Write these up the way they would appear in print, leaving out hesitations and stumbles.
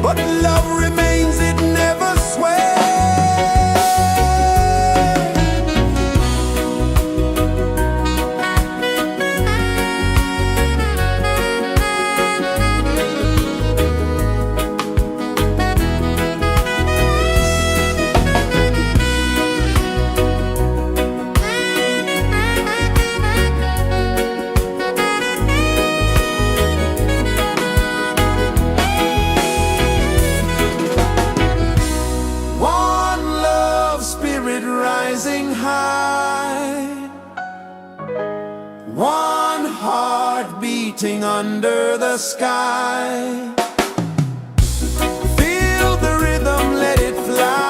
but love remains, it never sways. Rising high, one heart beating under the sky. Feel the rhythm, let it fly.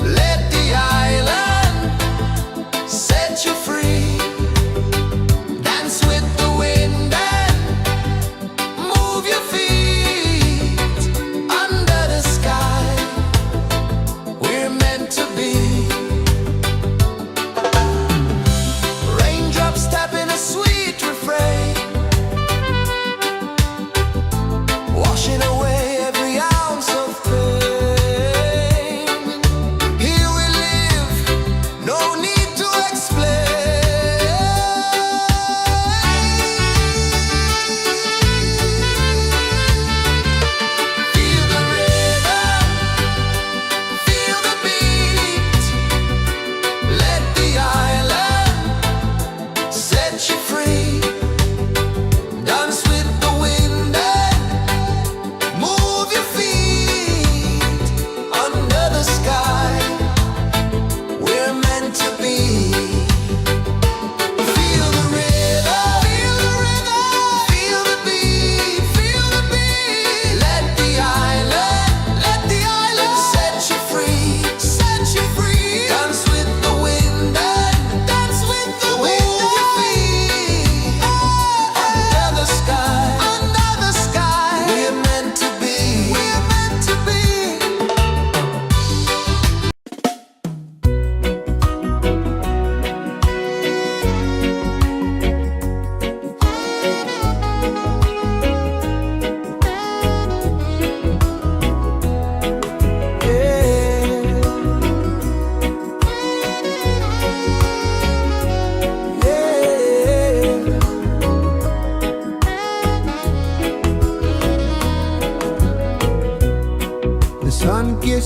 Let the island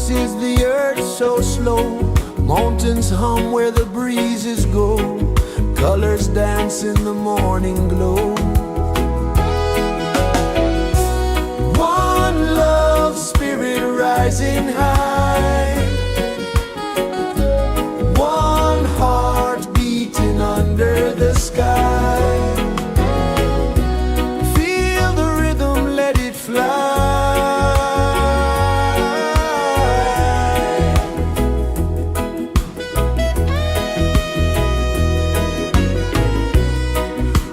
pulses the earth so slow. Mountains hum where the breezes go. Colors dance in the morning glow. One love spirit rising high. One heart beating under the sky. Feel the rhythm, let it fly.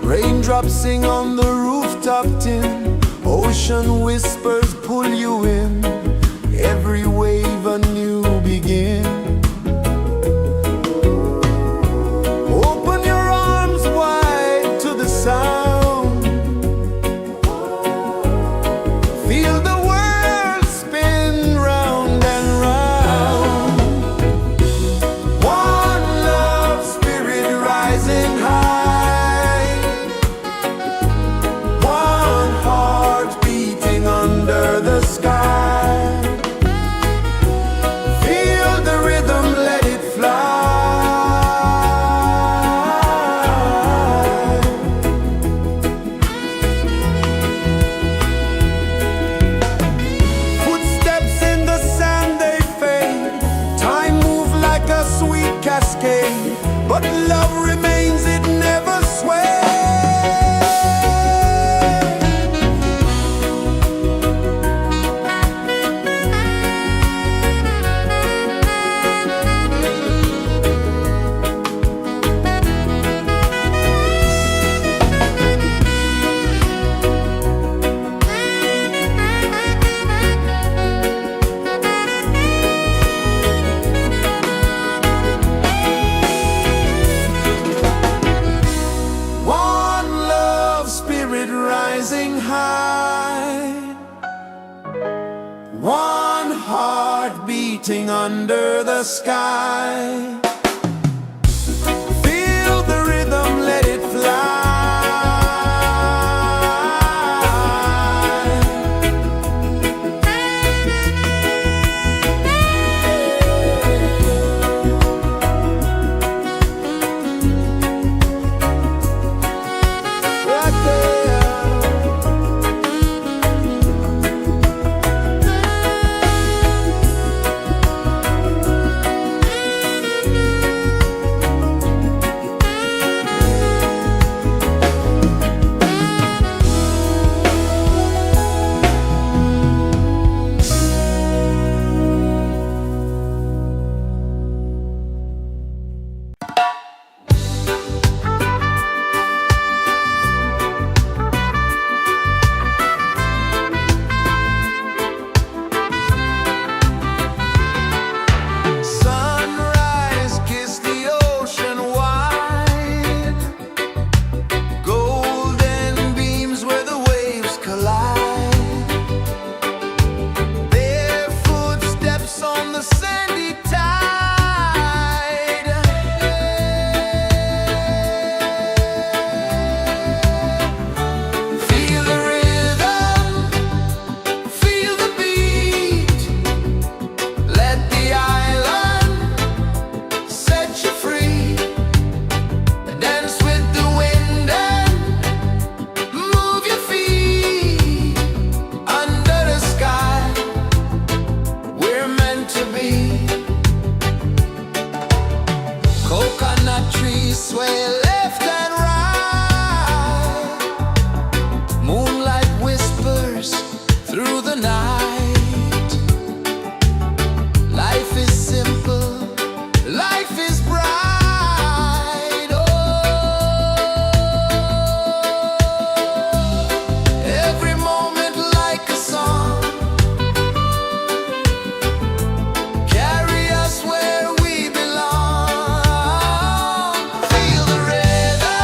Raindrops sing on the rooftop tin. Ocean whispers pull you in. Every wave a new begin. Open your arms wide to the sound. Feel the world spin round and round. One love spirit rising high. One heart beating under the sky. Feel the rhythm, let it fly. Footsteps in the sand, they fade. Time moves like a sweet cascade. But love remains, it never sways. One love spirit rising high. One heart beating under the sky. Feel the rhythm, let it fly. Right there. Sunrise, kiss the ocean wide. Golden beams where the waves collide. Their footsteps on the sandy tide. Feel the rhythm, feel the beat. Let the island set you free. Dance with the wind and move your feet. Under the sky, we're meant to be. Coconut trees sway left and right. Moonlight whispers through the night. Life is simple, life is bright. Oh, every moment like a song. Carry us where we belong. Feel the rhythm,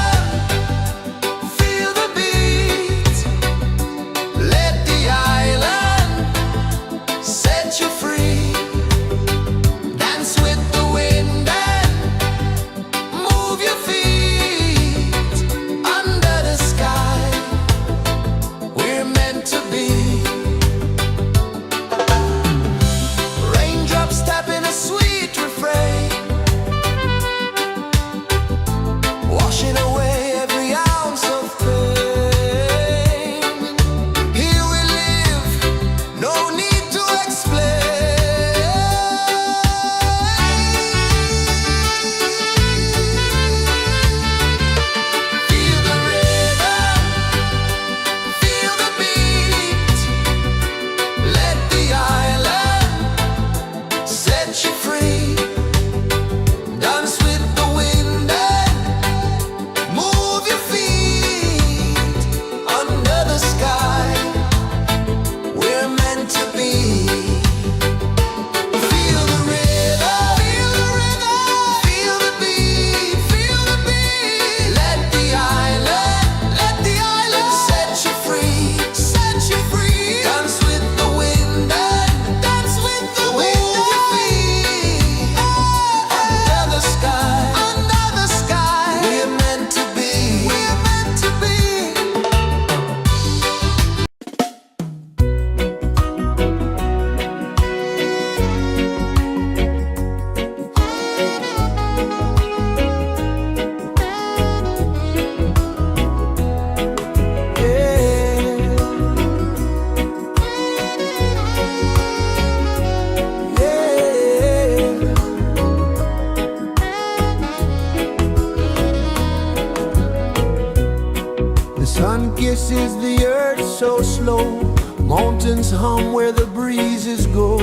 kisses the earth so slow. Mountains hum where the breezes go.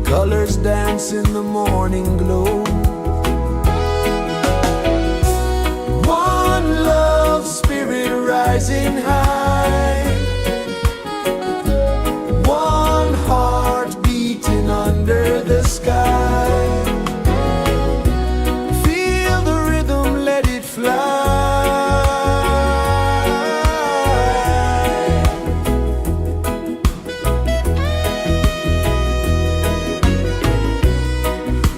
Colors dance in the morning glow. One love spirit rising high. One heart beating under the sky. Feel the rhythm, let it fly.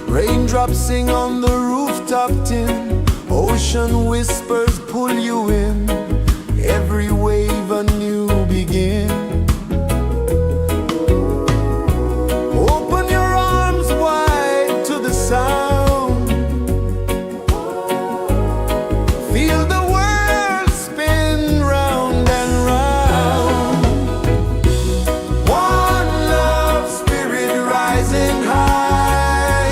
Raindrops sing on the rooftop tin. Ocean whispers pull you in. Every wave a new begin. Open your arms wide to the sound. Feel the world spin round and round. One love spirit rising high.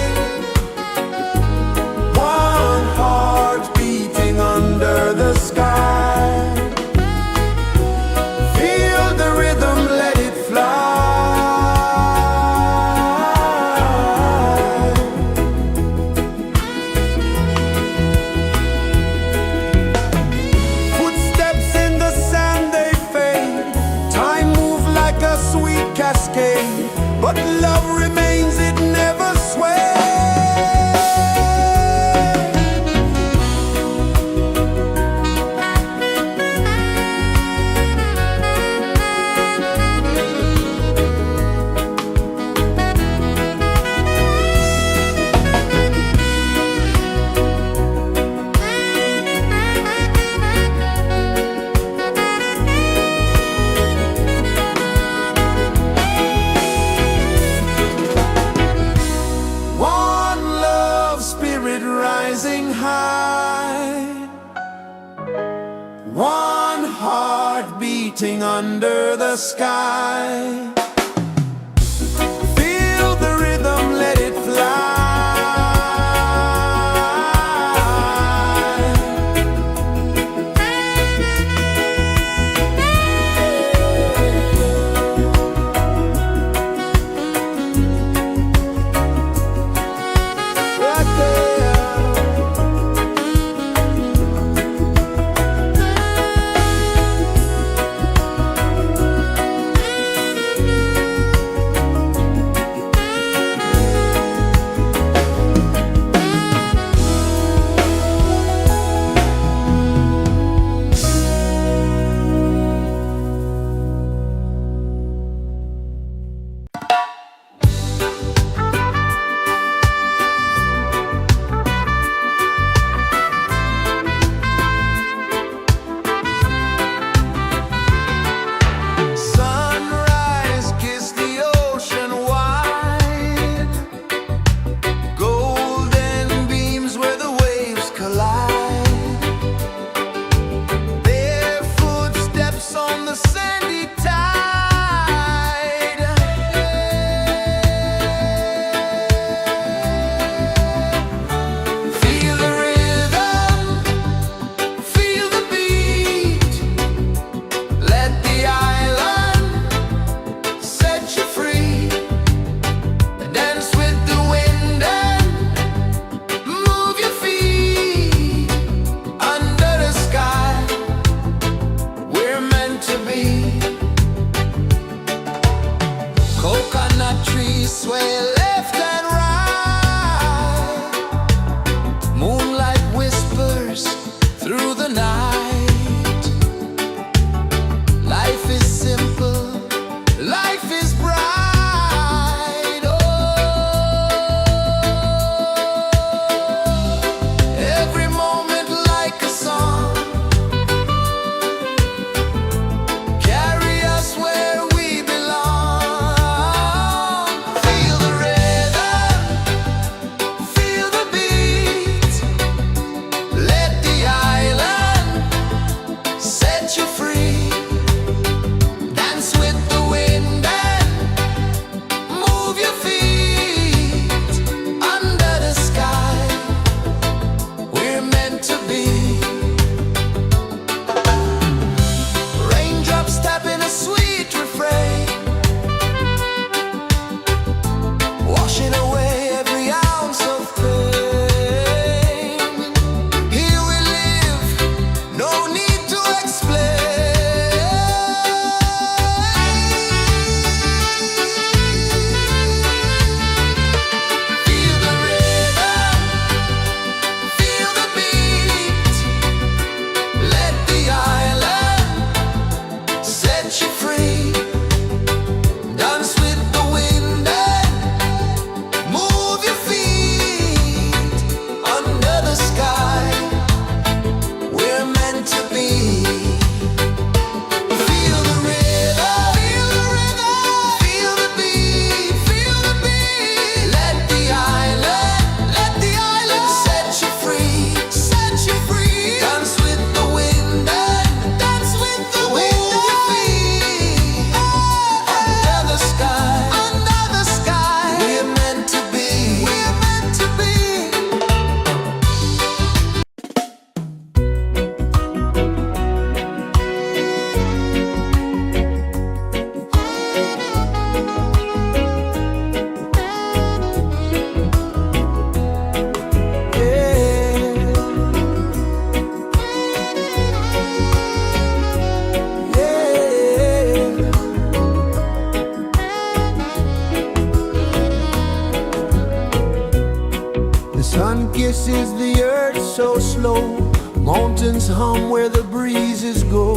One heart beating under the sky. Feel the rhythm, let it fly. Footsteps in the sand, they fade. Time moves like a sweet cascade, but love remains, it never sways. One love spirit rising high. One heart beating under the sky. Feel the rhythm, let it fly. Right there. the earth so slow. Mountains hum where the breezes go.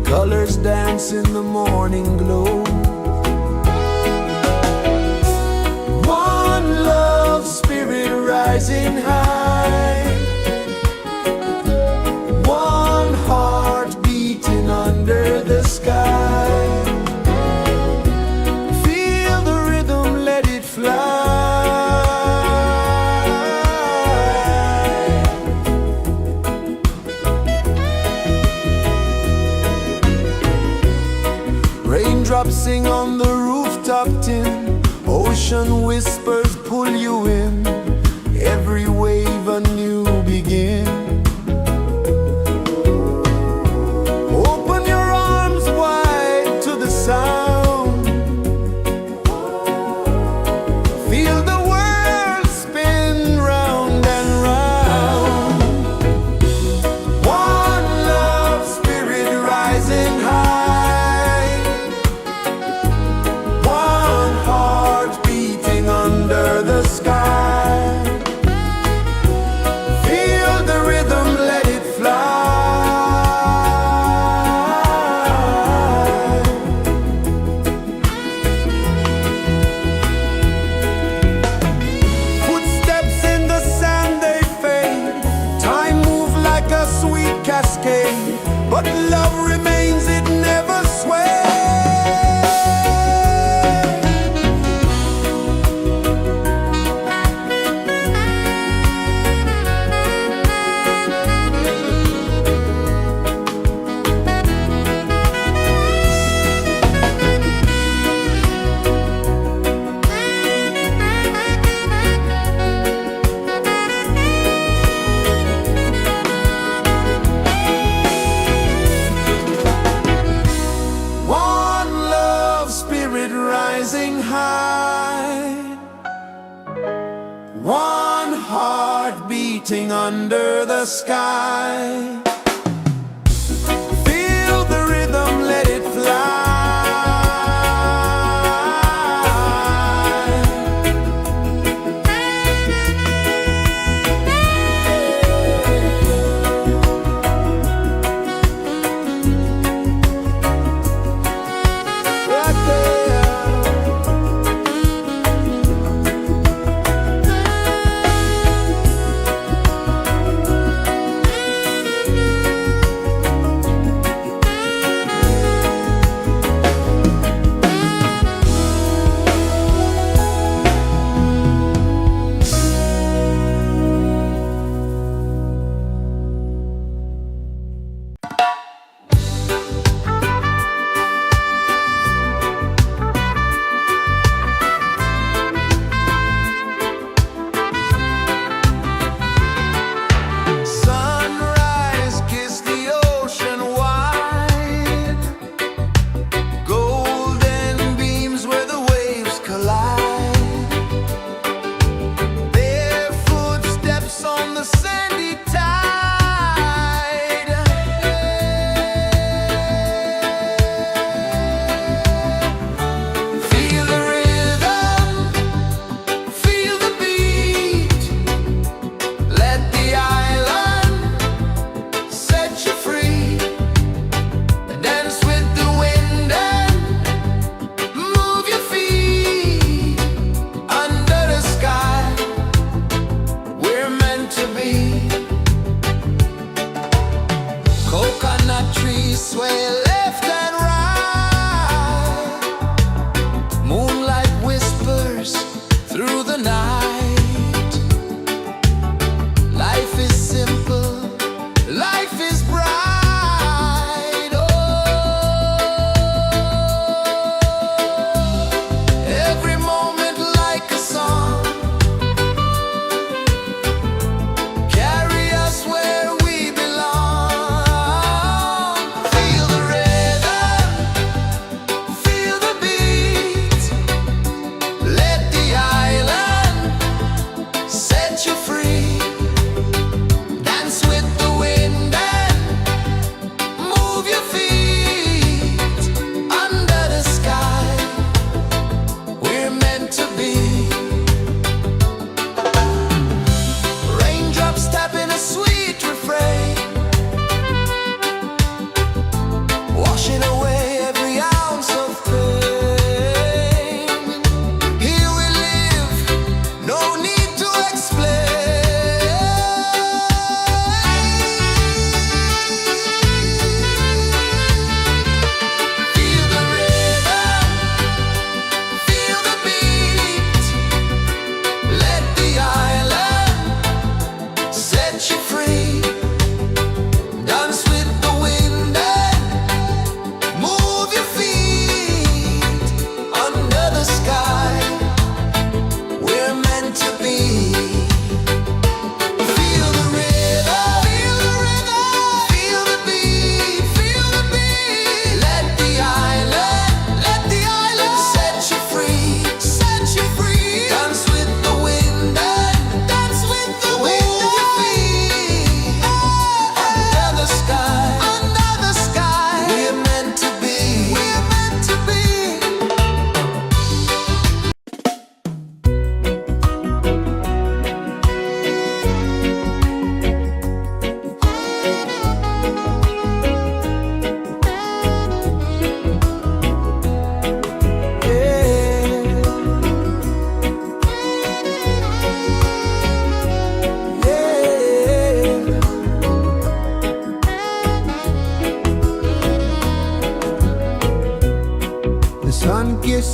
Colors dance in the morning glow. One love spirit rising high. One heart beating under the sky. Feel the rhythm, let it fly. Raindrops sing on the rooftop tin. Ocean whispers pull you in. Every wave a new begin. Open your arms wide to the sound. Feel the world spin round and round. One love spirit rising high. One heart beating under the sky. Feel the rhythm, let it fly. Footsteps in the sand, they fade. Time moves like a sweet cascade, but love remains, it never sways. One love spirit rising high. One heart beating under the sky. Feel the rhythm, let it fly. Right there.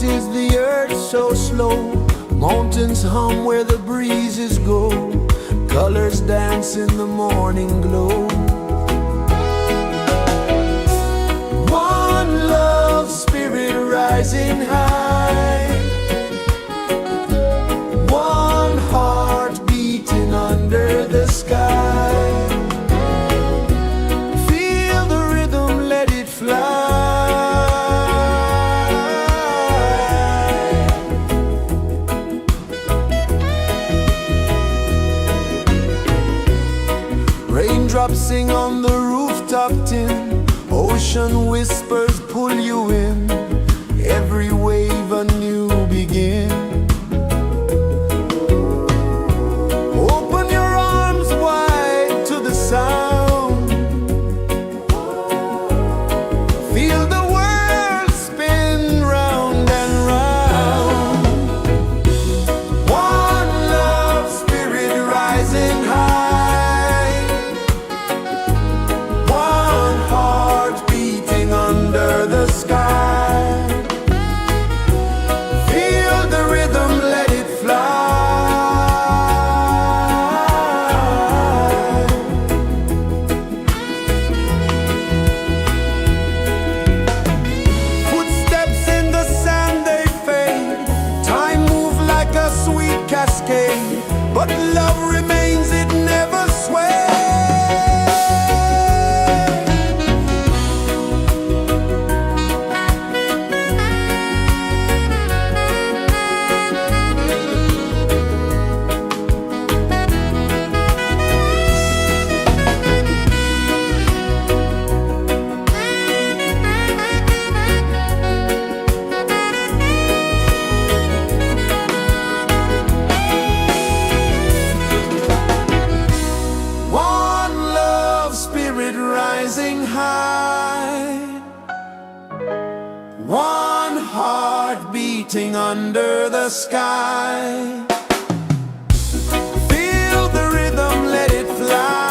is the earth so slow. Mountains hum where the breezes go. Colors dance in the morning glow. One love spirit rising high. One heart beating under the sky. Feel the rhythm, let it fly. Raindrops sing on the rooftop tin. Ocean whispers pull you in. Every wave a new begin. Open your arms wide to the sound. Feel the world spin round and round. One love spirit rising high. One heart beating under the sky. Feel the rhythm, let it fly. Footsteps in the sand, they fade. Time moves like a sweet cascade, but love remains, it never sways. Rising high, one heart beating under the sky. Feel the rhythm, let it fly.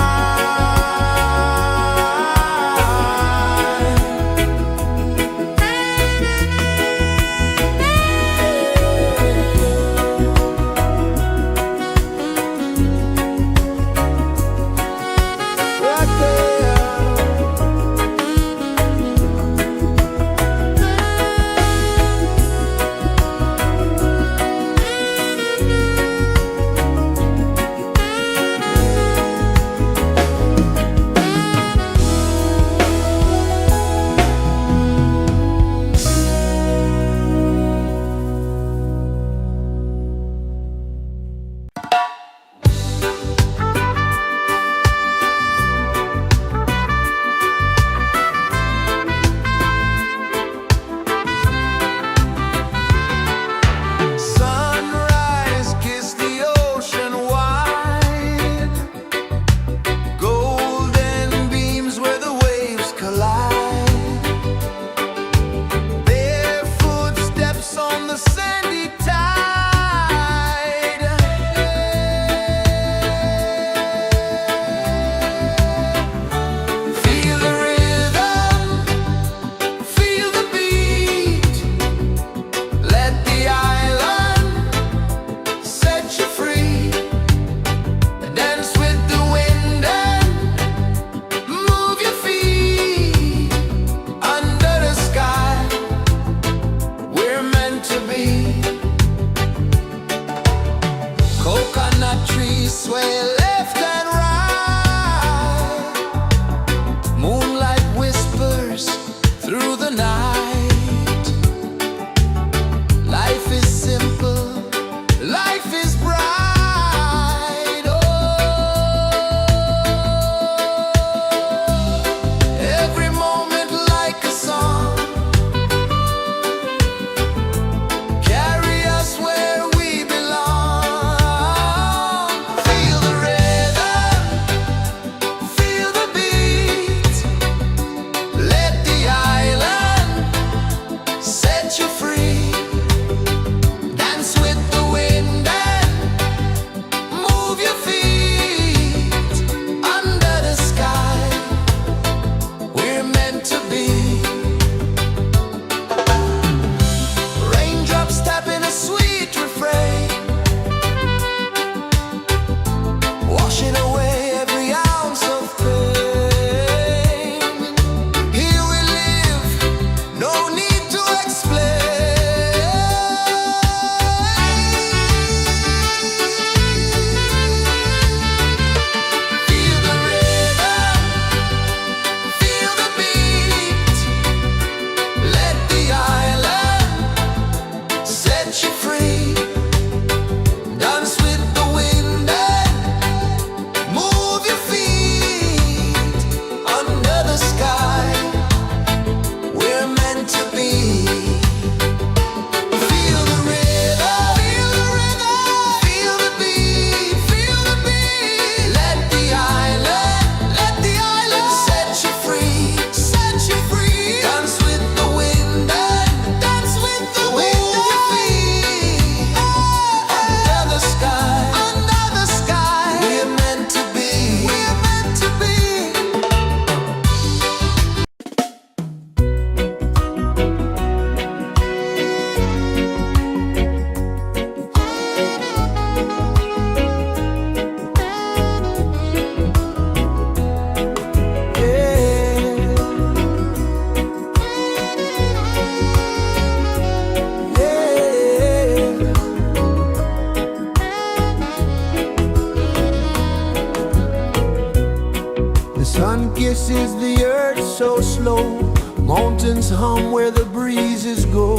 Sun kisses the earth so slow, mountains hum where the breezes go,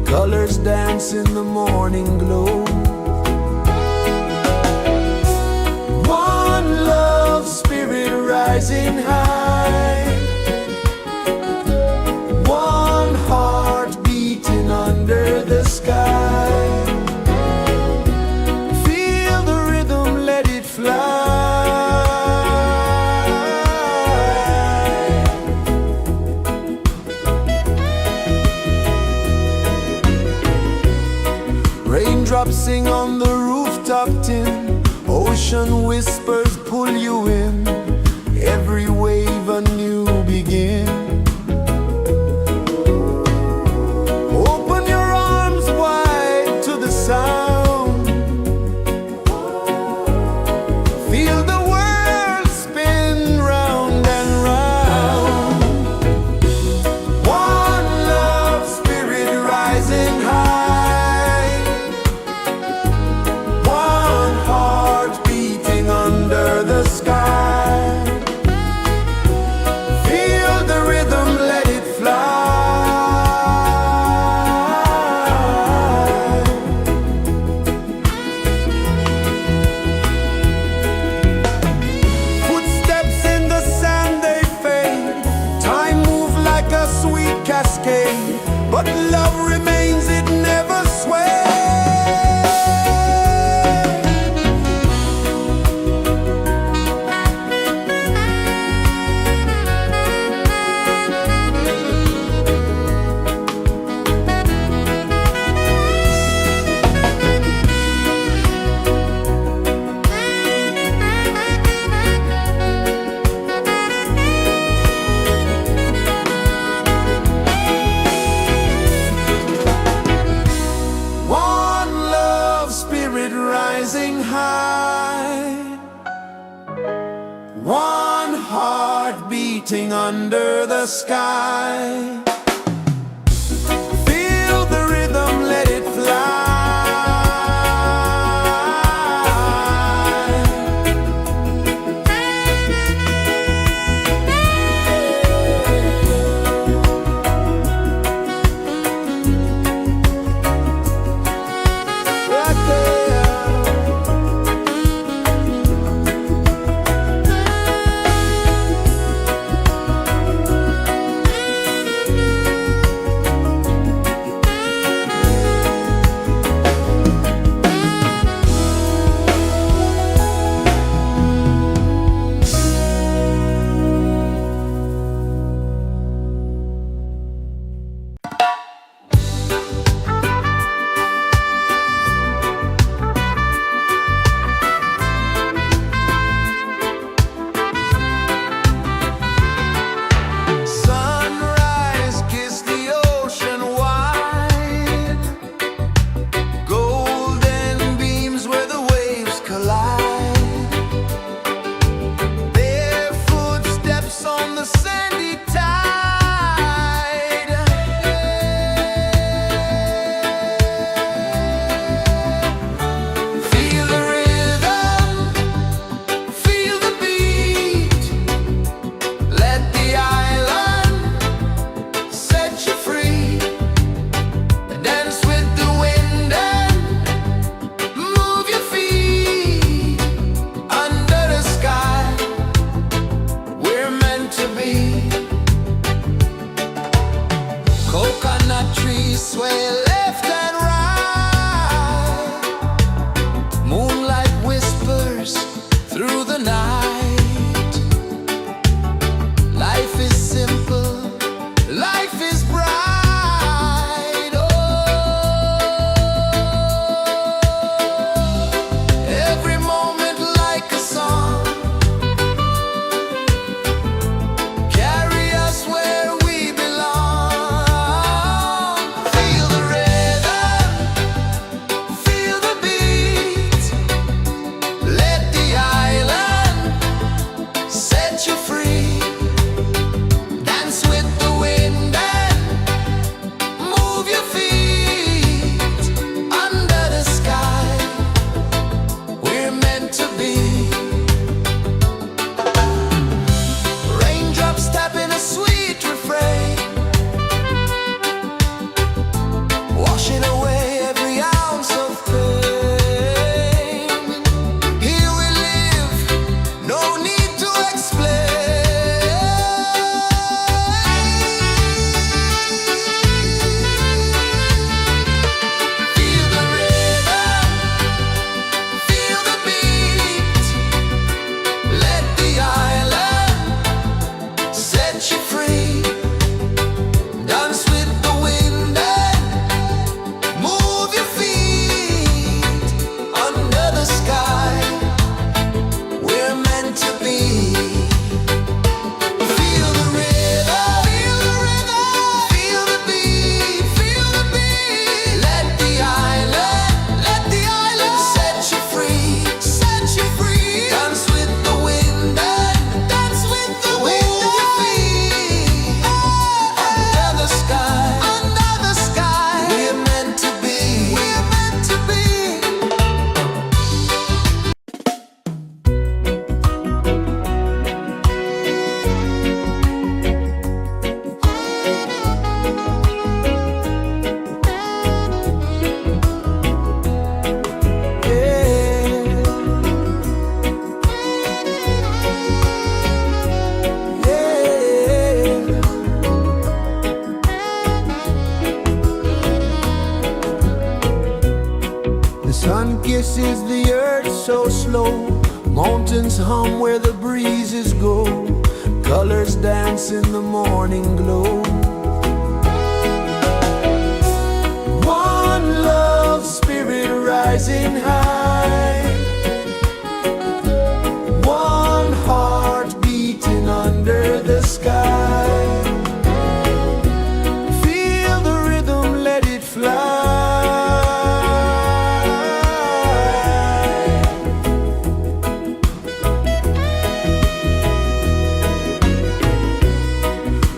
colors dance in the morning glow. One love spirit rising high, one heart beating under the sky. Feel the rhythm, let it fly. Raindrops sing on the rooftop tin, ocean whispers pull you in, every wave a new begin. Open your arms wide to the sound, feel the world spin round and round. One love spirit rising high, one heart beating under the sky. Feel the rhythm, let it fly. Footsteps in the sand, they fade, time move like a sweet cascade, but love remains, it never sways. One love spirit rising high, one heart beating under the sky. Feel the rhythm, let it fly. Right there. pulses the earth so slow. Mountains hum where the breezes go. Colors dance in the morning glow. One love spirit rising high. One heart beating under the sky. Feel the rhythm, let it fly.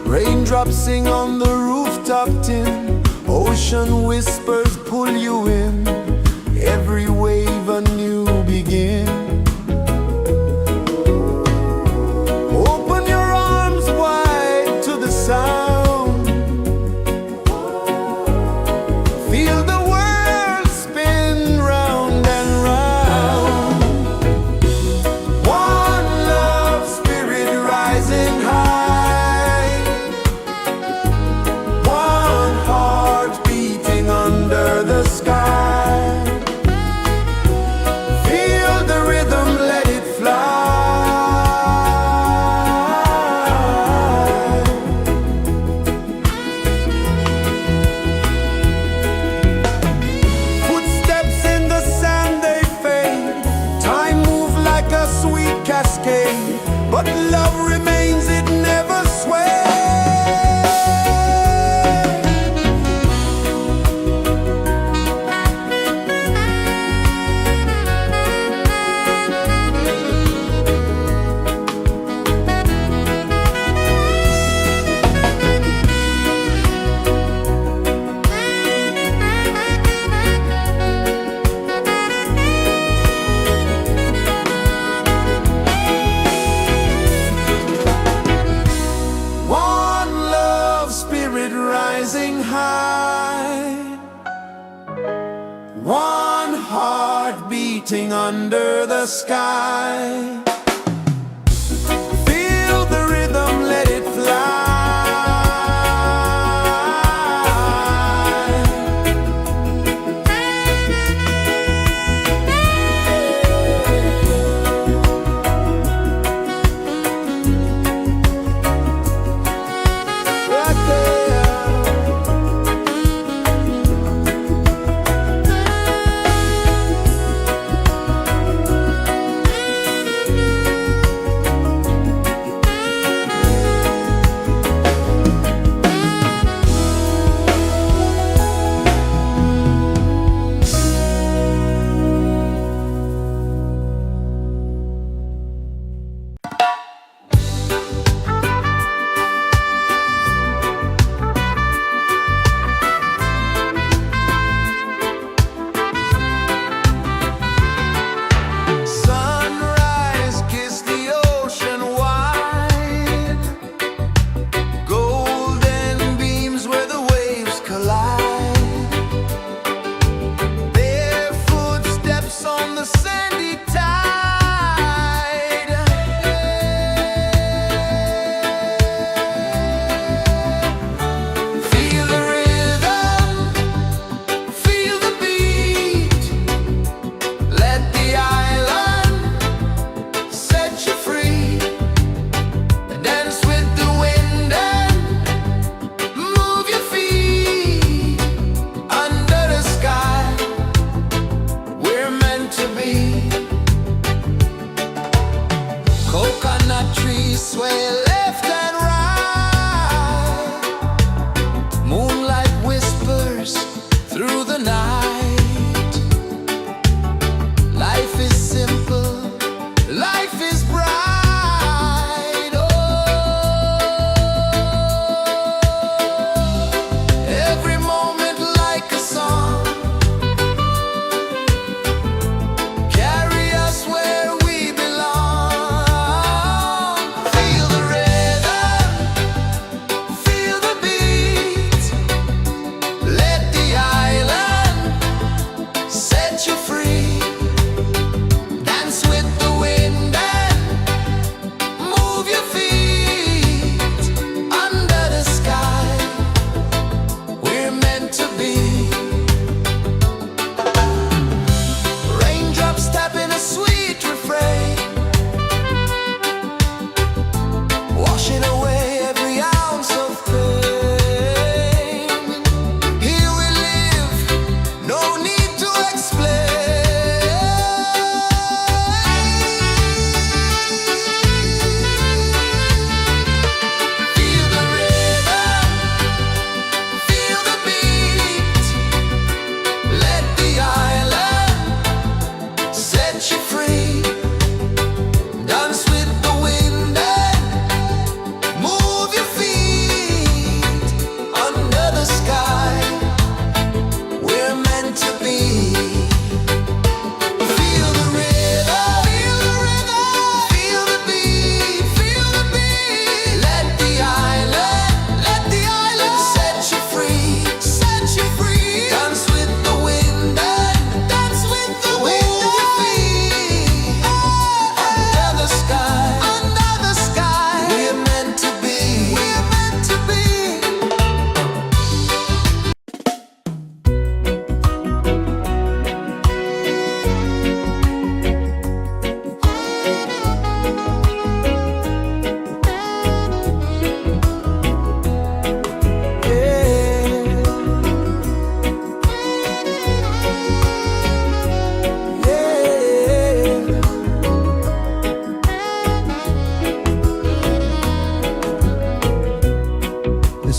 Raindrops sing on the rooftop tin. Ocean whispers pull you in. Every wave a new begin. Open your arms wide to the sound. Feel the world spin round and round. One love spirit rising high. One heart beating under the sky. Feel the rhythm, let it fly. Footsteps in the sand, they fade. Time moves like a sweet cascade, but love remains, it never sways. One love spirit rising high. One heart beating under the sky. Feel the rhythm, let it fly. Rock Sunrise, kiss the ocean wide. Golden beams where the waves collide. Their footsteps on the sandy tide. Feel the rhythm, feel the beat. Let the island set you free. Dance with the wind and move your feet. Under the sky, we're meant to be. Coconut trees sway left and right. Moonlight whispers through the night. Life is simple, life is bright. Oh, every moment like a song. Carry us where we belong. Feel the rhythm,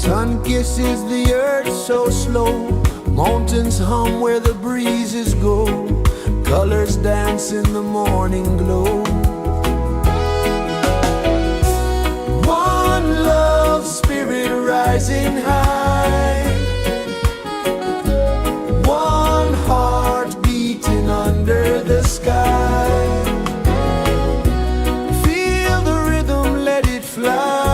Sun kisses the earth so slow, mountains hum where the breezes go, colors dance in the morning glow. One love spirit rising high, one heart beating under the sky. Feel the rhythm, let it fly.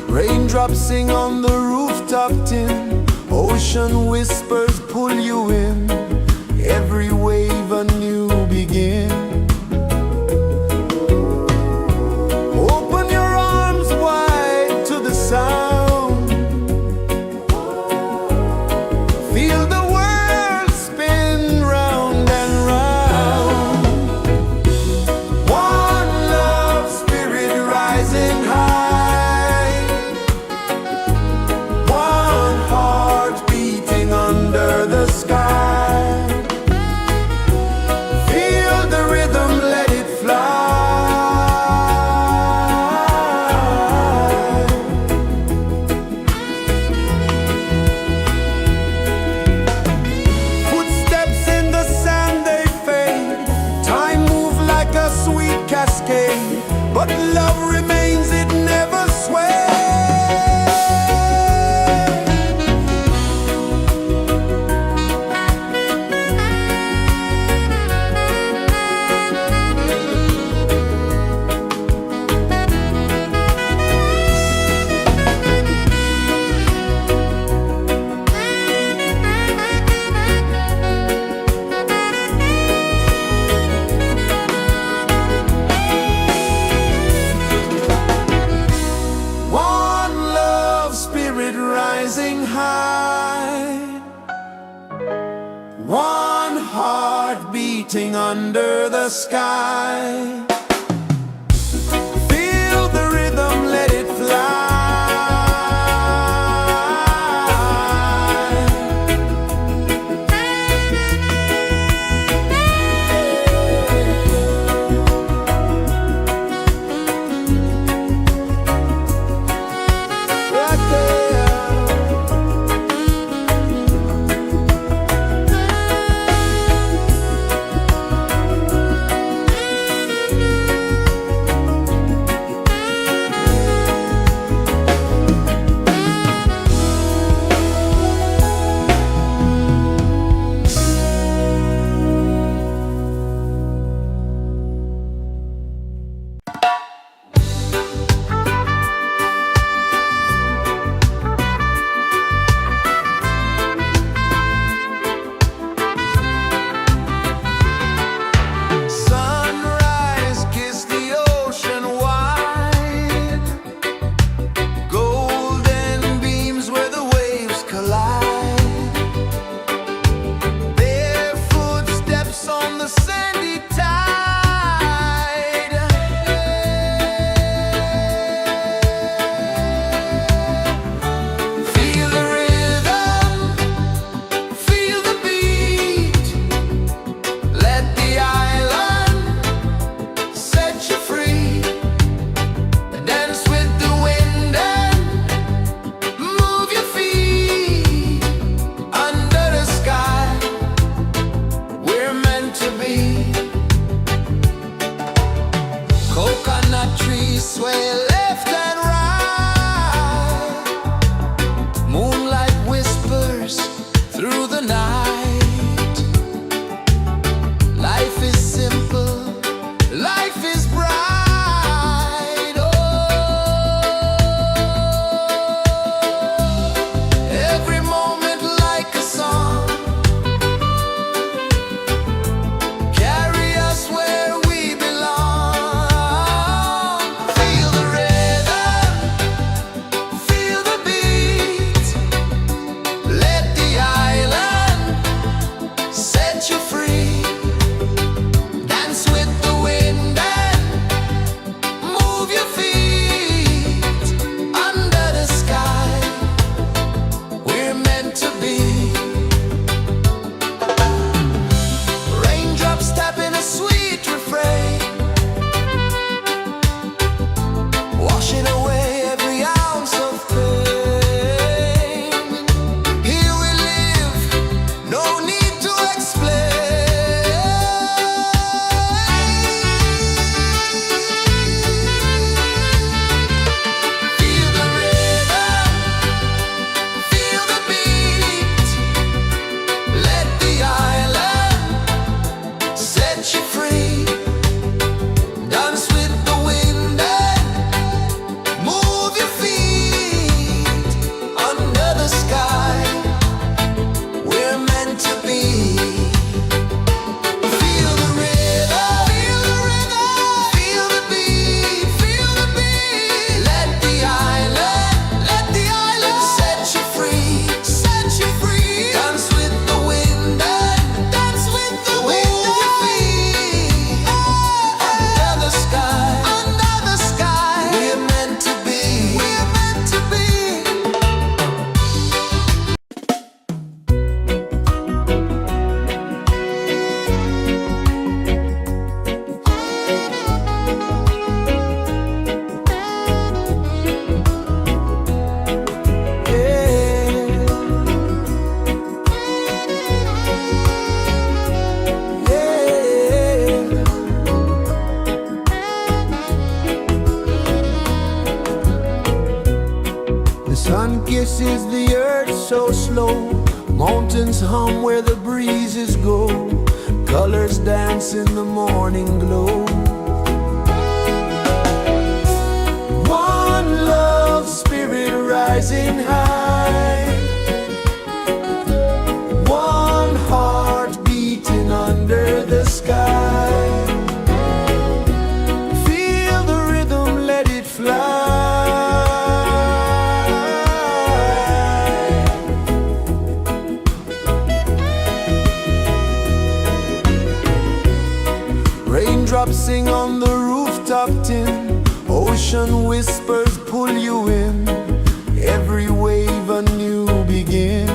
Raindrops sing on the rooftop tin, ocean whispers pull you in, every wave a new begin. Open your arms wide to the sound, feel the world spin round and round. One love spirit rising high, one heart beating under the sky. Feel the rhythm, let it fly. Footsteps in the sand, they fade, time moves like a sweet cascade, but love remains, it never sways. One love spirit rising high, one heart beating under the sky. Feel the rhythm, let it fly. Right there. is the earth so slow. Mountains hum where the breezes go. Colors dance in the morning glow. One love spirit rising high. One heart beating under the sky. Feel the rhythm, let it fly. Raindrops sing on the rooftop tin. Ocean whispers pull you in. Every wave a new begin.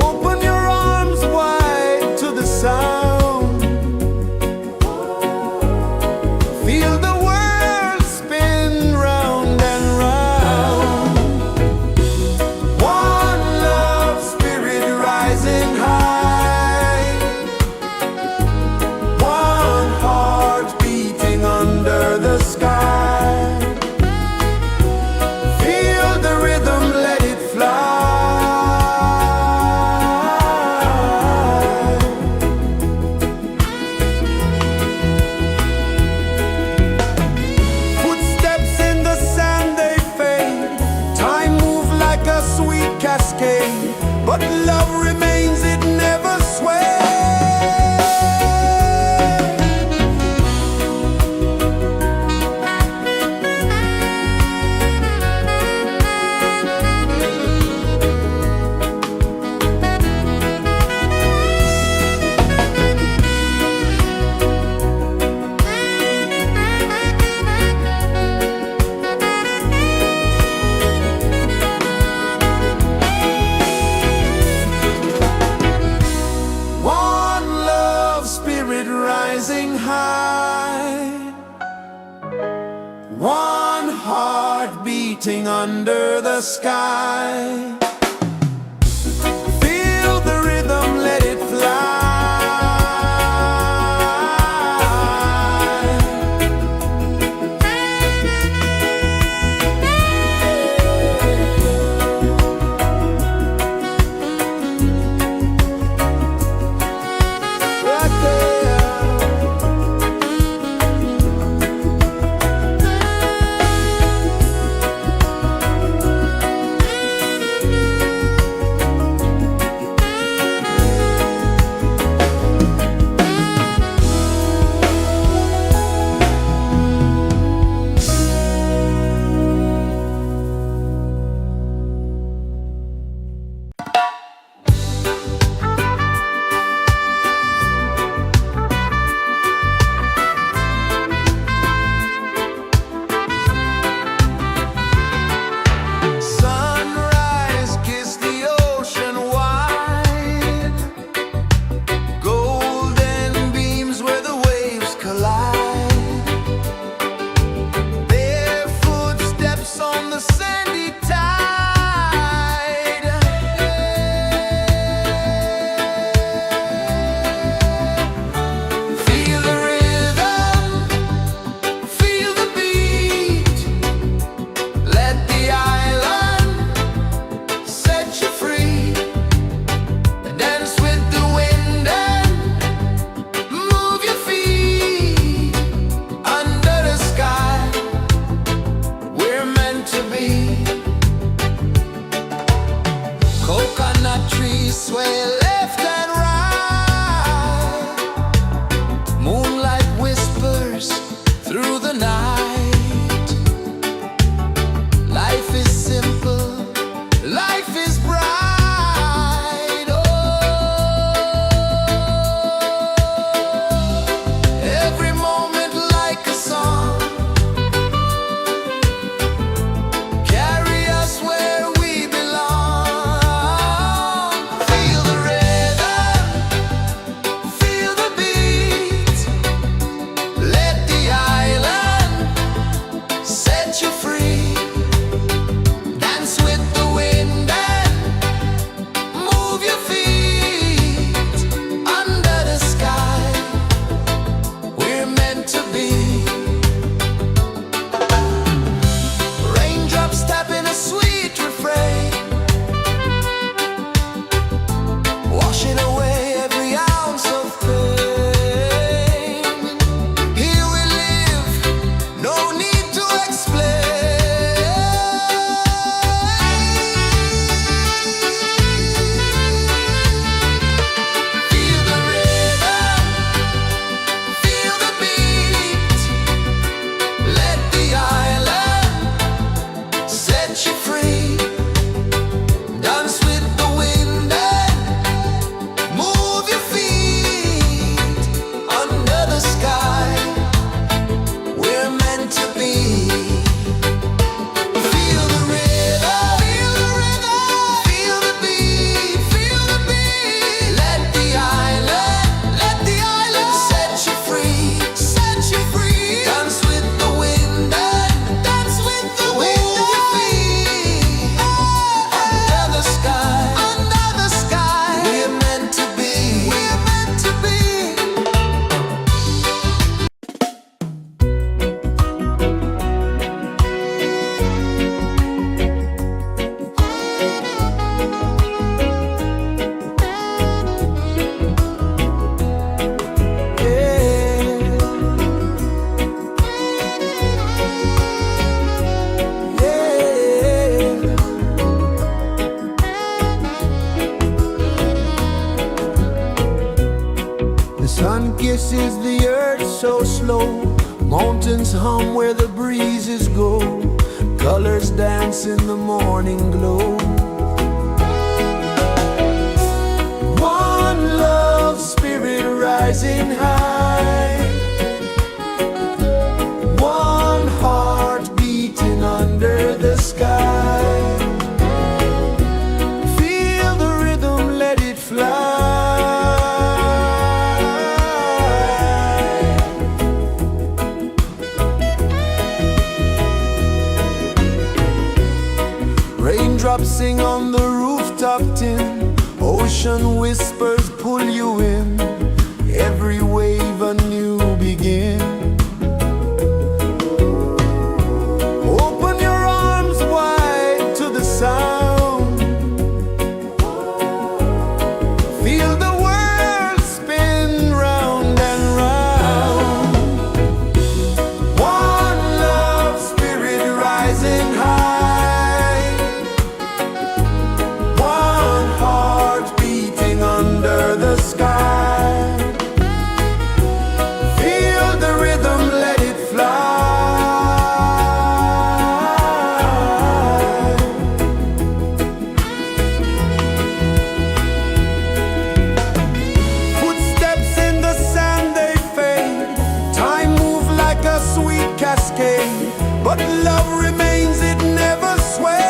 Open your arms wide to the sound. Feel the world spin round and round. One love spirit rising high. One heart beating under the sky. Feel the rhythm, let it fly. Footsteps in the sand, they fade. Time moves like a sweet cascade, but love remains, it never sways. One love spirit rising high. One heart beating under the sky. Feel the rhythm, let it fly. Right there. Sunrise, kiss the ocean wide. Golden beams where the waves collide. Bare footsteps on the sandy tide. Feel the rhythm, feel the beat. Let the island set you free. Dance with the wind and move your feet. Under the sky, we're meant to be. Coconut trees sway left and right. Moonlight whispers through the night. Life is simple, life is bright. Oh, every moment like a song. Carry us where we belong. Feel the rhythm, rejoices the earth so slow. Mountains hum where the breezes go. Colors dance in the morning glow. One love spirit rising high. One heart beating under the sky. Feel the rhythm, let it fly. Raindrops sing on the rooftop tin. Ocean whispers pull you in. Every wave a new begin. Open your arms wide to the sound. Feel the world spin round and round. One love spirit rising high. One heart beating under the sky. Feel the rhythm, let it fly. Footsteps in the sand, they fade. Time moves like a sweet cascade, but love remains, it never sways.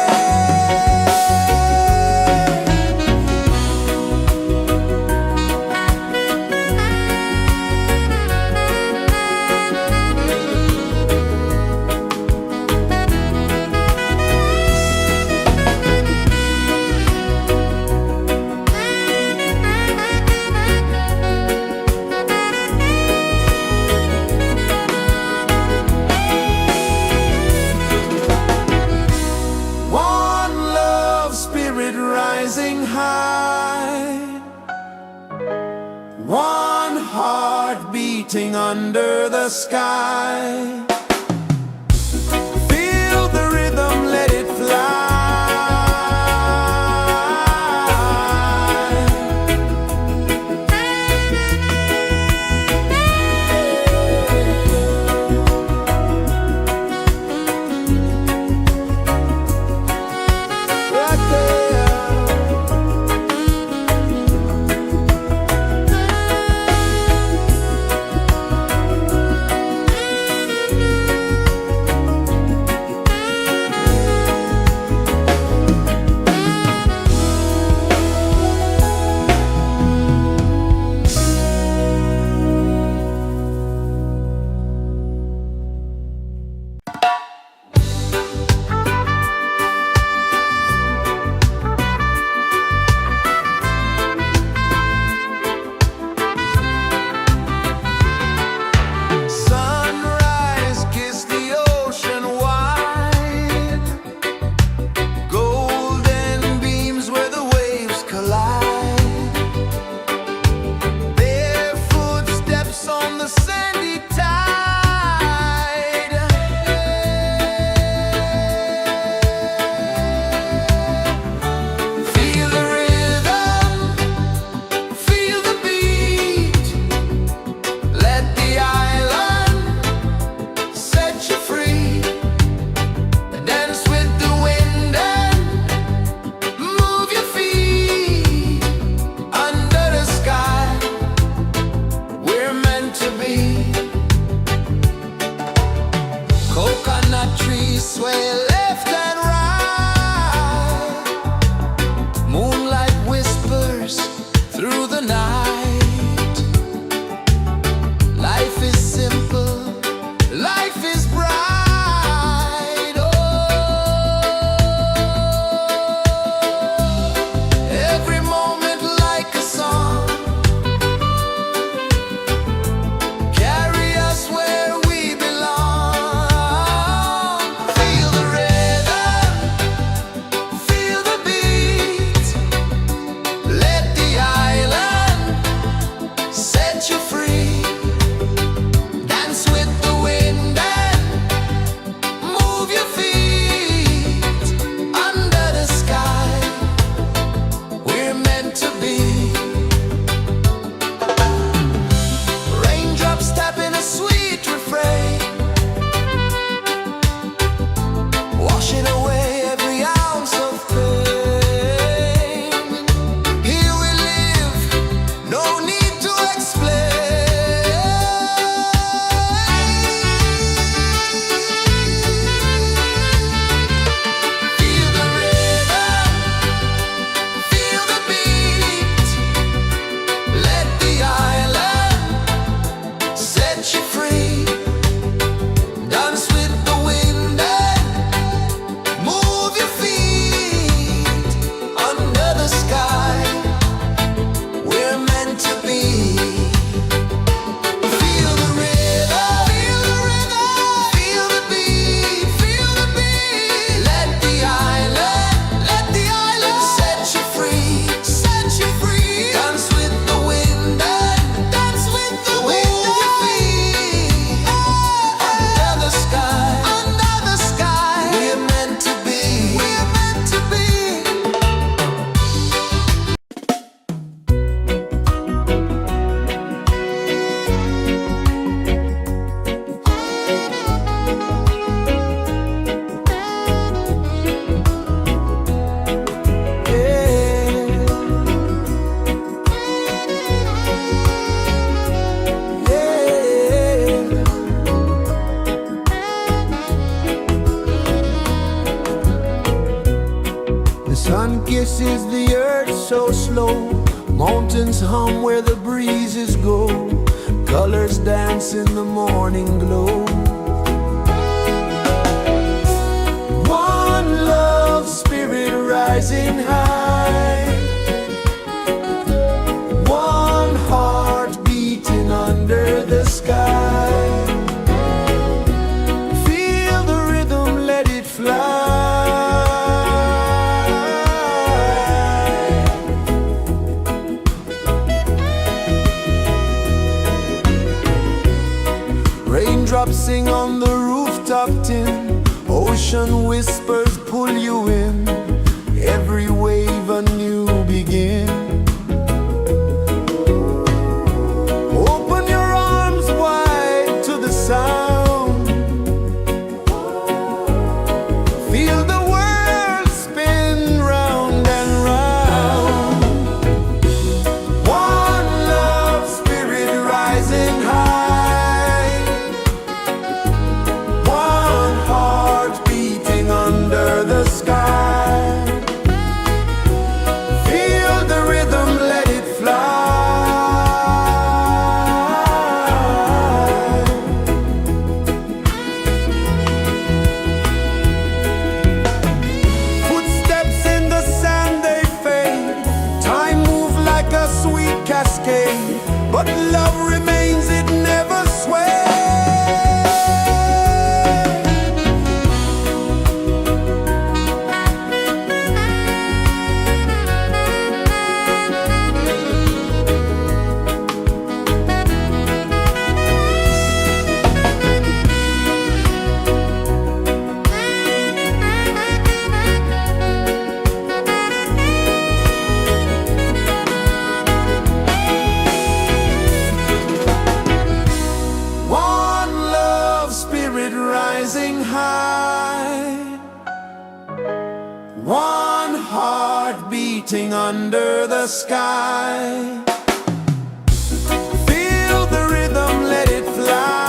Rising high, one heart beating under the sky. Feel the rhythm, let it fly. sun kisses the earth so slow, mountains hum where the breezes go, colors dance in the morning glow. One love spirit rising high, one heart beating under the sky. Feel the rhythm, let it fly. Raindrops sing on the rooftop tin, ocean whispers pull you in, every wave a new begin. Open your arms wide to the sound, feel the world spin round and round. One love spirit rising high, one heart beating under the sky. Feel the rhythm, let it fly. Footsteps in the sand, they fade, time moves like a sweet cascade, but love remains, it never sways. One love spirit rising high, one heart beating under the sky. Feel the rhythm, let it fly.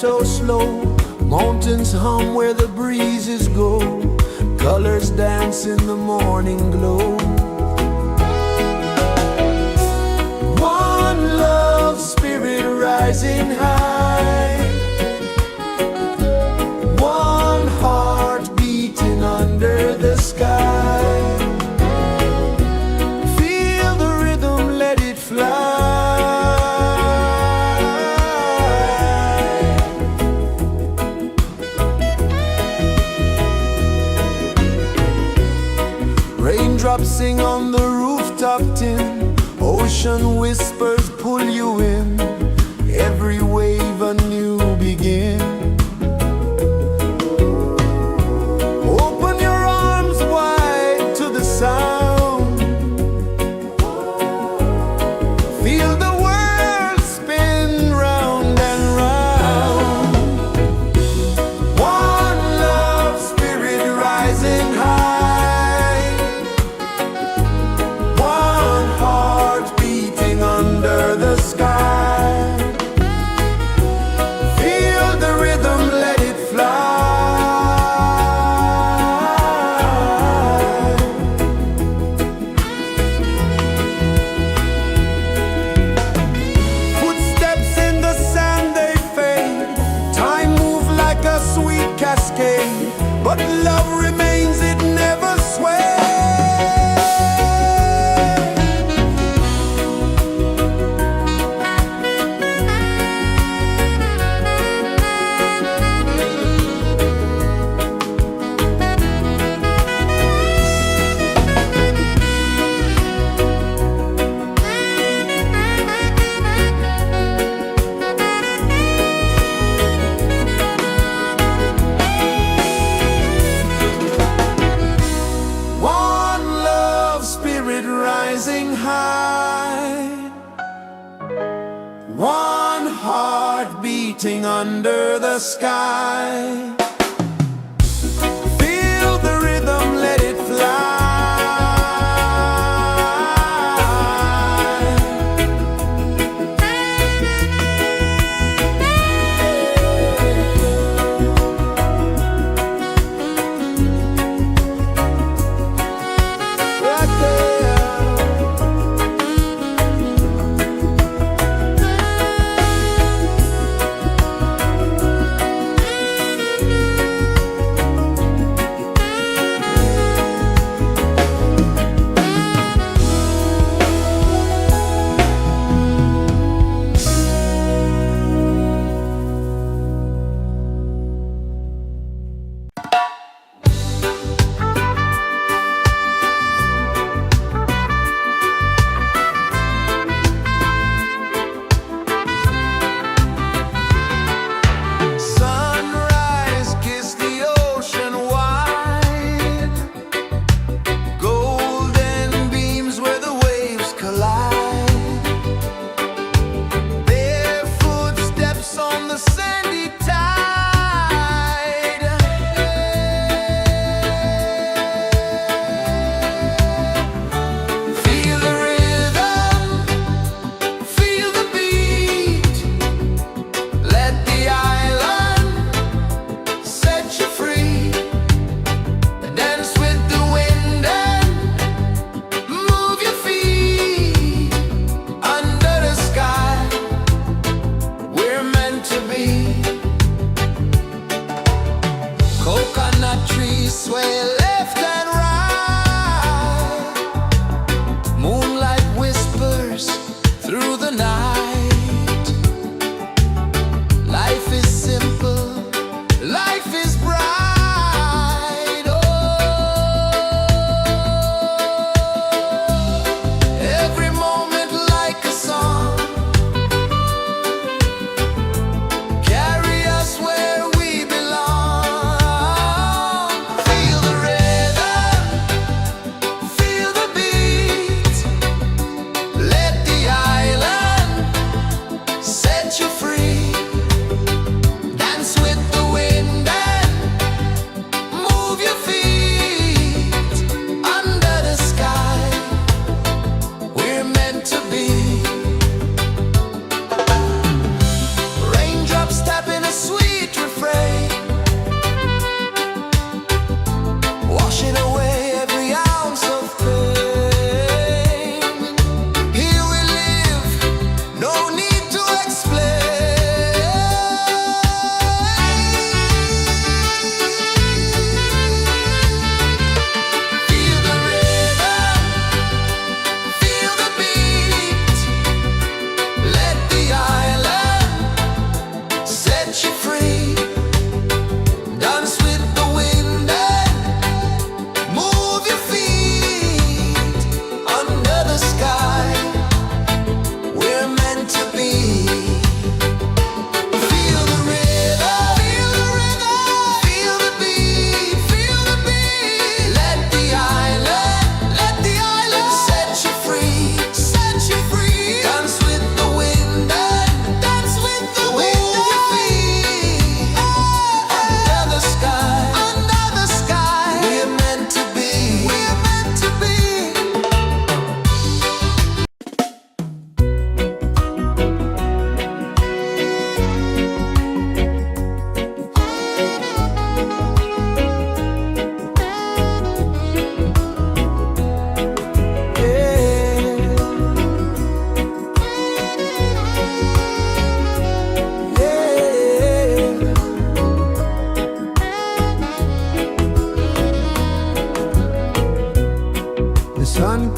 so slow. Mountains hum where the breezes go. Colors dance in the morning glow. One love spirit rising high. One heart beating under the sky. Feel the rhythm, let it fly. Raindrops sing on the rooftop tin. Ocean whispers pull you in. Every wave a new begin. Open your arms wide to the sound. Feel the world spin round and round. One love spirit rising high. One heart beating under the sky. Feel the rhythm, let it fly. Footsteps in the sand, they fade. Time moves like a sweet cascade, but love remains, it never sways. One love spirit rising high. One heart beating under the sky. Feel the rhythm, let it fly. Right there.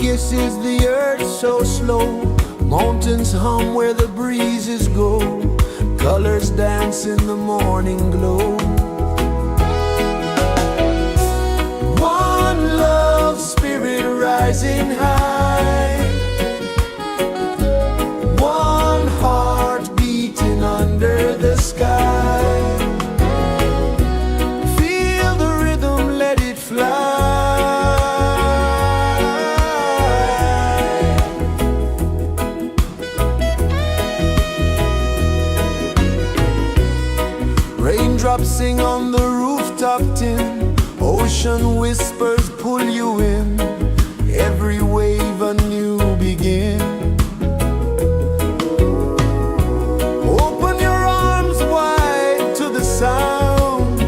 kisses the earth so slow. Mountains hum where the breezes go. Colors dance in the morning glow. One love spirit rising high. One heart beating under the sky. Feel the rhythm, let it fly. Raindrops sing on the rooftop tin. Ocean whispers pull you in. Every wave a new begin. Open your arms wide to the sound.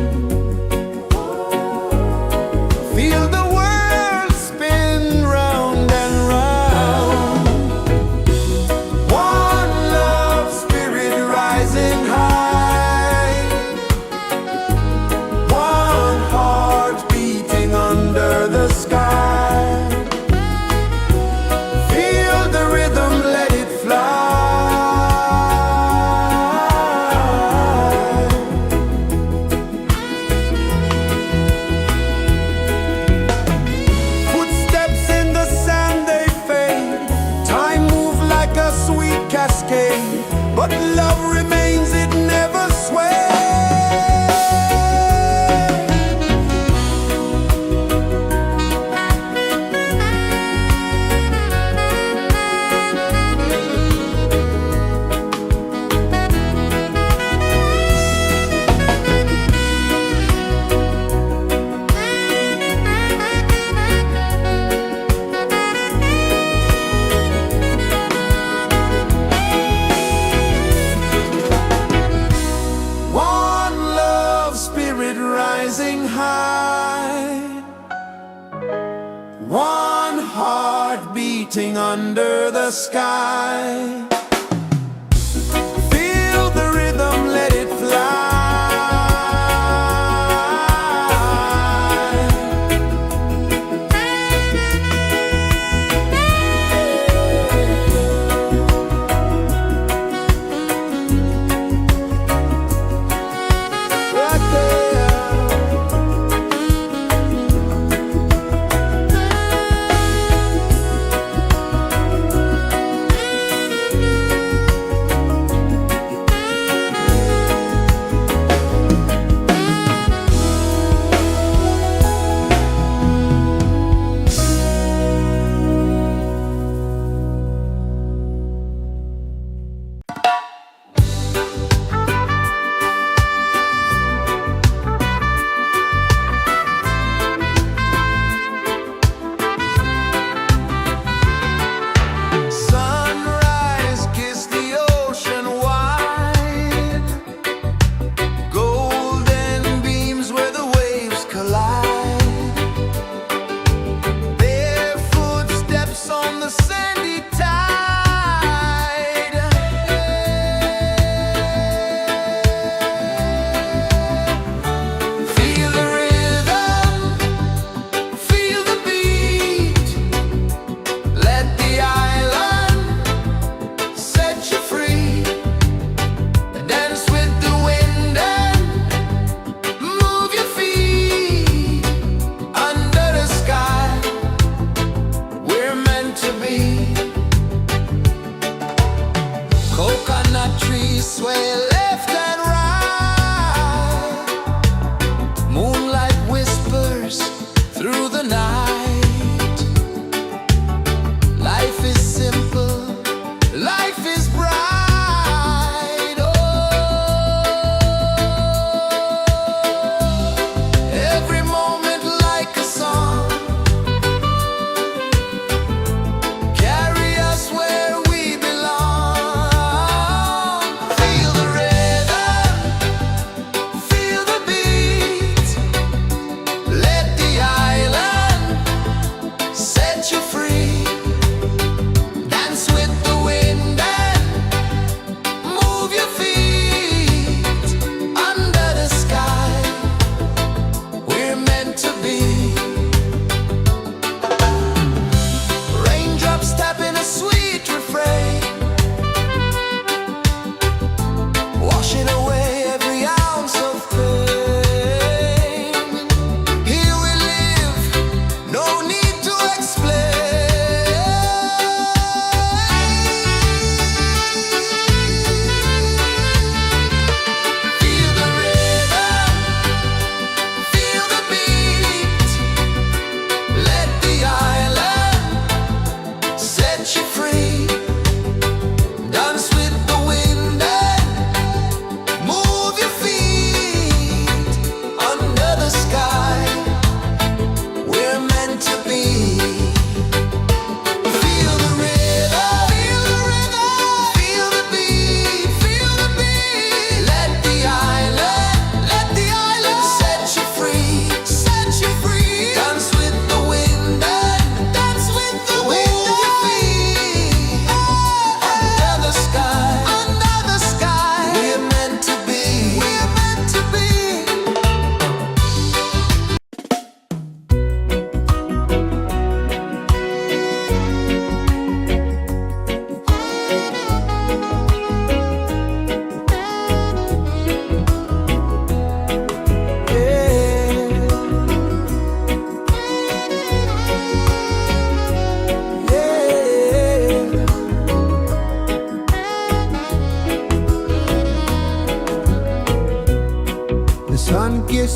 Feel the world spin round and round. One love spirit rising high. One heart beating under the sky. Feel the rhythm, let it fly. Footsteps in the sand, they fade. Time moves like a sweet cascade, but love remains, it never sways. One love spirit rising high. One heart beating under the sky. Feel the rhythm, let it fly. Right there.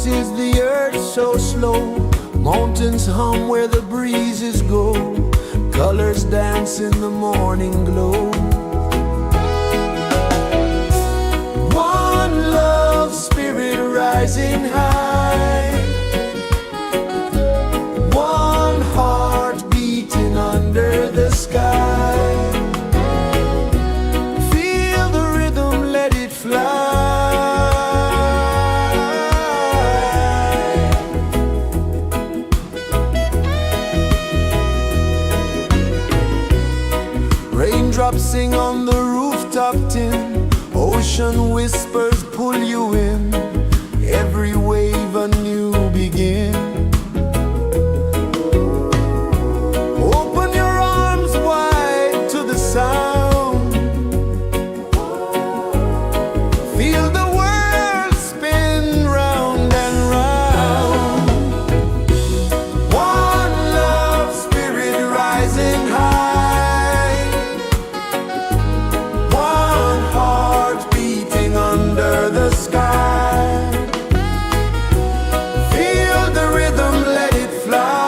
is the earth so slow? Mountains hum where the breezes go. Colors dance in the morning glow. One love, spirit rising high. One heart beating under the sky. Feel the rhythm, let it fly. Raindrops sing on the rooftop tin. Ocean whispers pull you in. Every wave a new begin. Open your arms wide to the sound. Feel the world spin round and round. One love, spirit rising high. One heart beating under the sky. Feel the rhythm, let it fly.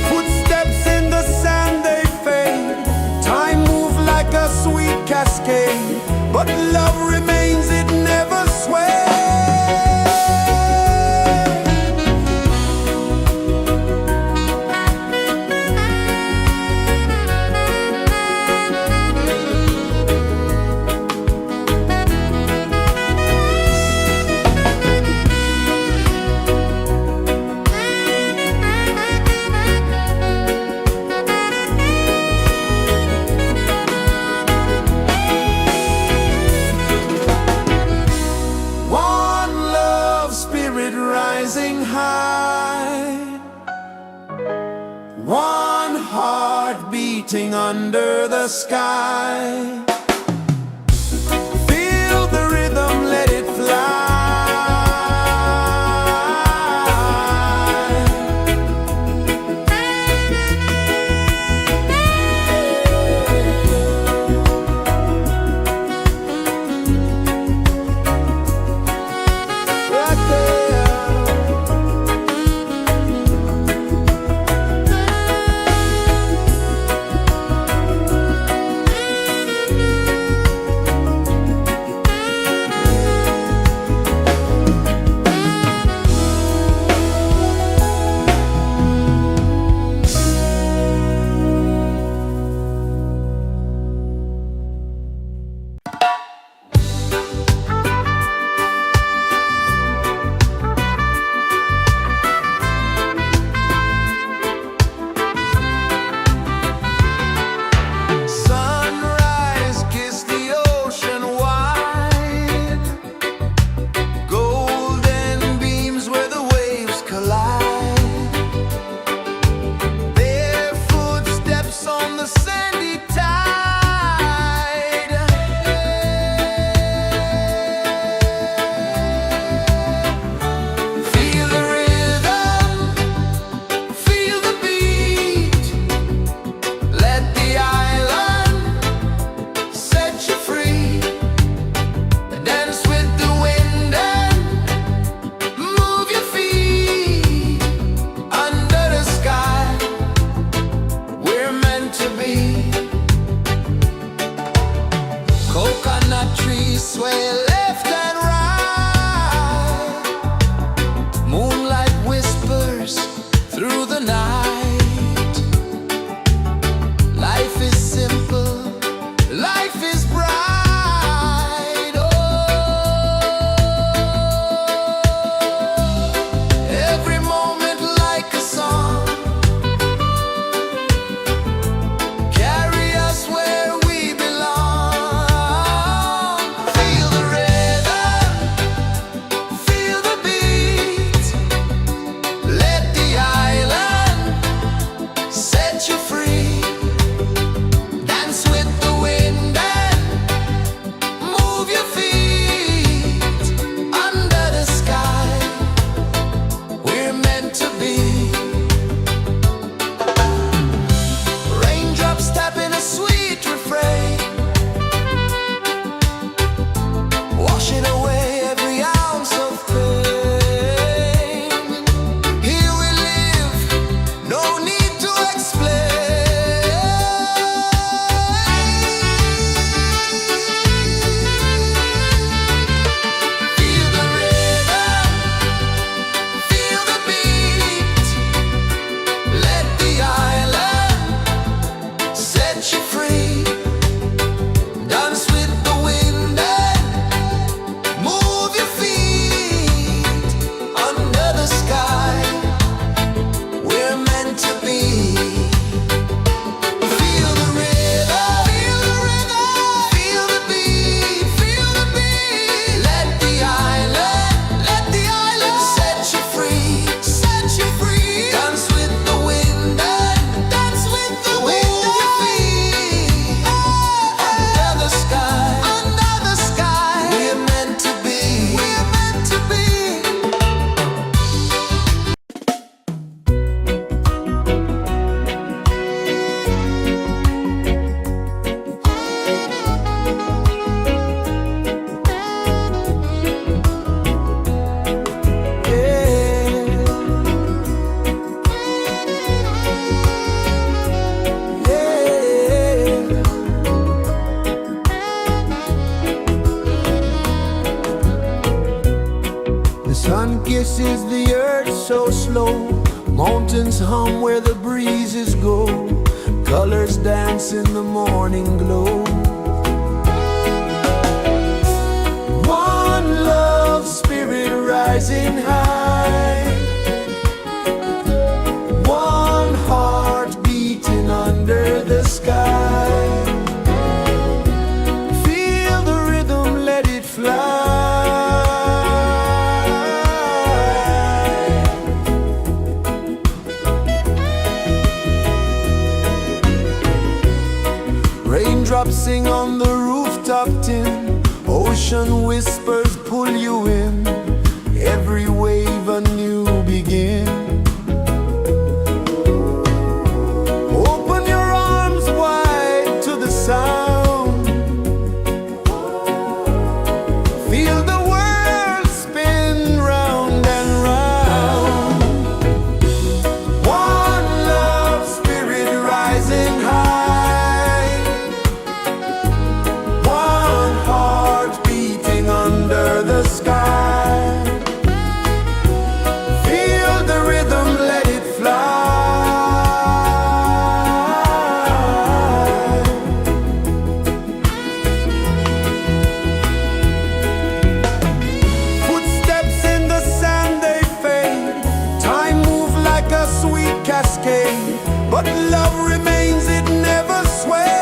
Footsteps in the sand, they fade. Time moves like a sweet cascade, but love remains, it never sways. One love, spirit rising high. One heart beating under the sky. Feel the rhythm, let it fly. Right there. Sunrise, kiss the ocean wide. Golden beams where the waves collide. Bare footsteps on the sandy tide. Feel the rhythm, feel the beat. Let the island set you free. Dance with the wind and move your feet. Under the sky, we're meant to be. Coconut trees sway left and right. Moonlight whispers through the night. Life is simple, life is bright. Oh, every moment like a song. Carry us where we belong. Feel the rhythm, feel the beat. Let the island set you free. Dance with the wind and rejoices the earth so slow. Mountains hum where the breezes go. Colors dance in the morning glow. One love spirit rising high. One heart beating under the sky. Feel the rhythm, let it fly. Raindrops sing on the rooftop tin. Ocean whispers pull you in. Every wave a new begin. Open your arms wide to the sound. Feel the world spin round and round. One love spirit rising high. One heart beating under the sky. Feel the rhythm, let it fly. Footsteps in the sand, they fade. Time moves like a sweet cascade, but love remains, it never sways.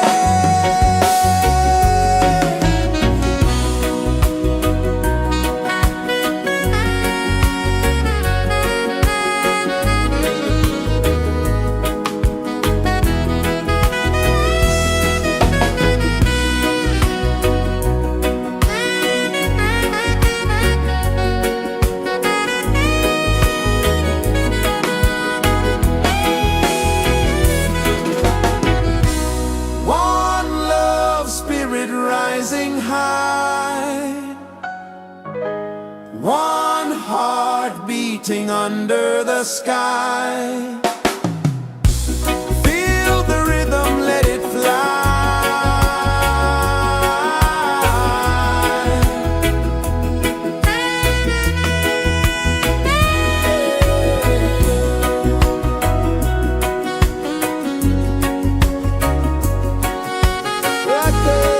One love spirit rising high. One heart beating under the sky. Feel the rhythm, let it fly. Right there.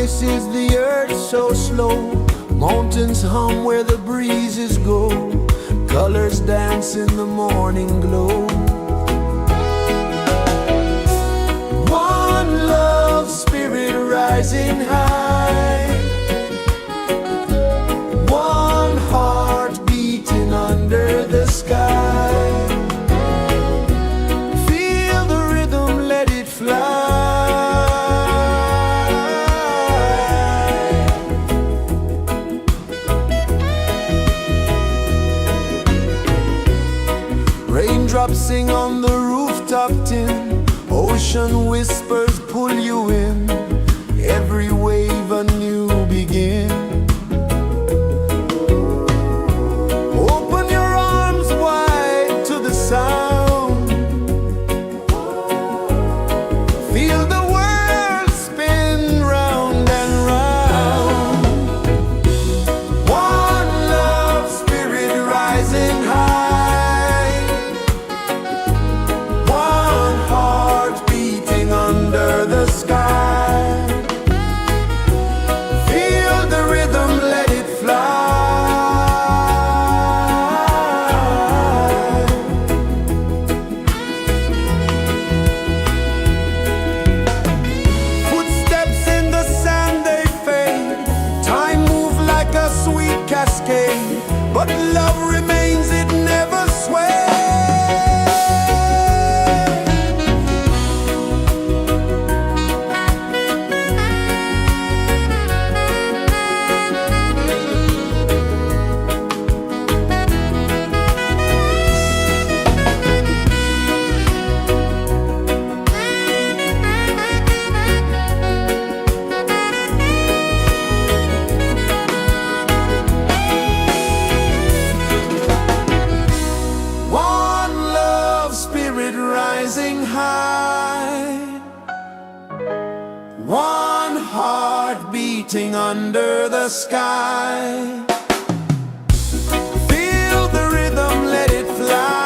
rejoices the earth so slow. Mountains hum where the breezes go. Colors dance in the morning glow. One love spirit rising high. One heart beating under the sky. Feel the rhythm, let it fly. Raindrops sing on the rooftop tin. Ocean whispers pull you in. Every wave a new begin. Open your arms wide to the sound. Feel the world spin round and round. One love spirit rising high. One heart beating under the sky. Feel the rhythm, let it fly. Footsteps in the sand, they fade. Time moves like a sweet cascade, but love remains, it never sways. One love spirit rising high. One heart beating under the sky. Feel the rhythm, let it fly.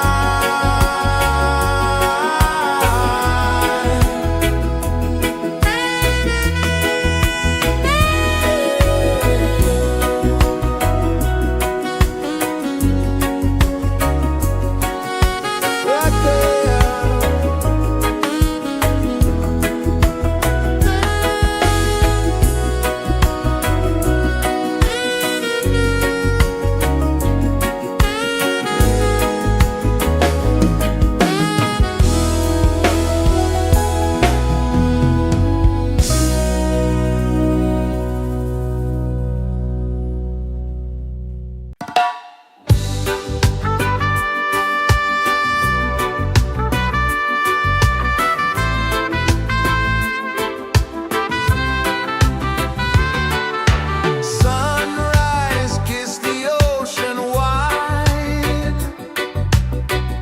Sunrise, kiss the ocean wide.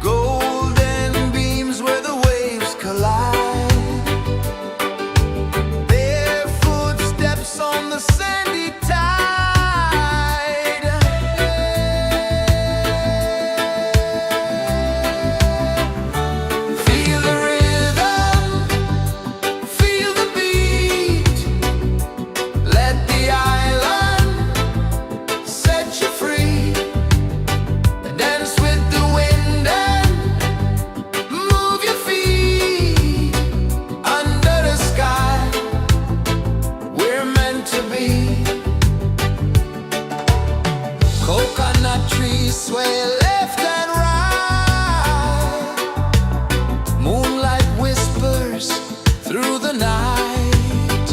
Golden beams where the waves collide. Barefoot steps on the sandy tide. Feel the rhythm, feel the beat. Let the island set you free. Dance with the wind and move your feet. Under the sky, we're meant to be. Coconut trees sway left and right. Moonlight whispers through the night.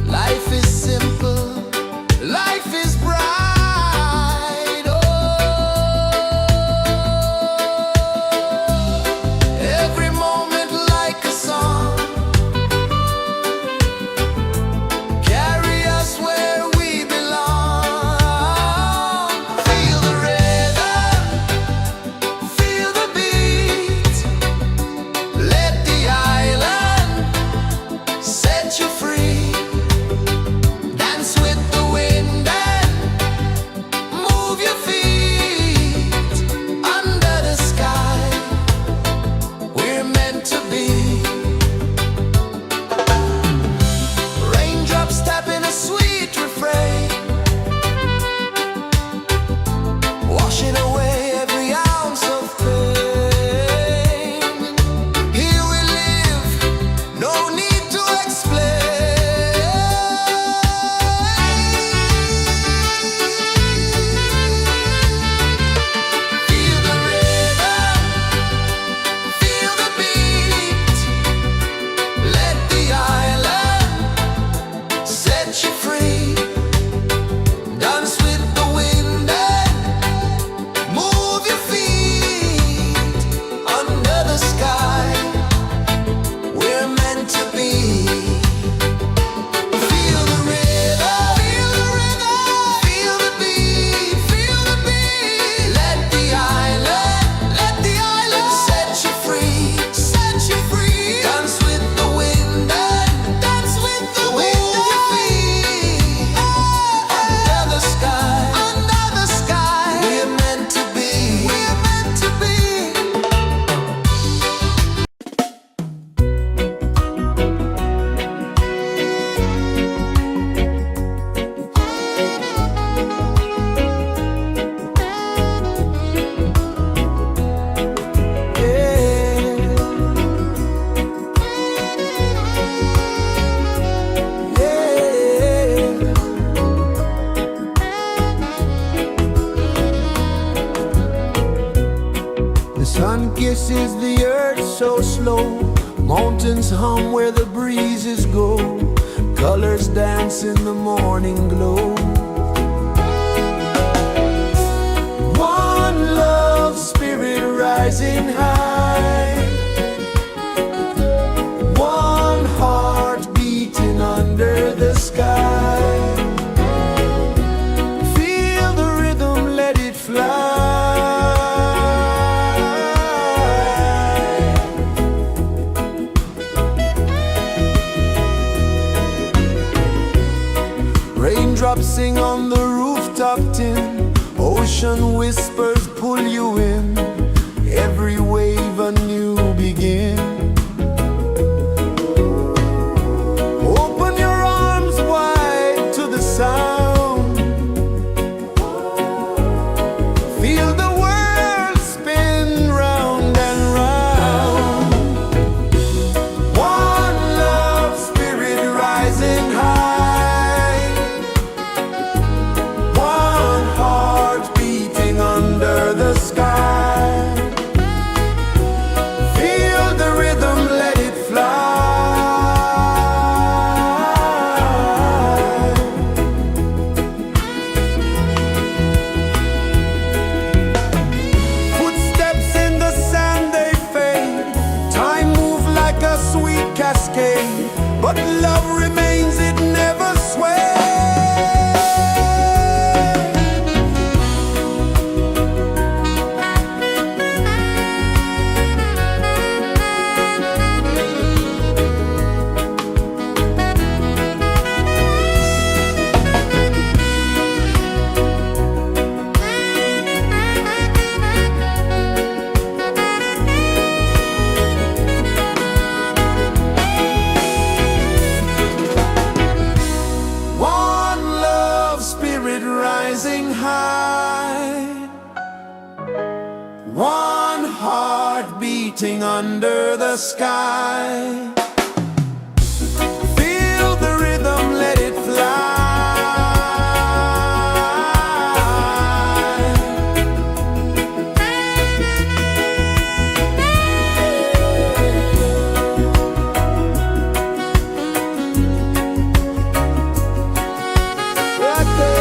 Life is simple, life is bright. Oh, every moment like a song. Carry us where we belong. Feel the rhythm, rejoices the earth so slow. Mountains hum where the breezes go. Colors dance in the morning glow. One love spirit rising high. One heart beating under the sky. Feel the rhythm, let it fly. Raindrops sing on the rooftop tin. Ocean whispers pull you in. Every wave a new begin. Open your arms wide to the sound. Feel the world spin round and round. One love spirit rising high. One heart beating under the sky. Feel the rhythm, let it fly. Footsteps in the sand, they fade. Time moves like a sweet cascade, but love remains, it never sways. One love spirit rising high. One heart beating under the sky. Feel the rhythm, let it fly. Right there.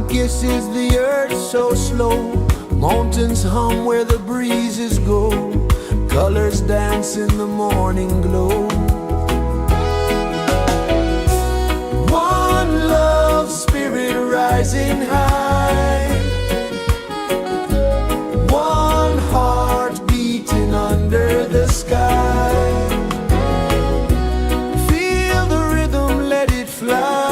sun kisses the earth so slow. Mountains hum where the breezes go. Colors dance in the morning glow. One love spirit rising high. One heart beating under the sky. Feel the rhythm, let it fly.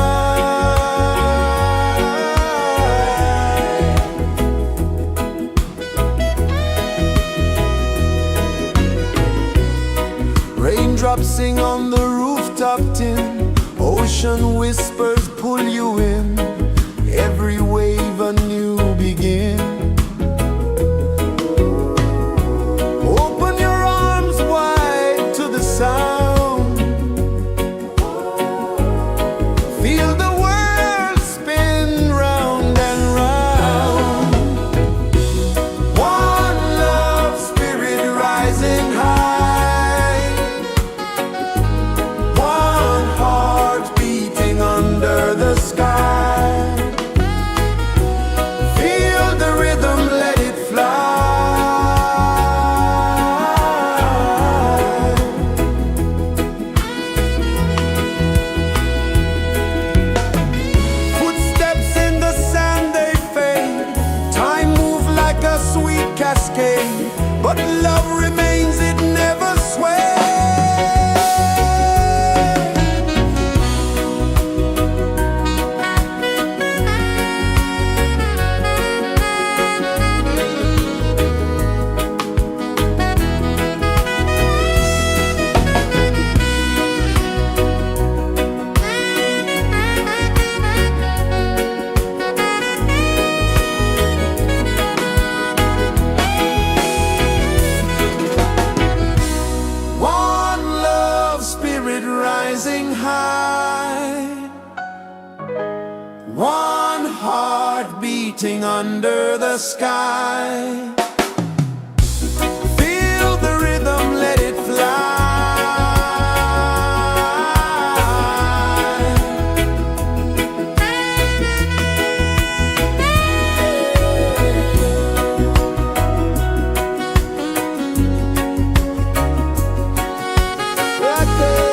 Raindrops sing on the rooftop tin. Ocean whispers pull you in. Every wave a new begin. Open your arms wide to the sound. Feel the world spin round and round. One love spirit rising high. One heart beating under the sky. Feel the rhythm, let it fly. Footsteps in the sand, they fade. Time moves like a sweet cascade, but love remains, it never sways. One love spirit rising high. One heart beating under the sky. Feel the rhythm, let it fly. Right there.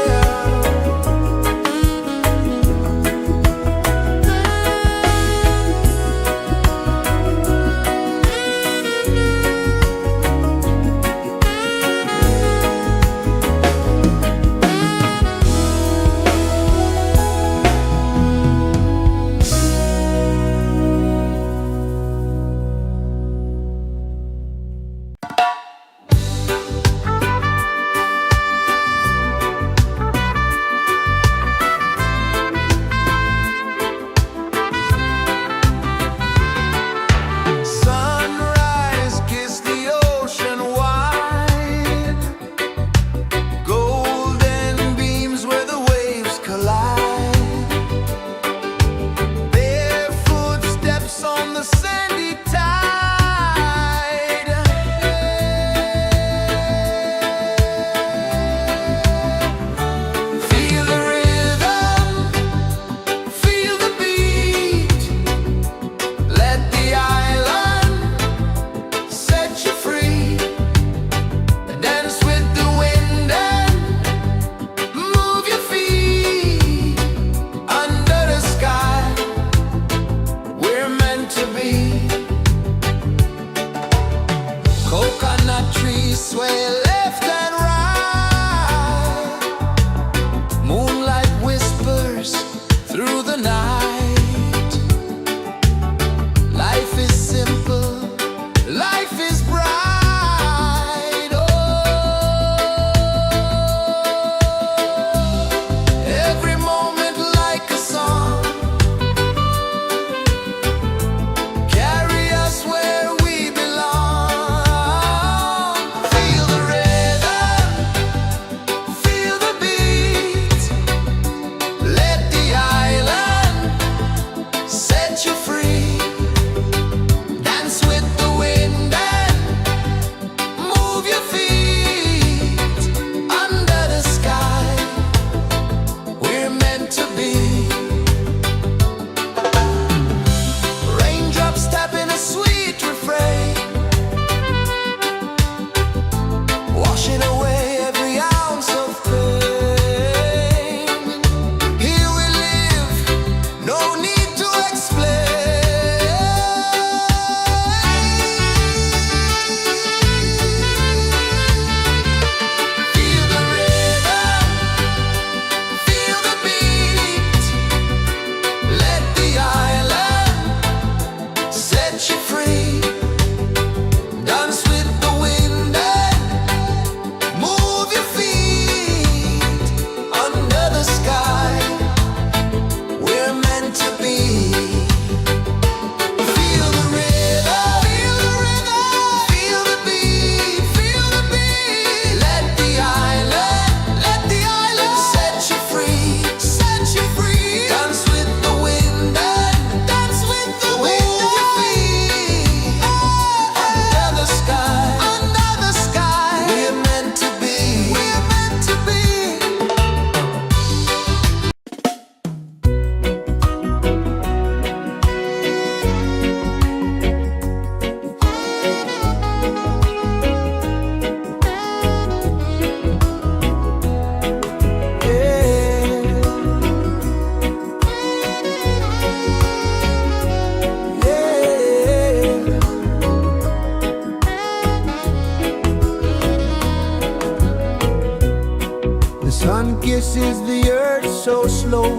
so slow.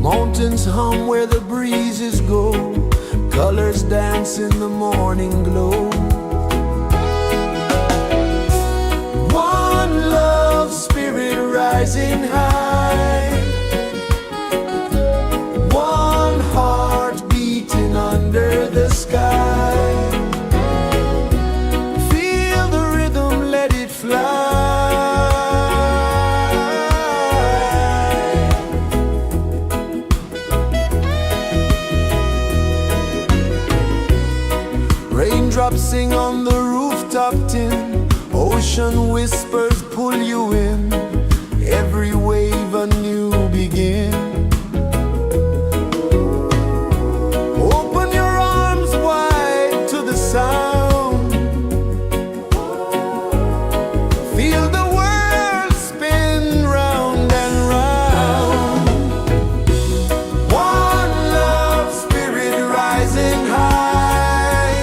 Mountains hum where the breezes go. Colors dance in the morning glow. One love spirit rising high. One heart beating under the sky. Feel the rhythm, let it fly. Raindrops sing on the rooftop tin. Ocean whispers pull you in. Every wave a new begin. Open your arms wide to the sound. Feel the world spin round and round. One love spirit rising high.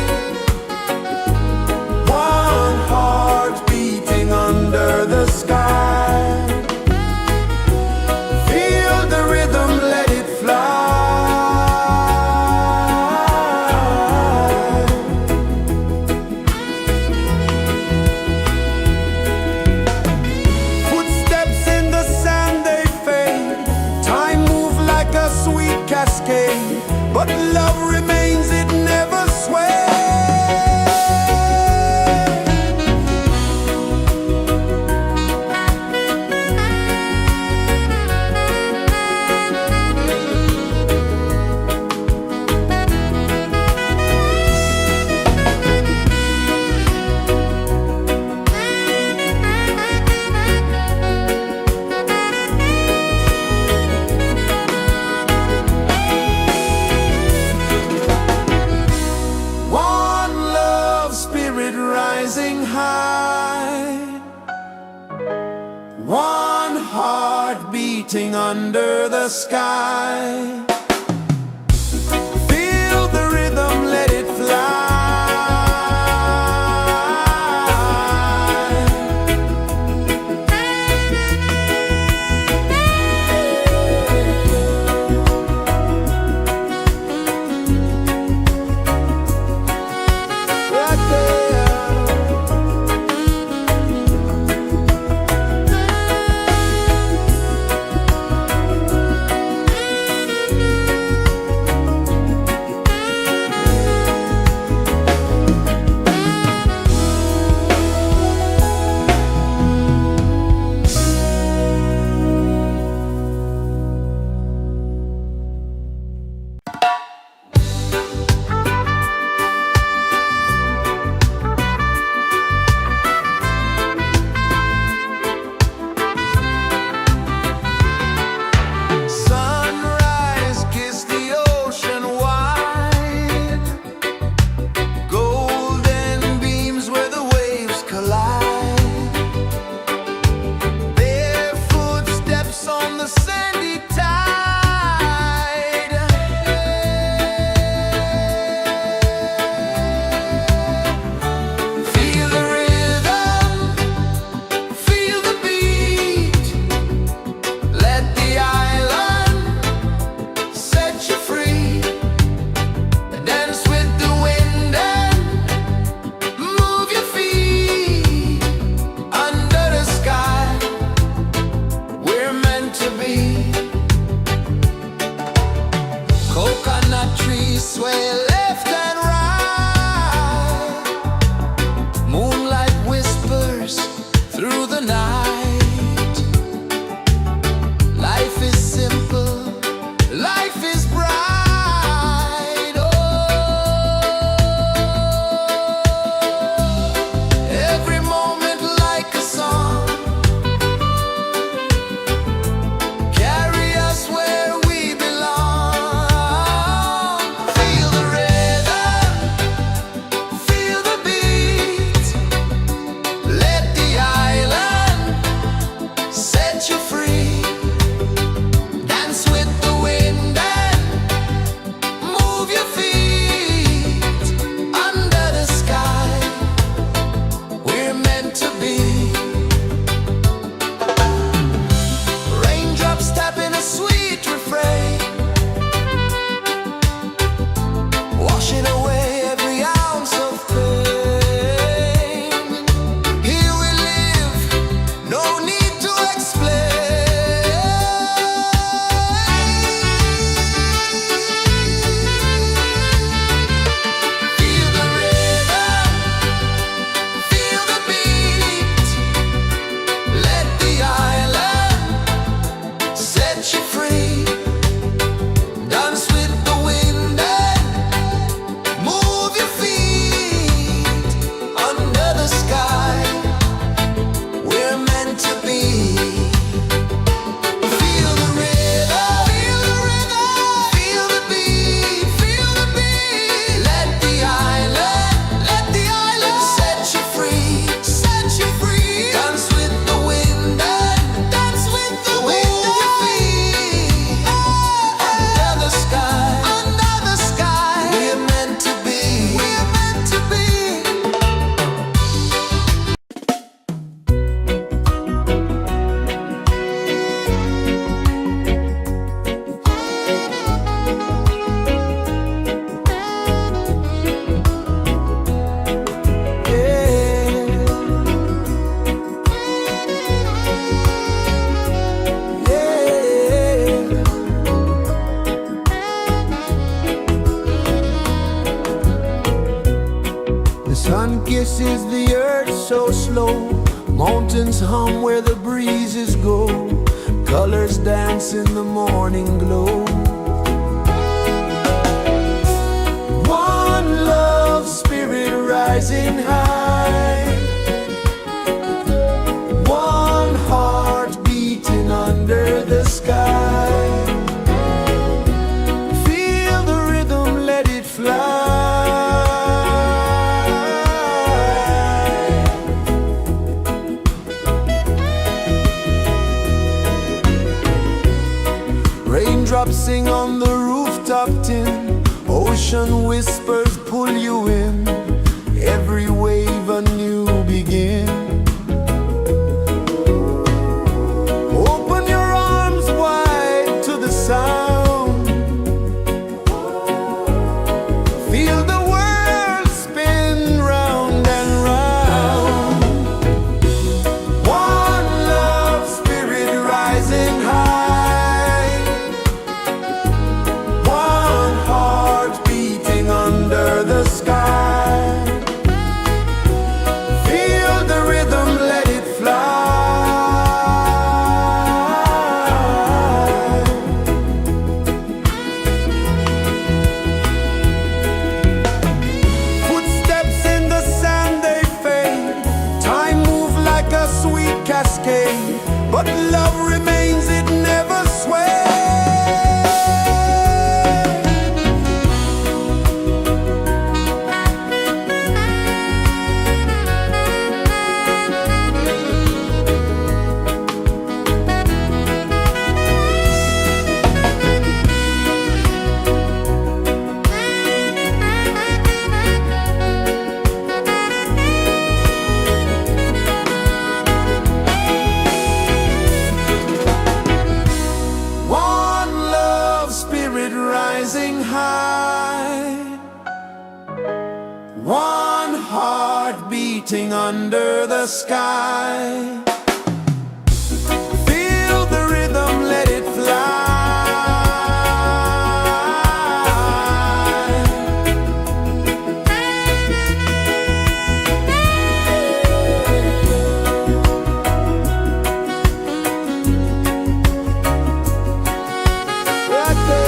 One heart beating under the sky. Feel the rhythm, let it fly. Footsteps in the sand, they fade. Time moves like a sweet cascade, but love remains, it never sways. One love spirit rising high. One heart beating under the sky. Feel the rhythm, let it fly. Right there. kisses the earth so slow. Mountains hum where the breezes go. Colors dance in the morning glow. One love spirit rising high. One heart beating under the sky. Feel the rhythm, let it fly. Raindrops sing on the rooftop tin. Ocean whispers pull you in. Every wave a new begin. Open your arms wide to the sound. Feel the world spin round and round. One love spirit rising high. One heart beating under the sky. Feel the rhythm, let it fly. Footsteps in the sand, they fade. Time moves like a sweet cascade, but love remains, it never sways. Rising high, one heart beating under the sky. Feel the rhythm, let it fly. Right there.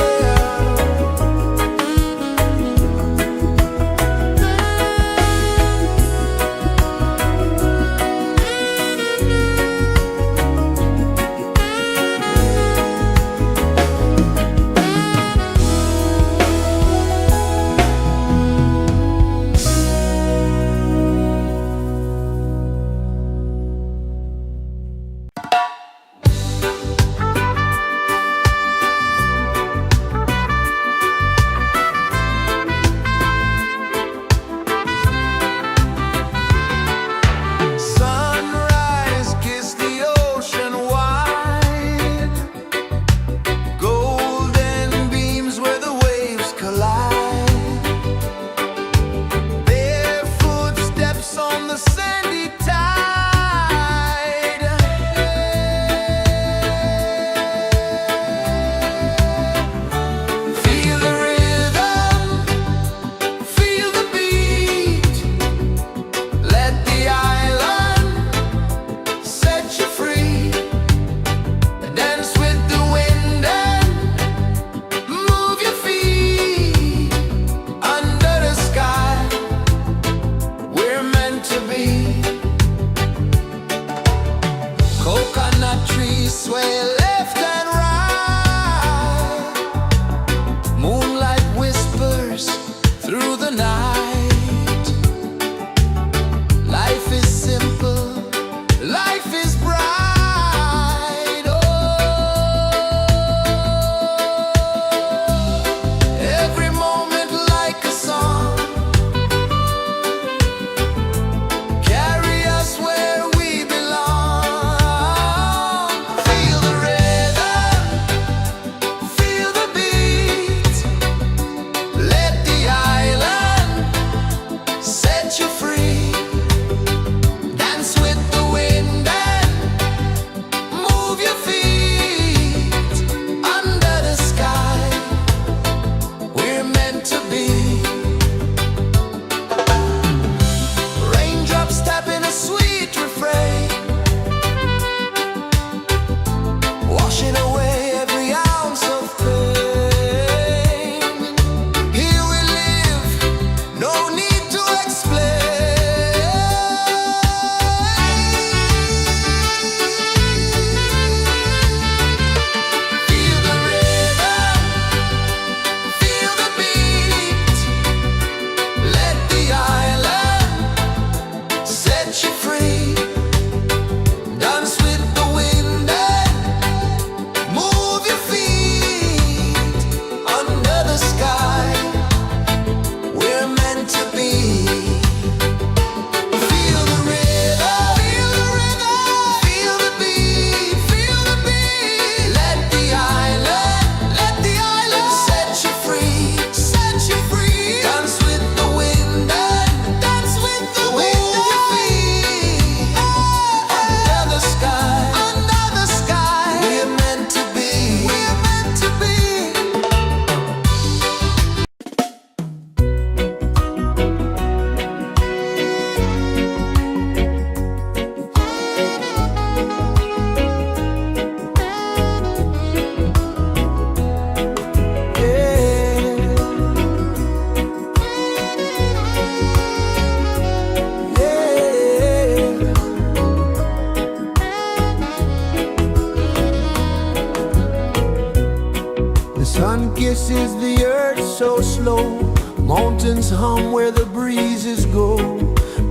pulses the earth so slow. Mountains hum where the breezes go.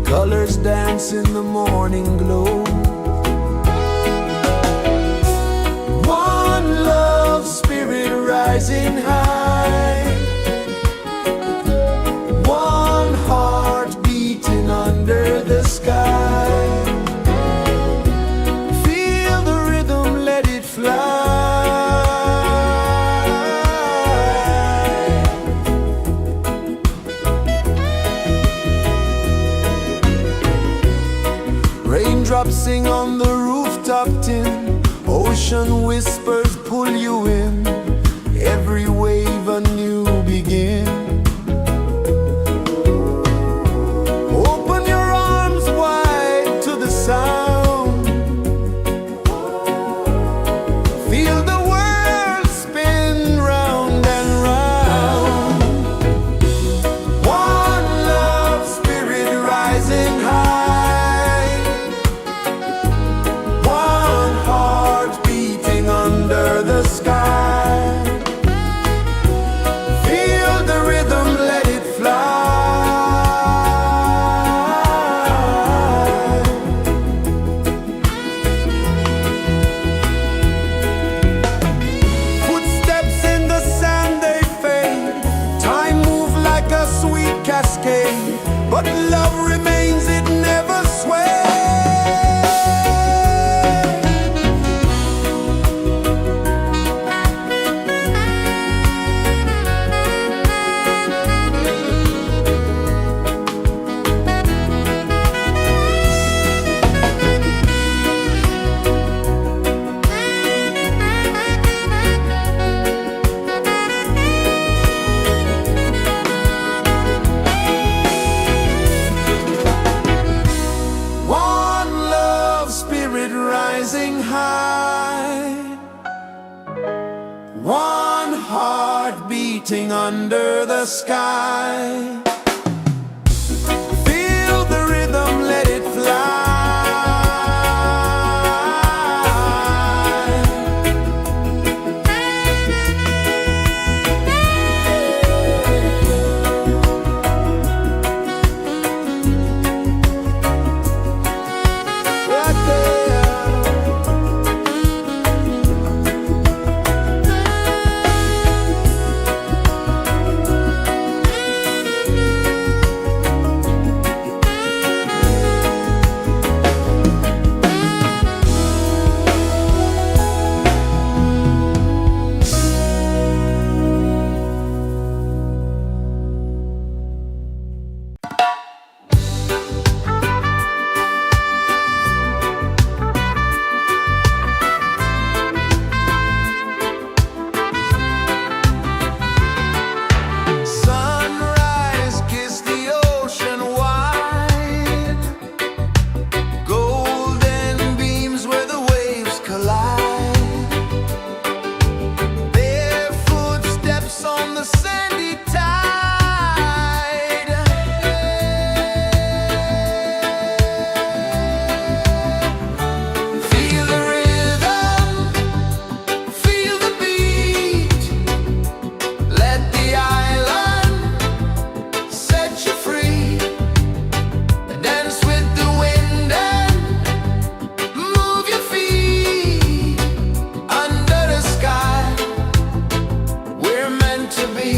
Colors dance in the morning glow. One love spirit rising high. One heart beating under the sky. Feel the rhythm, let it fly. Raindrops sing on the rooftop tin. Ocean whispers pull you in. Every wave a new begin. Open your arms wide to the sound. Feel the world spin round and round. One love spirit rising high. One heart beating under the sky. Feel the rhythm, let it fly. Footsteps in the sand, they fade. Time moves like a sweet cascade, but love remains, it never sways. One love spirit rising high. One heart beating under the sky. Feel the rhythm, let it fly. Right there. Sunrise, kiss the ocean wide. Golden beams where the waves collide. Bare footsteps on the sandy tide. Feel the rhythm, feel the beat. Let the island set you free. Dance with the wind and move your feet. Under the sky, we're meant to be.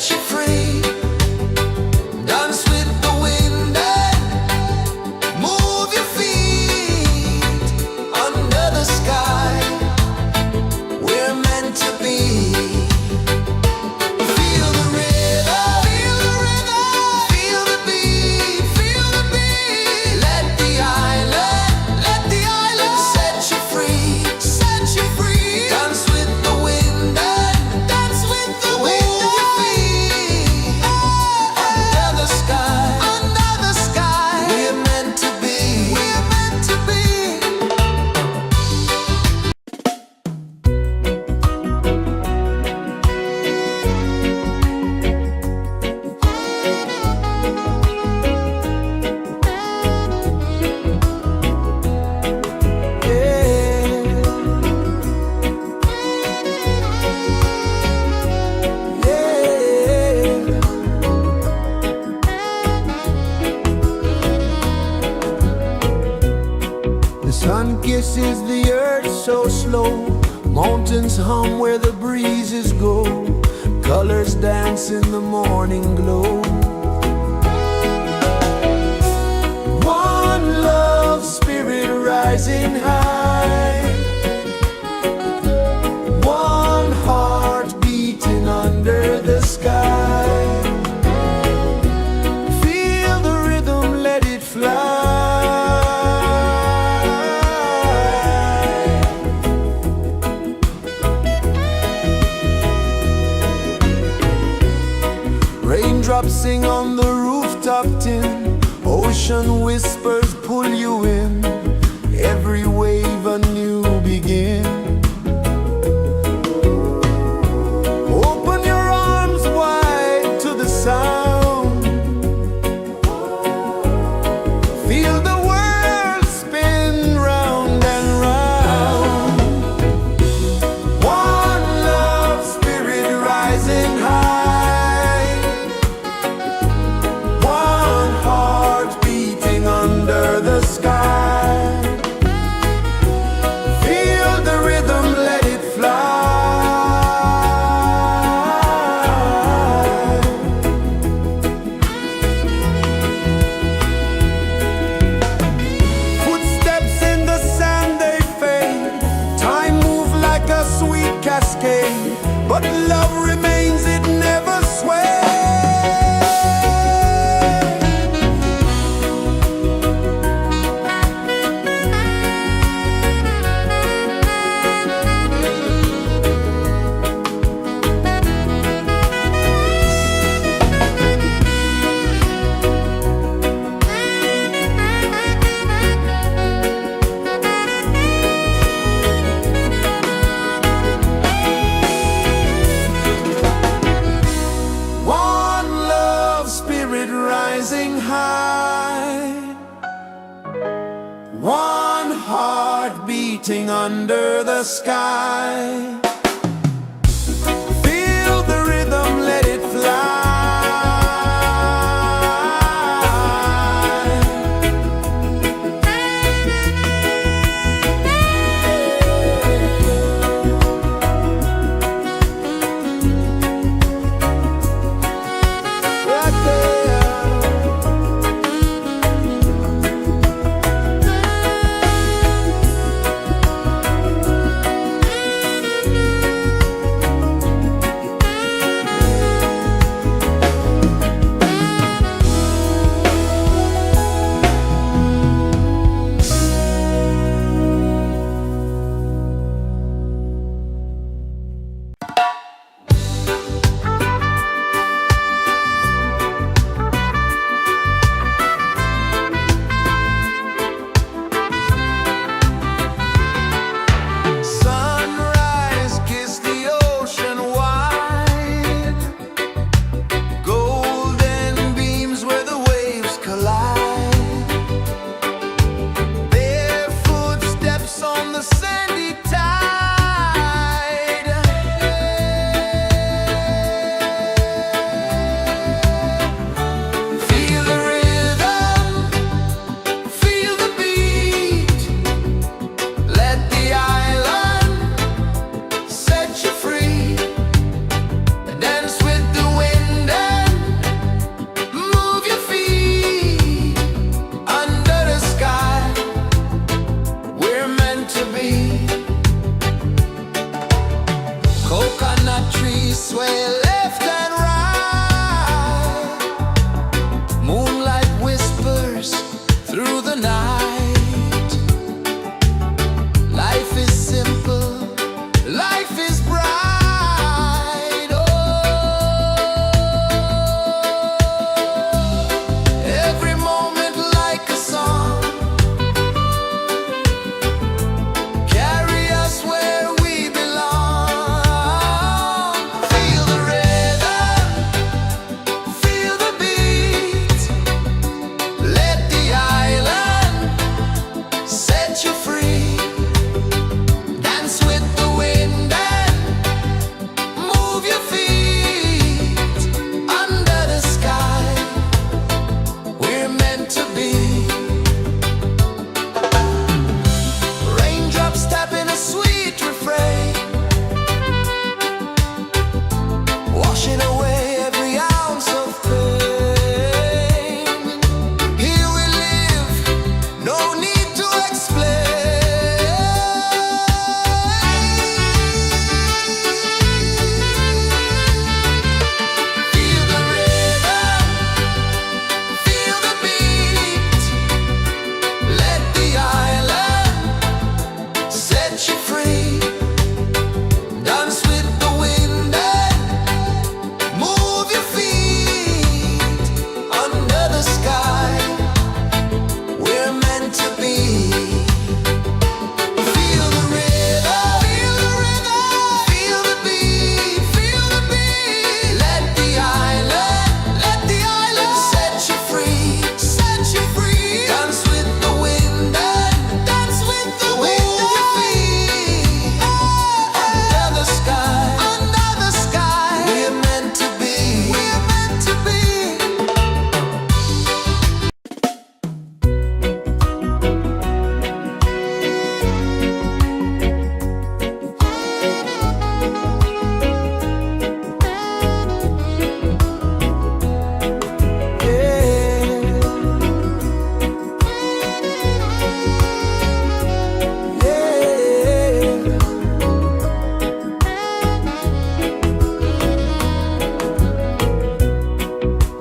set you free. Dance with the wind and move your feet under the sky. We're meant to be. Feel the rhythm, feel the rhythm, feel the beat, feel the beat. Let the island set you free, set you free. Dance with the wind and dance with the wind. Move your feet under the sky, under the sky. We're meant to be, we're meant to be. The sun kisses the earth so slow. Mountains hum where the breezes go. Colors dance in the morning glow. One love spirit rising high. One heart beating under the sky. Feel the rhythm, let it fly. Raindrops sing on the rooftop tin. Ocean whispers pull you in. Every wave a new begin. Open your arms wide to the sound. Feel the world spin round and round. One love spirit rising high. One heart beating under the sky. Feel the rhythm, let it fly. Footsteps in the sand, they fade. Time moves like a sweet cascade, but love remains, it never sways. One love spirit rising high. One heart beating under the sky. Feel the rhythm, let it fly. Right there.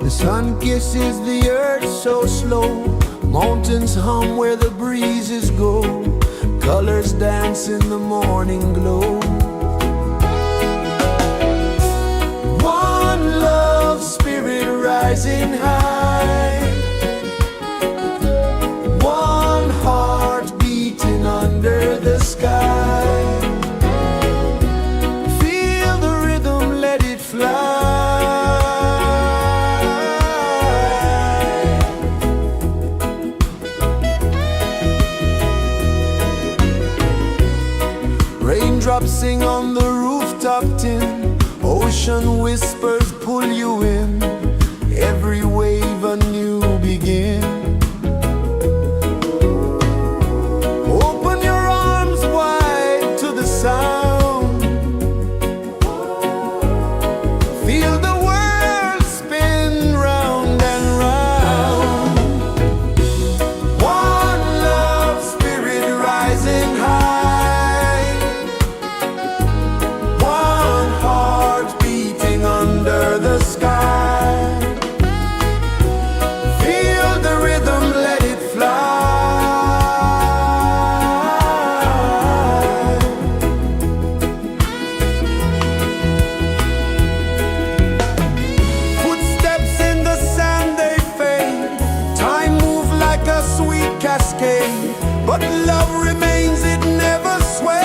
The sun kisses the earth so slow, mountains hum where the breezes go, colors dance in the morning glow. One love spirit rising high, one heart beating under the sky. Feel the rhythm, let it fly. Raindrops sing on the rooftop tin, ocean whispers pull you in, every wave a new begin. Open your arms wide to the sound, feel the world spin round and round. One love spirit rising high, one heart beating under the sky. Feel the rhythm, let it fly. Footsteps in the sand, they fade, time moves like a sweet cascade, but love remains, it never sways.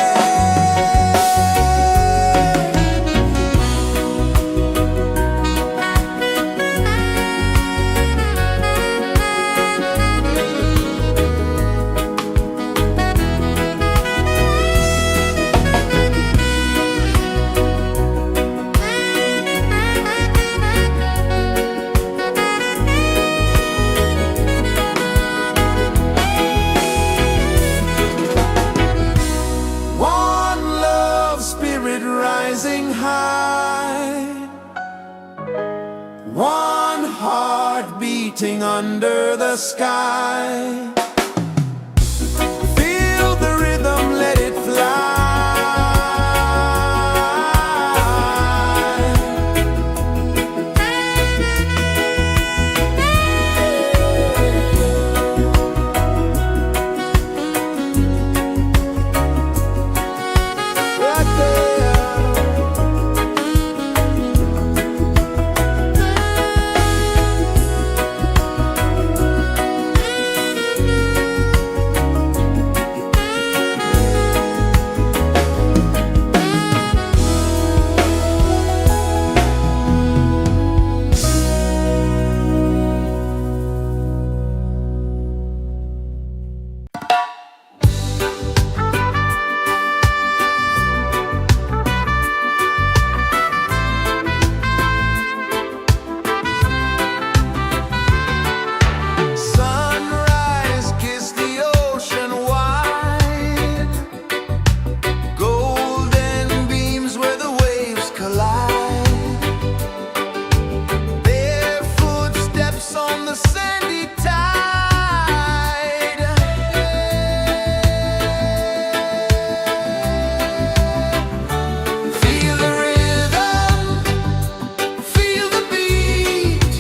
One love spirit rising high, one heart beating under the sky. Feel the rhythm, let it fly. Right there. Sunrise, kiss the ocean wide, golden beams where the waves collide, their footsteps on the sandy tide. Feel the rhythm, feel the beat,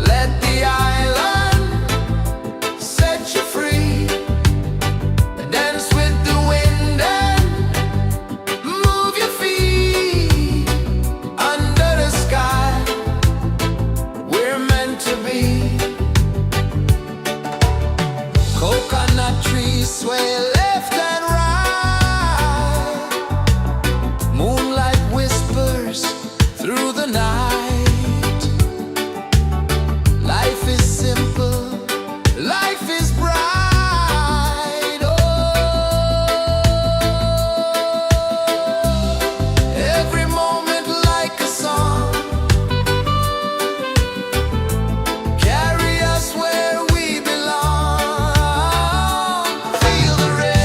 let the island set you free. Dance with the wind and move your feet under the sky. We're meant to be. Coconut trees sway left and right, moonlight whispers through the night. Life is simple, life is bright. Oh, every moment like a song, carry us where we belong. Feel the rhythm.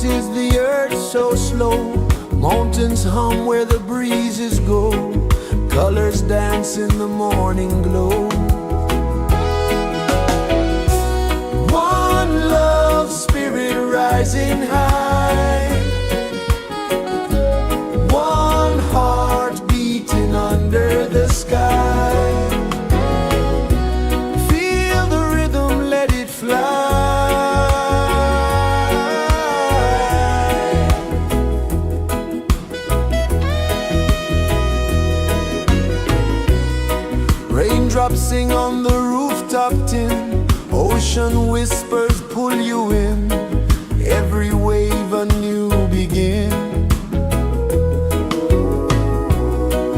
is the earth so slow. Mountains hum where the breezes go. Colors dance in the morning glow. One love, spirit rising high. One heart beating under the sky. Feel the rhythm, let it fly. Raindrops sing on the rooftop tin. Ocean whispers pull you in. Every wave a new begin.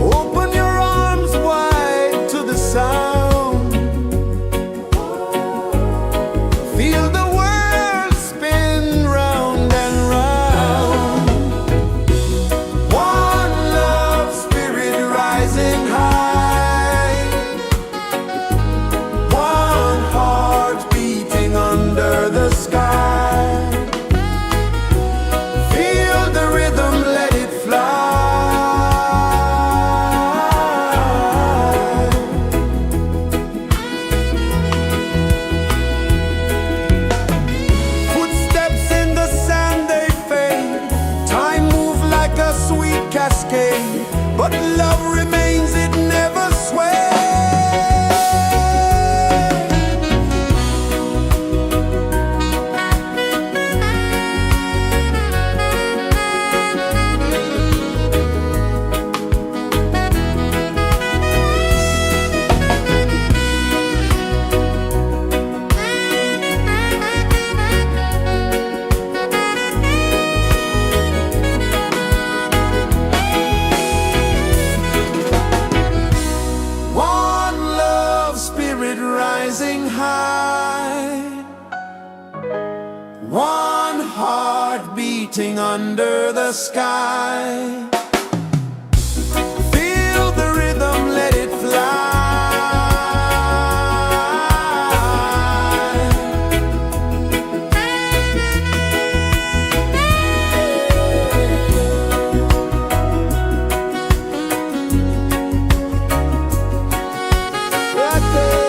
Open your arms wide to the sound. Feel the world spin round and round. One love, spirit rising high. One heart beating under the sky. Feel the rhythm, let it fly. Footsteps in the sand, they fade. Time moves like a sweet cascade, but love remains, it never sways. One love, spirit rising high. One heart beating under the sky. Feel the rhythm, let it fly. Right there.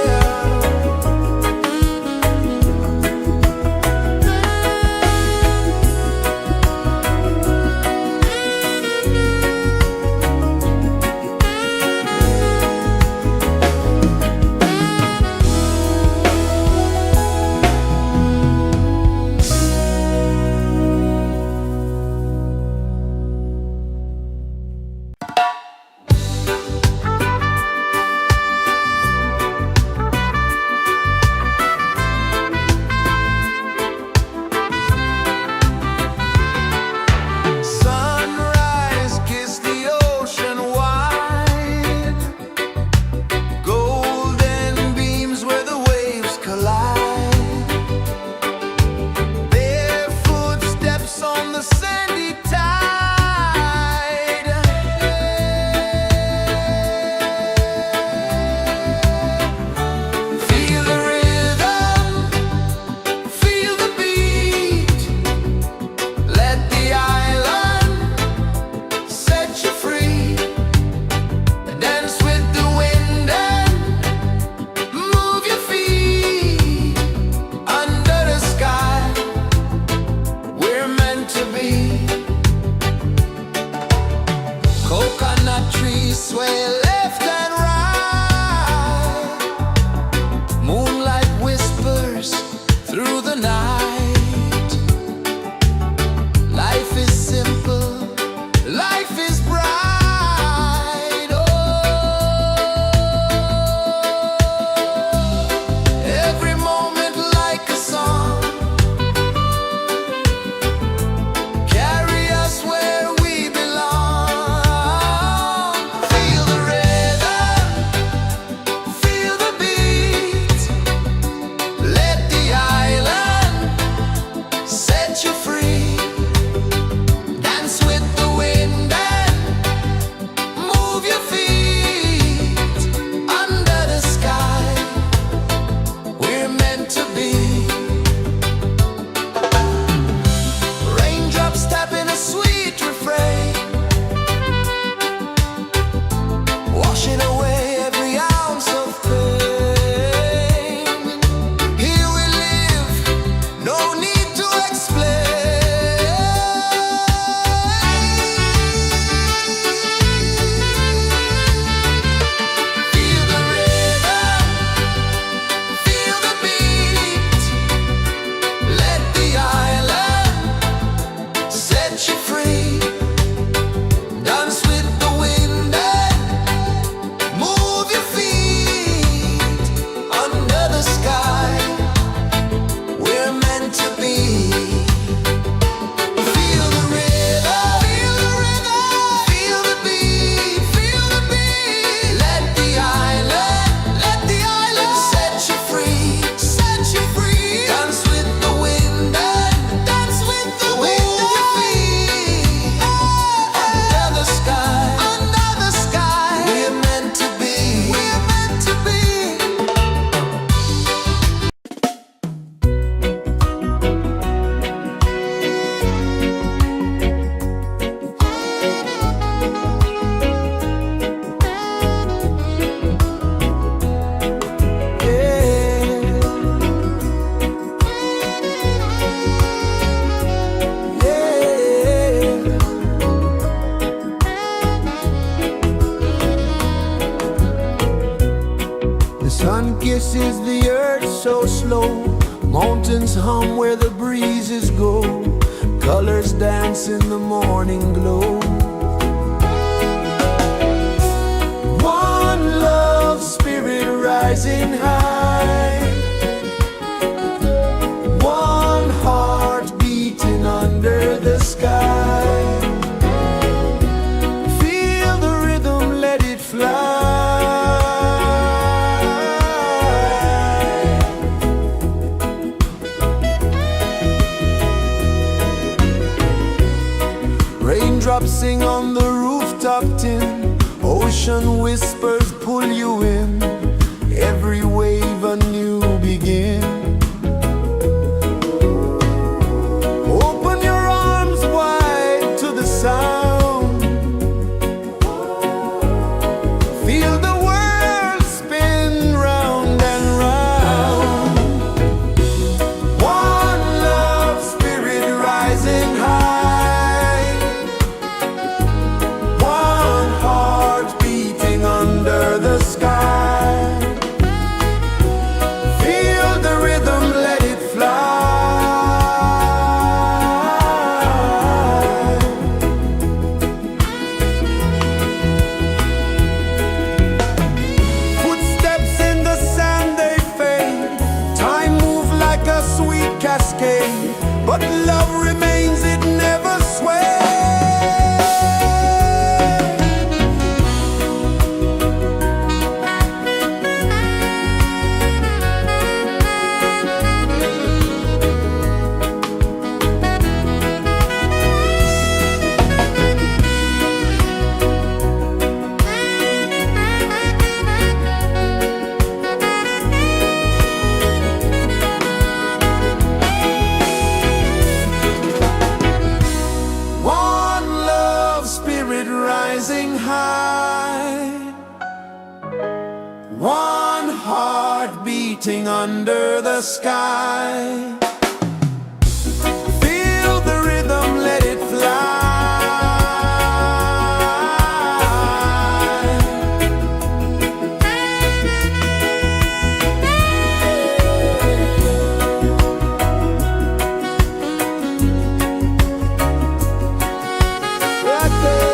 rejoices the earth so slow. Mountains hum where the breezes go. Colors dance in the morning glow. One love spirit rising high. One heart beating under the sky. Feel the rhythm, let it fly. Raindrops sing on the rooftop tin. Ocean whispers pull you in. Every wave a new begin. Open your arms wide to the sound. Feel the world spin round and round. One love spirit rising high. One heart beating under the sky. Feel the rhythm, let it fly. Footsteps in the sand, they fade. Time moves like a sweet cascade, but love remains, it never sways. One love spirit rising high. One heart beating under the sky. Feel the rhythm, let it fly. Right there.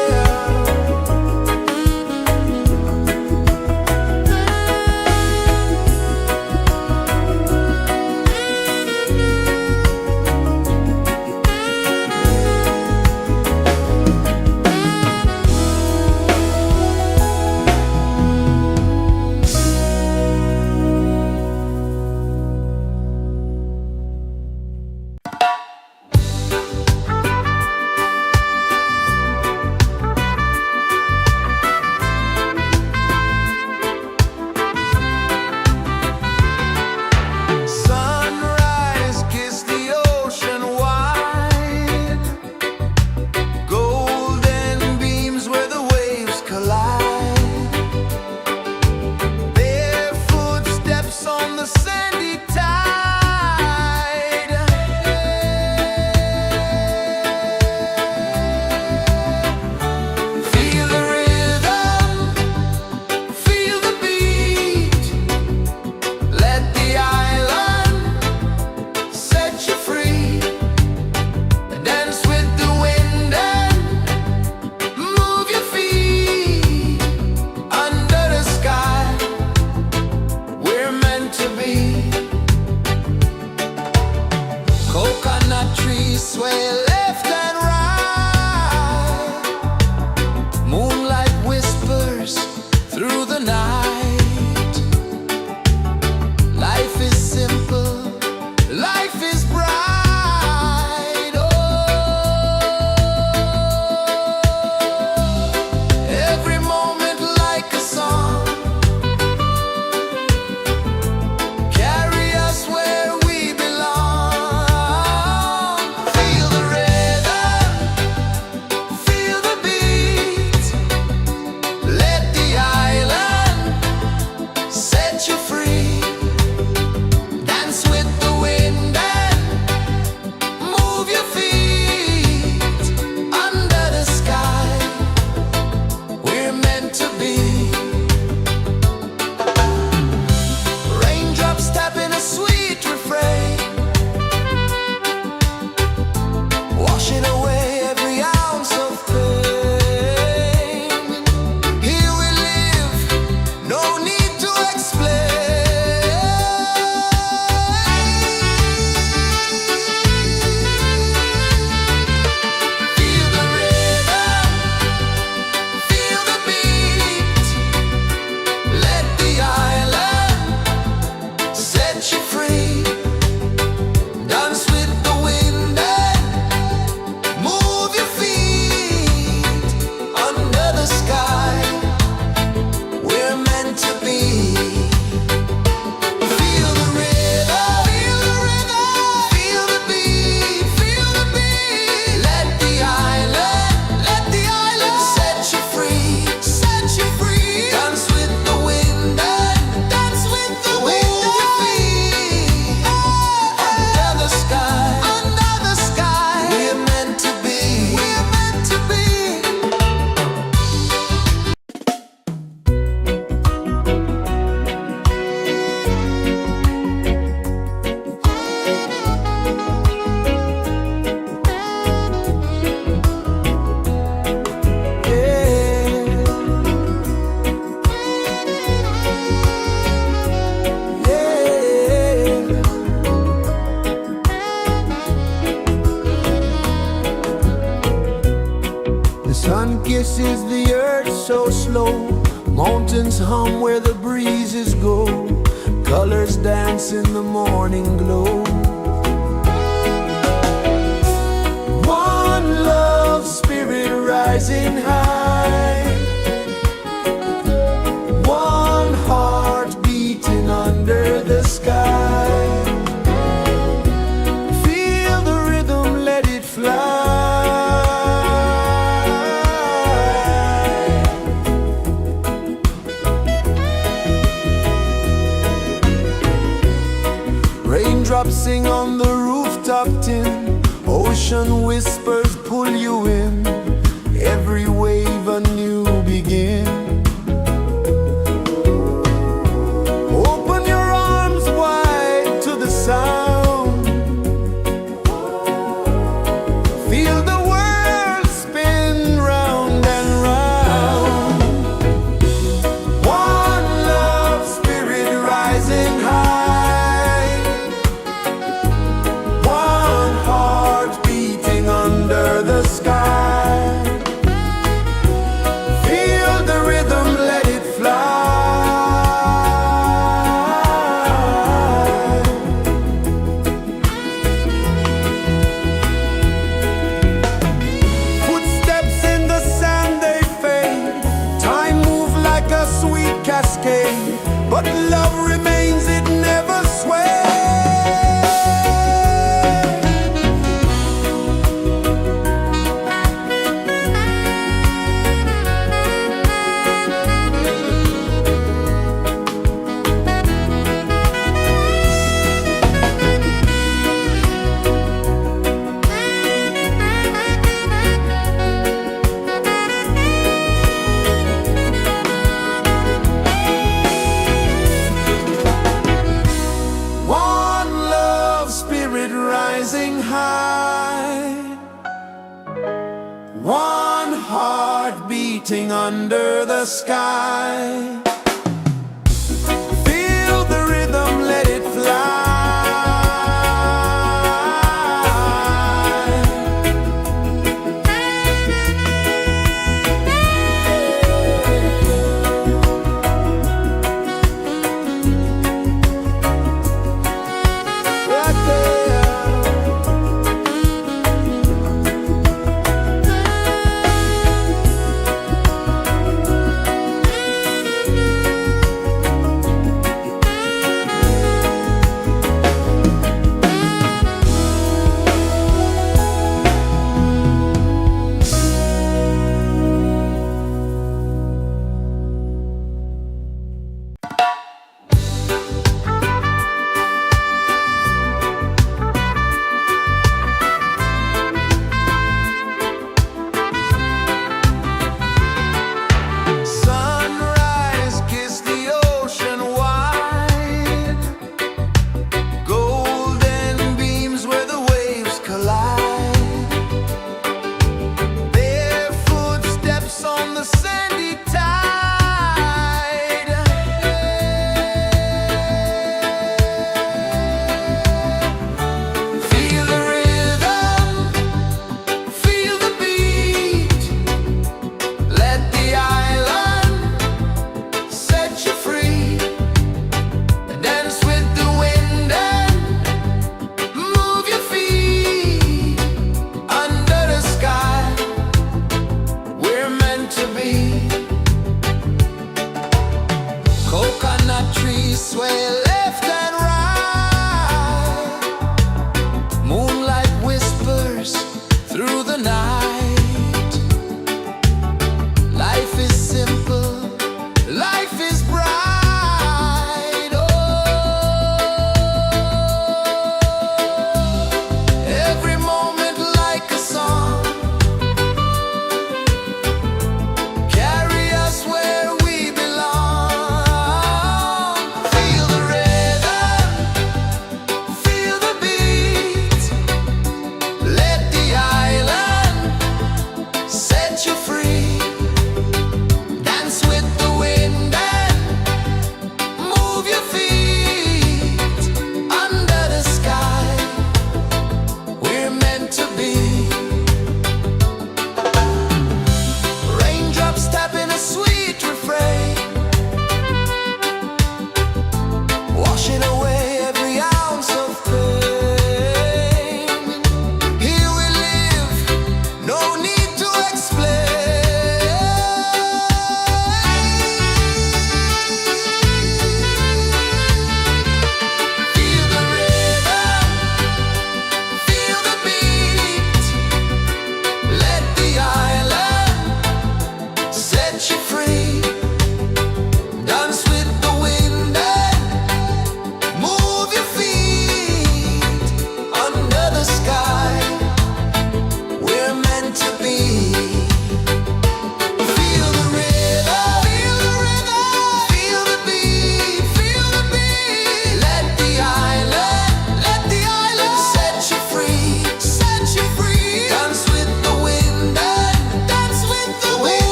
Sunrise, kiss the ocean wide. Golden beams where the waves collide. Barefoot steps on the sandy tide. Feel the rhythm, feel the beat. Let the island set you free. Dance with the wind and move your feet. Under the sky, we're meant to be. Coconut trees sway left and right. Moonlight whispers through the night. Life is simple, life is bright. Oh, every moment like a song. Carry us where we belong. Feel the rhythm, feel the beat. Let the island Mountains hum where the breezes go, colors dance in the morning glow. One love spirit rising high, one heart beating under the sky. Feel the rhythm, let it fly. Raindrops sing on the rooftop tin, ocean whispers pull you in, every wave a new begin. Open your arms wide to the sound, feel the world spin round and round. One love spirit rising high, one heart beating under the sky. Feel the rhythm, let it fly. Footsteps in the sand, they fade. Time moves like a sweet cascade, but love remains, it never sways. One love spirit rising high, one heart beating under the sky. Feel the rhythm, let it fly. Right there.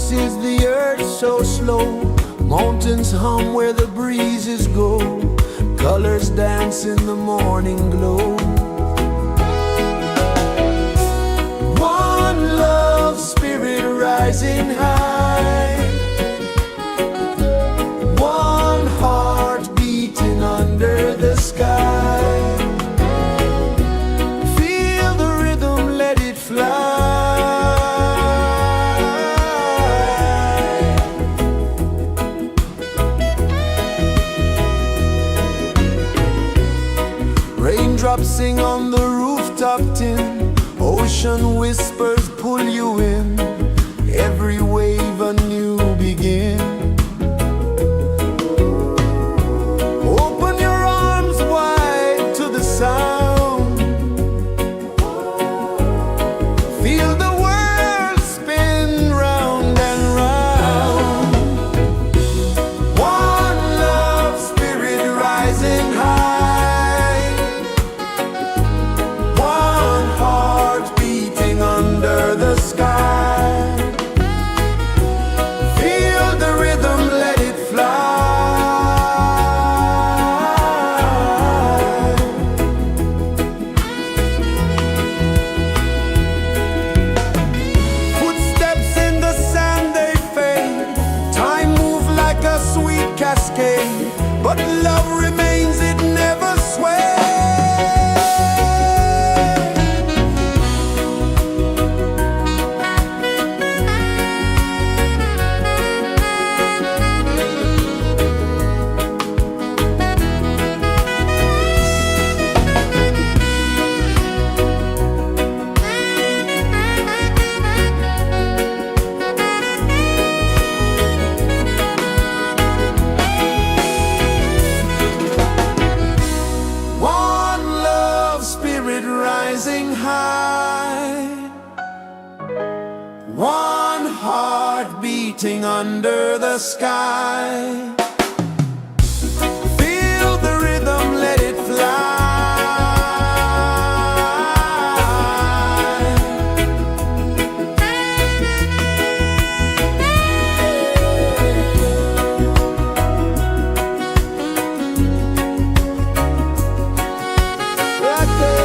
embraces the earth so slow. Mountains hum where the breezes go. Colors dance in the morning glow. One love, spirit rising high. One heart beating under the sky. Feel the rhythm, let it fly. Raindrops sing on the rooftop tin. Ocean whispers pull you in. Every wave a new begin. Open your arms wide to the sound. Feel the world spin round and round. One love, spirit rising high. One heart beating under the sky. Feel the rhythm, let it fly. Footsteps in the sand, they fade. Time moves like a sweet cascade, but love remains, it never sways. One love, spirit rising high. One heart beating under the sky. Feel the rhythm, let it fly. Right there.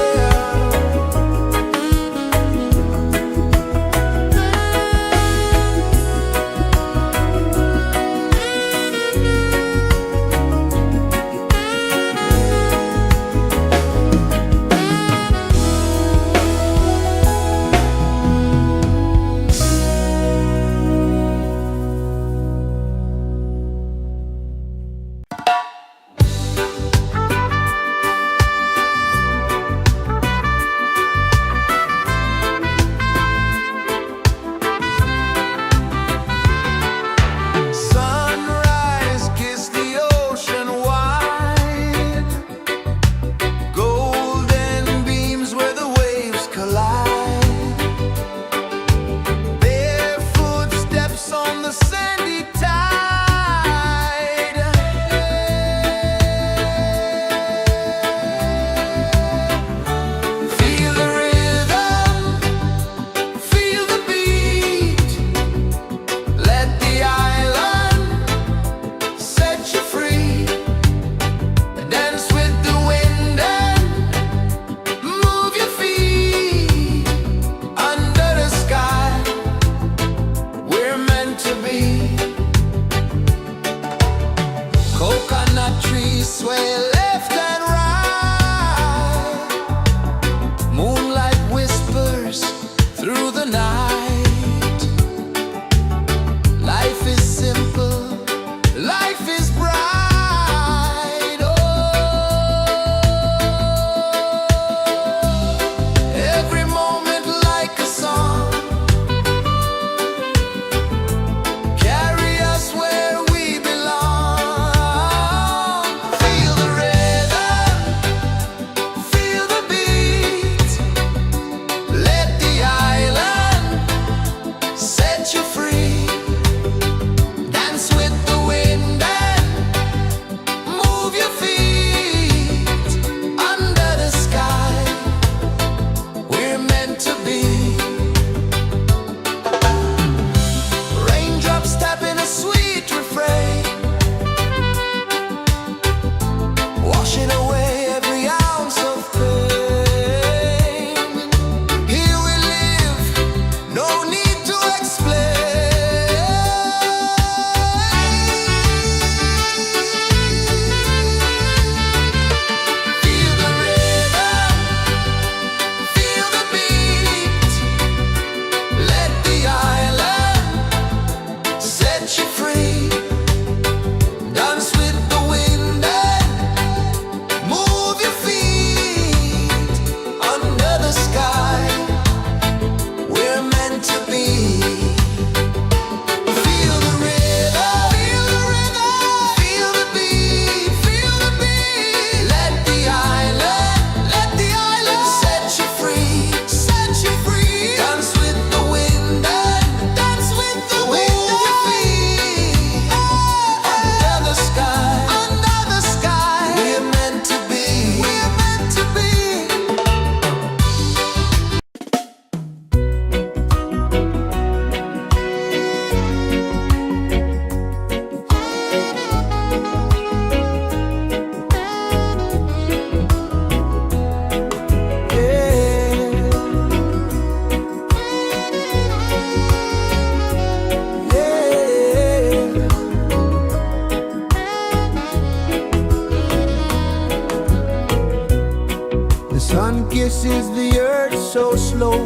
Sun kisses the earth so slow,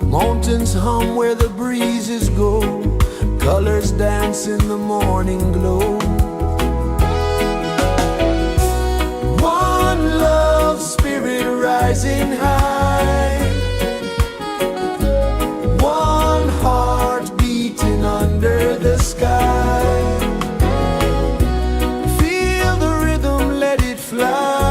mountains hum where the breezes go, colors dance in the morning glow. One love spirit rising high, one heart beating under the sky. Feel the rhythm, let it fly.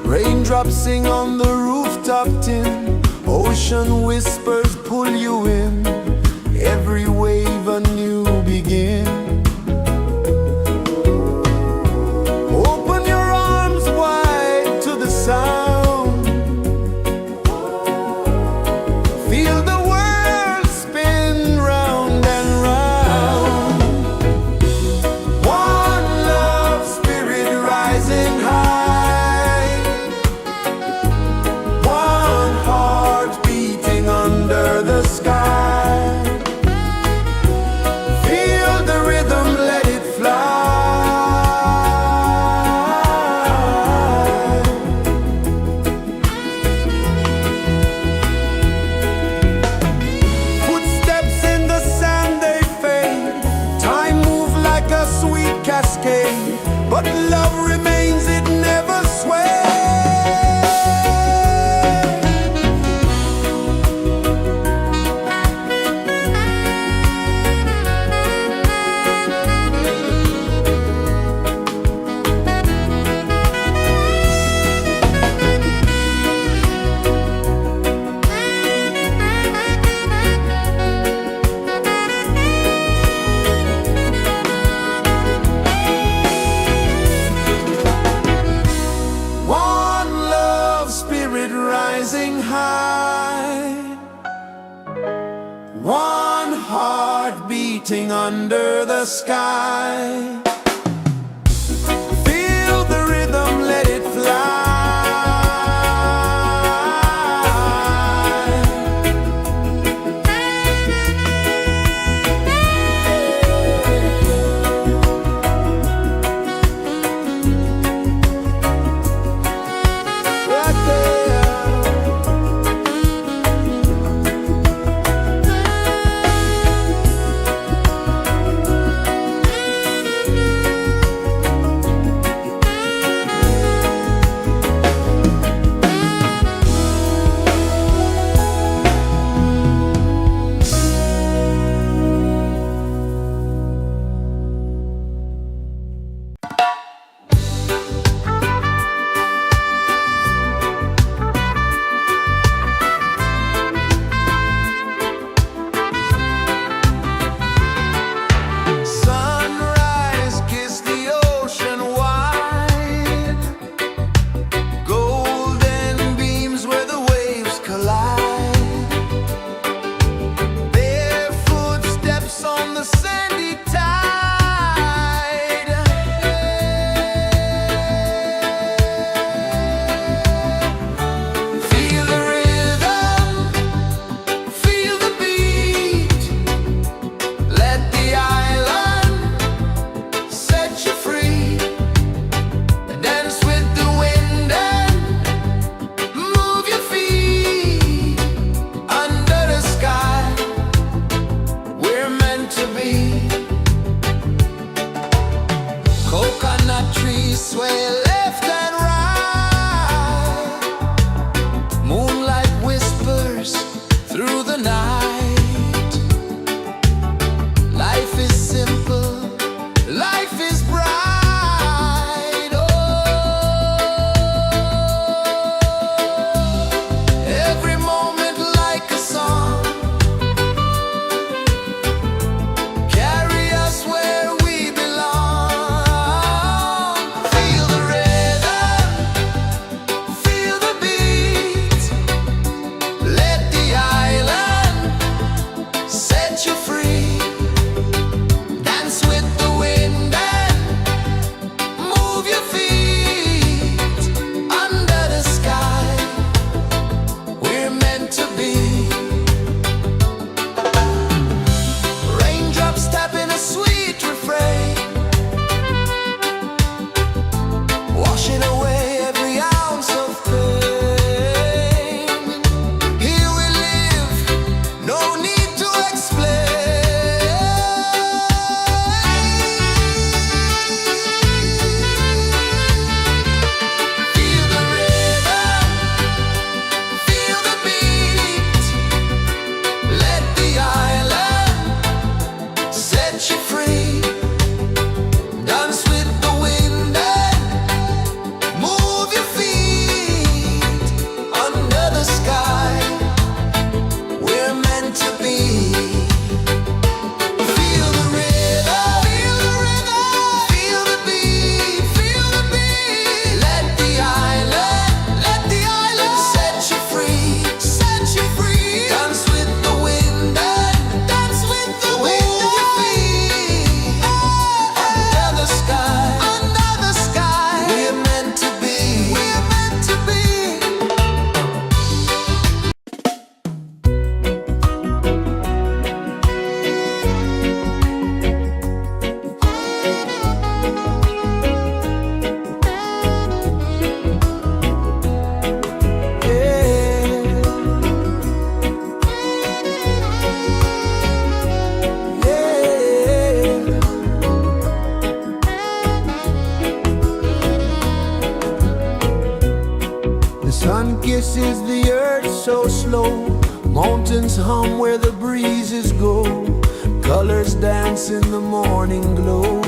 Raindrops sing on the rooftop tin, ocean whispers pull you in, every wave a new begin. Open your arms wide to the sound, feel the world spin round and round. One love spirit rising high, one heart beating under the sky. Feel the rhythm, let it fly. Footsteps in the sand, they fade. Time moves like a sweet cascade, but love remains, it never sways. One love spirit rising high, one heart beating under the sky. Feel the rhythm, let it fly. Right there. Sunrise, kiss the ocean wide, golden beams where the waves collide, bare footsteps on the sandy tide. Feel the rhythm, feel the beat, let the island set you free. Dance with the wind and move your feet under the sky. We're meant to be. Coconut trees sway left and right, moonlight whispers through the night. Life is simple, life is bright. Oh, every moment like a song, carry us where we belong. Feel the rhythm. pulses the earth so slow. Mountains hum where the breezes go. Colors dance in the morning glow.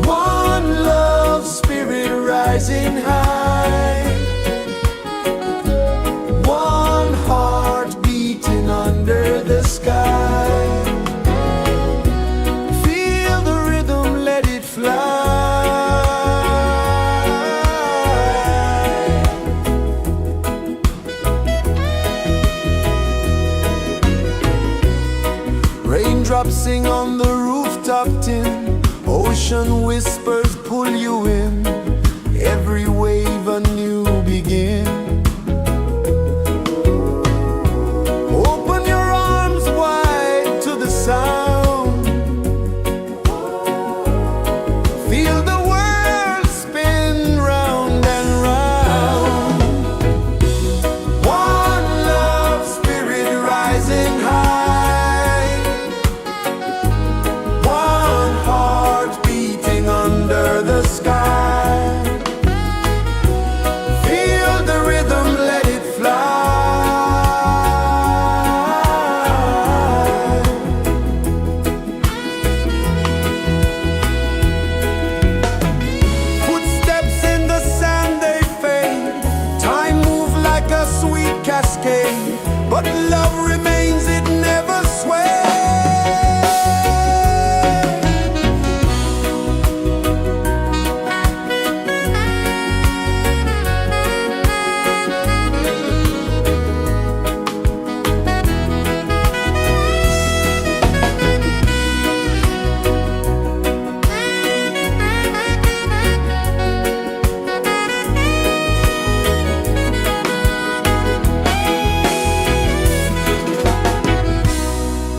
One love spirit rising high. One heart beating under the sky. Feel the rhythm, let it fly. Raindrops sing on the rooftop tin. Ocean whispers pull you in. Every wave a new begin. Open your arms wide to the sound. Feel the world spin round and round. One love spirit rising high. One heart beating under the sky. Feel the rhythm, let it fly. Footsteps in the sand, they fade. Time moves like a sweet cascade, but love remains, it never sways.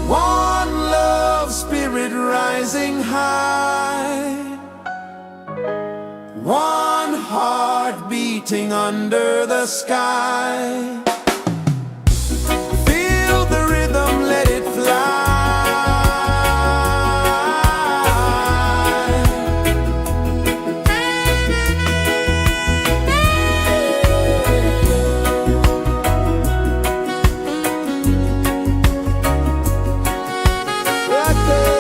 One love spirit rising high. One heart beating under the sky. Feel the rhythm, let it fly. Right there.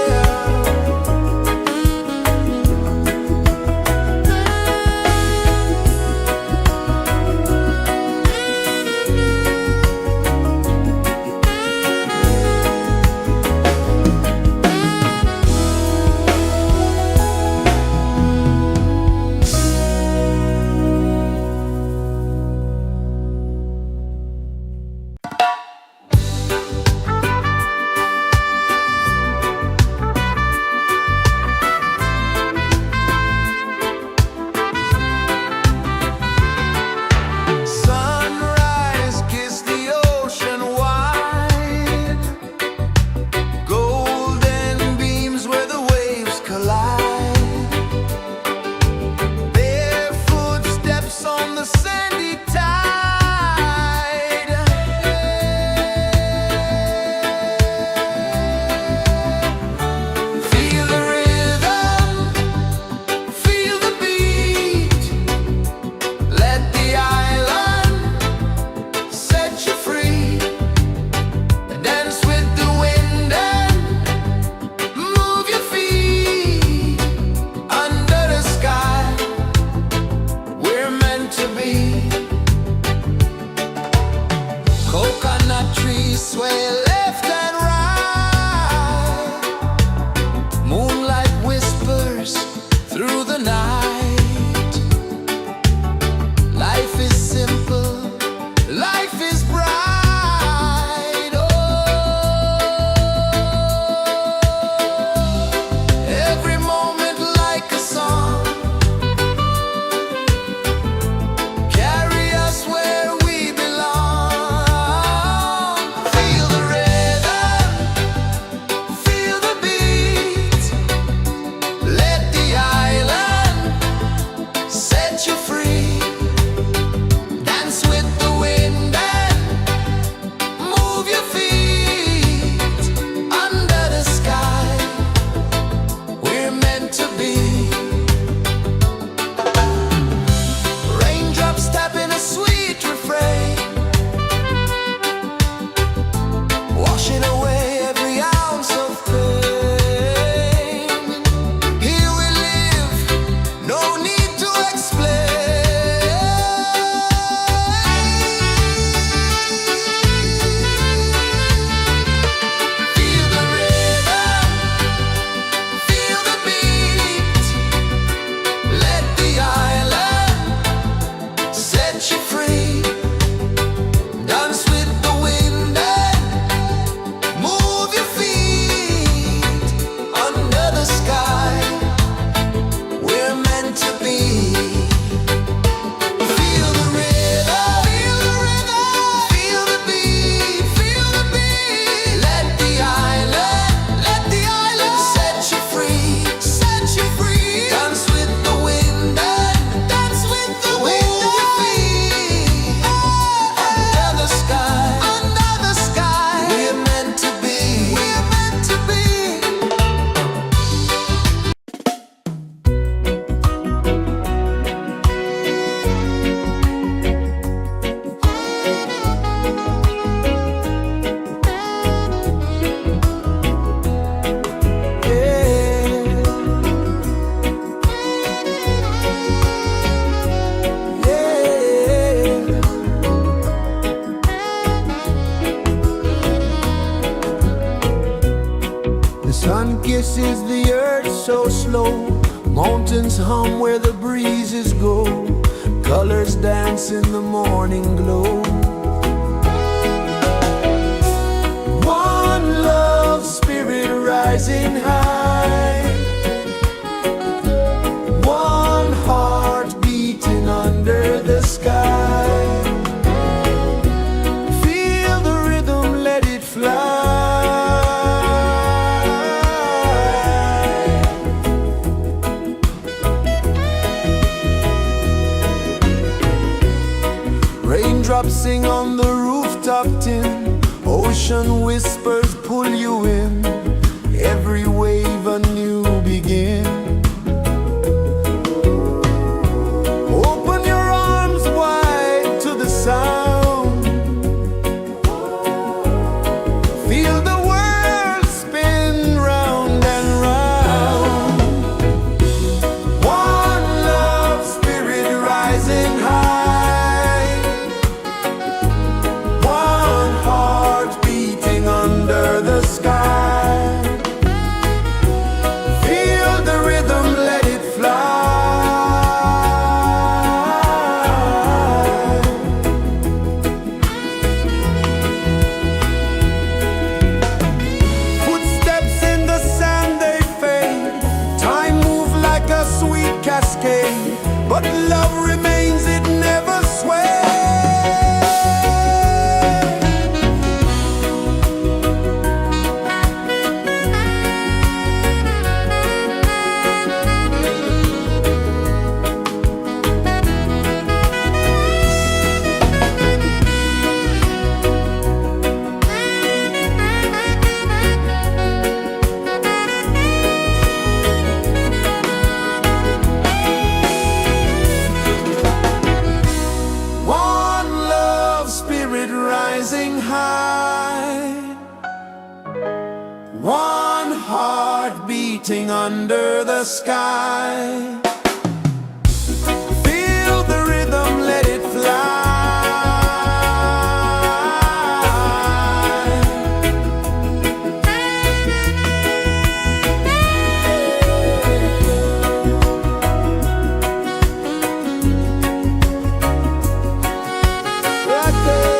Sun kisses the earth so slow, mountains hum where the breezes go, colors dance in the morning glow. One love spirit rising high, one heart beating under the sky. Feel the rhythm, let it fly. Raindrops sing on the rooftop tin, ocean whispers pull you in, every wave a new begin. Open your arms wide to the sound, feel the world spin round and round. One love spirit rising high, one heart beating under the sky. Feel the rhythm, let it fly. Footsteps in the sand, they fade, time moves like a sweet cascade, but love remains, it never sways. One love spirit rising high, one heart beating under the sky. Feel the rhythm, let it fly. Right there.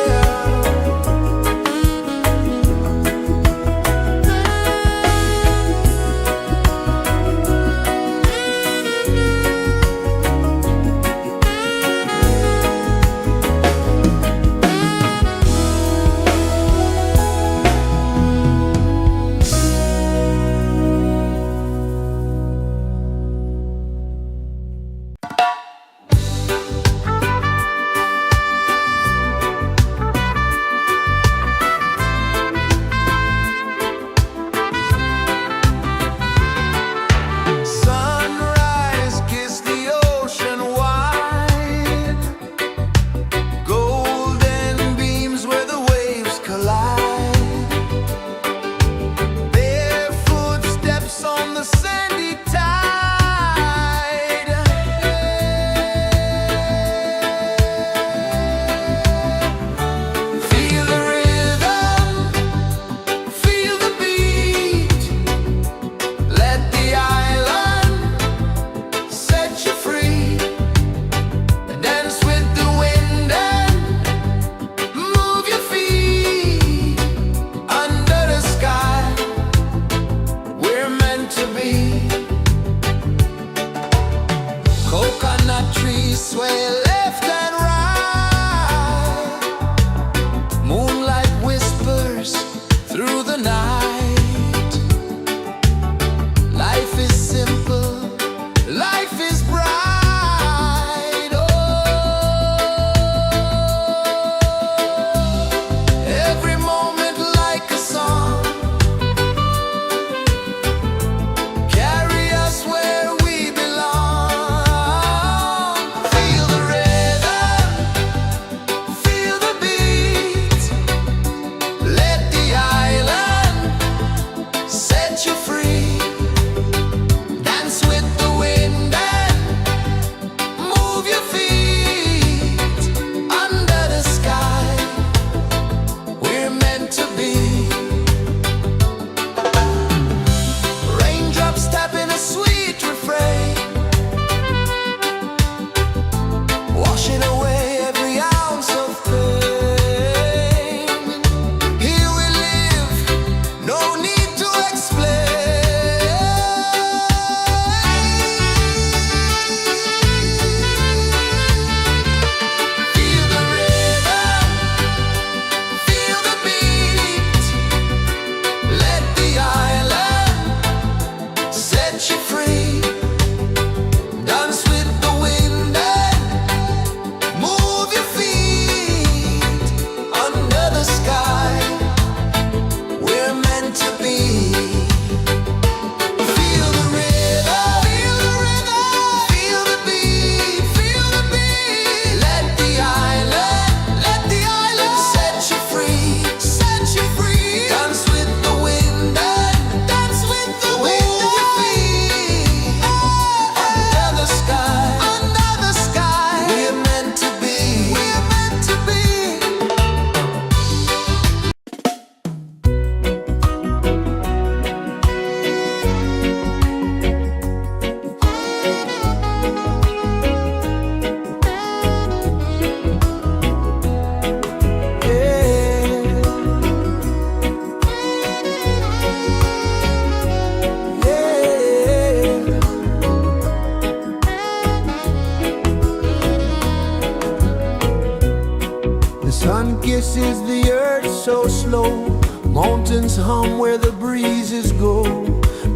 pulses the earth so slow. Mountains hum where the breezes go.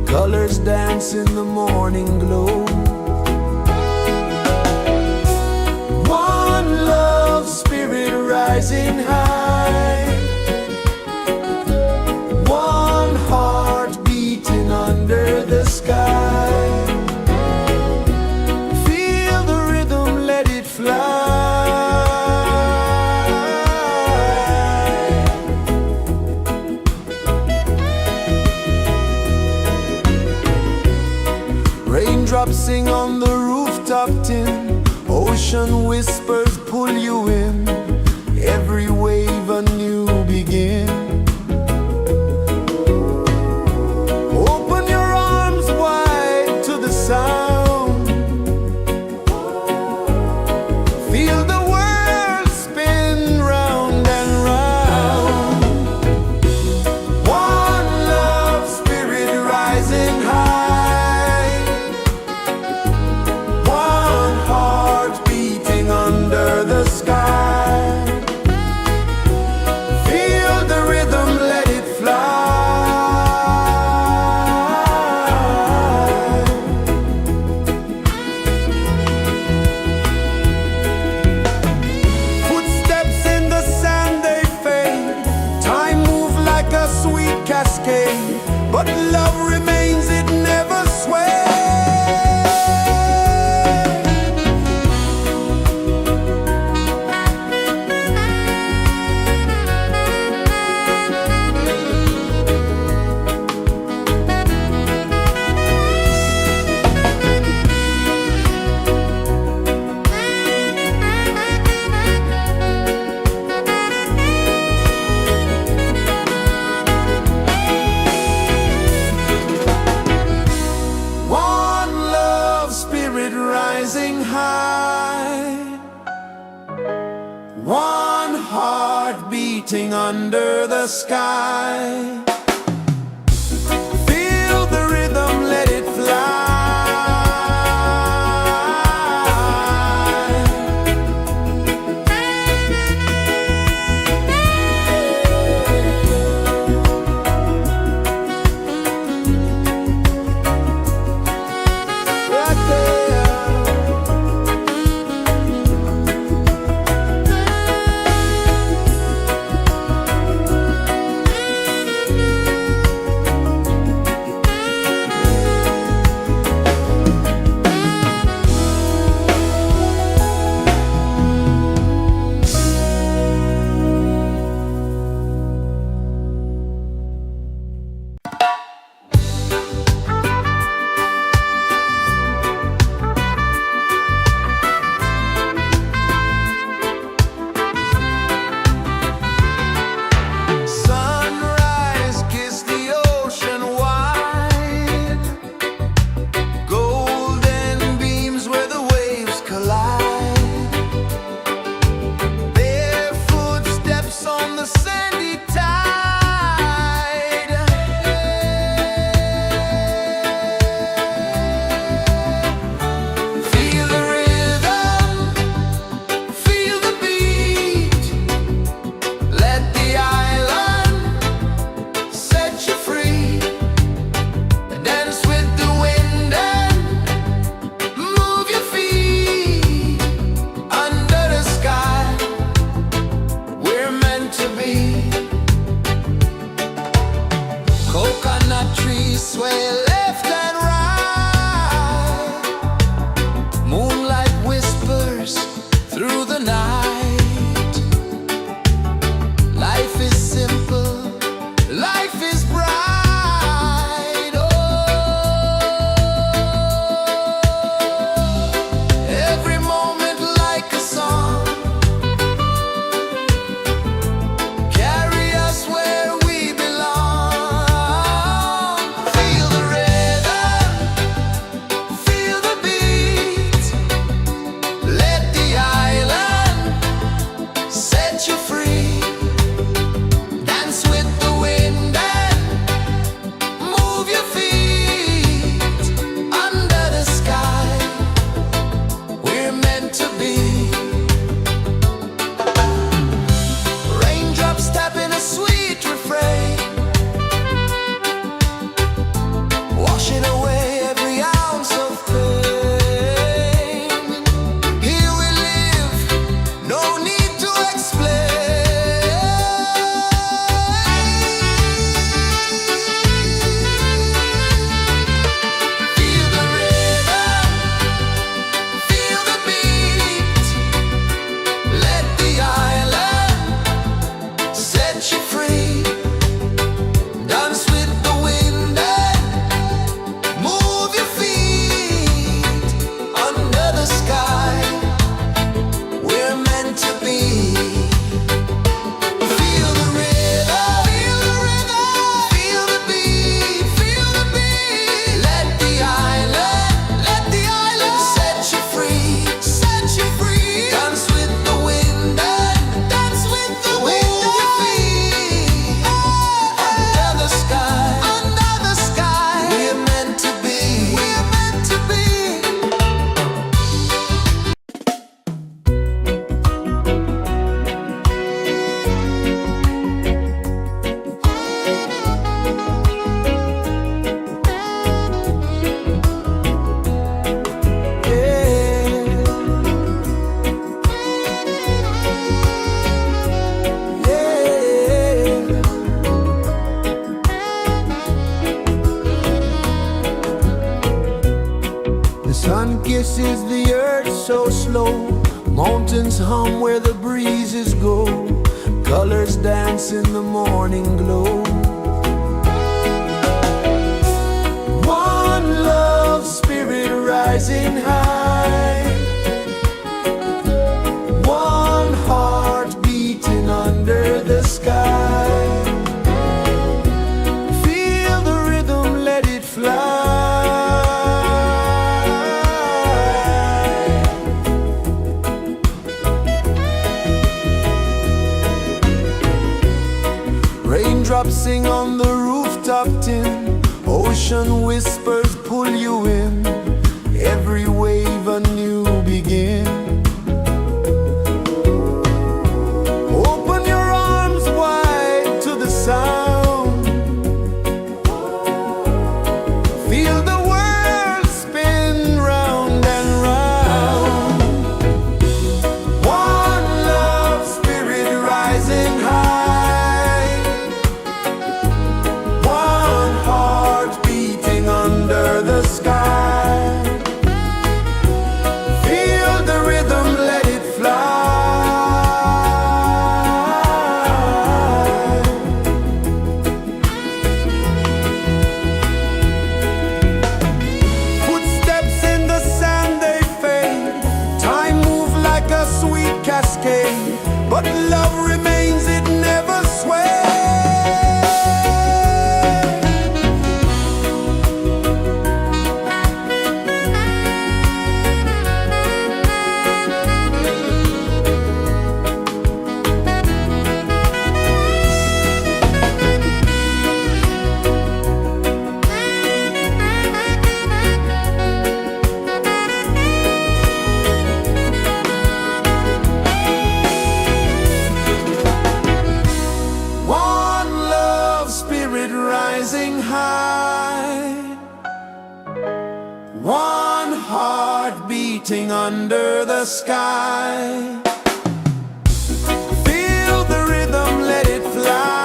Colors dance in the morning glow. One love spirit rising high. One heart beating under the sky. Feel the rhythm, let it fly. Raindrops sing on the rooftop tin. Ocean whispers pull you in. Every wave a new begin. Open your arms wide to the sound. Feel the world spin round and round. One love spirit rising high. One heart beating under the sky. Feel the rhythm, let it fly. Footsteps in the sand, they fade. Time moves like a sweet cascade. But love remains, it never sways. One love spirit rising high. One heart beating under the sky. Feel the rhythm, let it fly. Right there. Sunrise, kiss the ocean wide. Golden beams where the waves collide. Barefoot steps on the sandy tide. Feel the rhythm, feel the beat. Let the island set you free. Dance with the wind and move your feet. Under the sky, we're meant to be. Coconut trees sway left and right. Moonlight whispers through the night. Life is simple, life is bright. Oh, every moment like a song. Carry us where we belong. Feel the rhythm. kisses the earth so slow. Mountains hum where the breezes go. Colors dance in the morning glow. One love, spirit rising high. One heart beating under the sky. Feel the rhythm, let it fly. Raindrops sing on the rooftop tin. Ocean whispers pull you in. Every wave a new begin. Open your arms wide to the sound. Feel the world spin round and round. One love, spirit rising high. One heart beating under the sky. Feel the rhythm, let it fly. Footsteps in the sand, they fade. Time moves like a sweet cascade, but love remains, it never sways. One love, spirit rising high. One heart beating under the sky. Feel the rhythm, let it fly.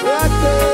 Right there.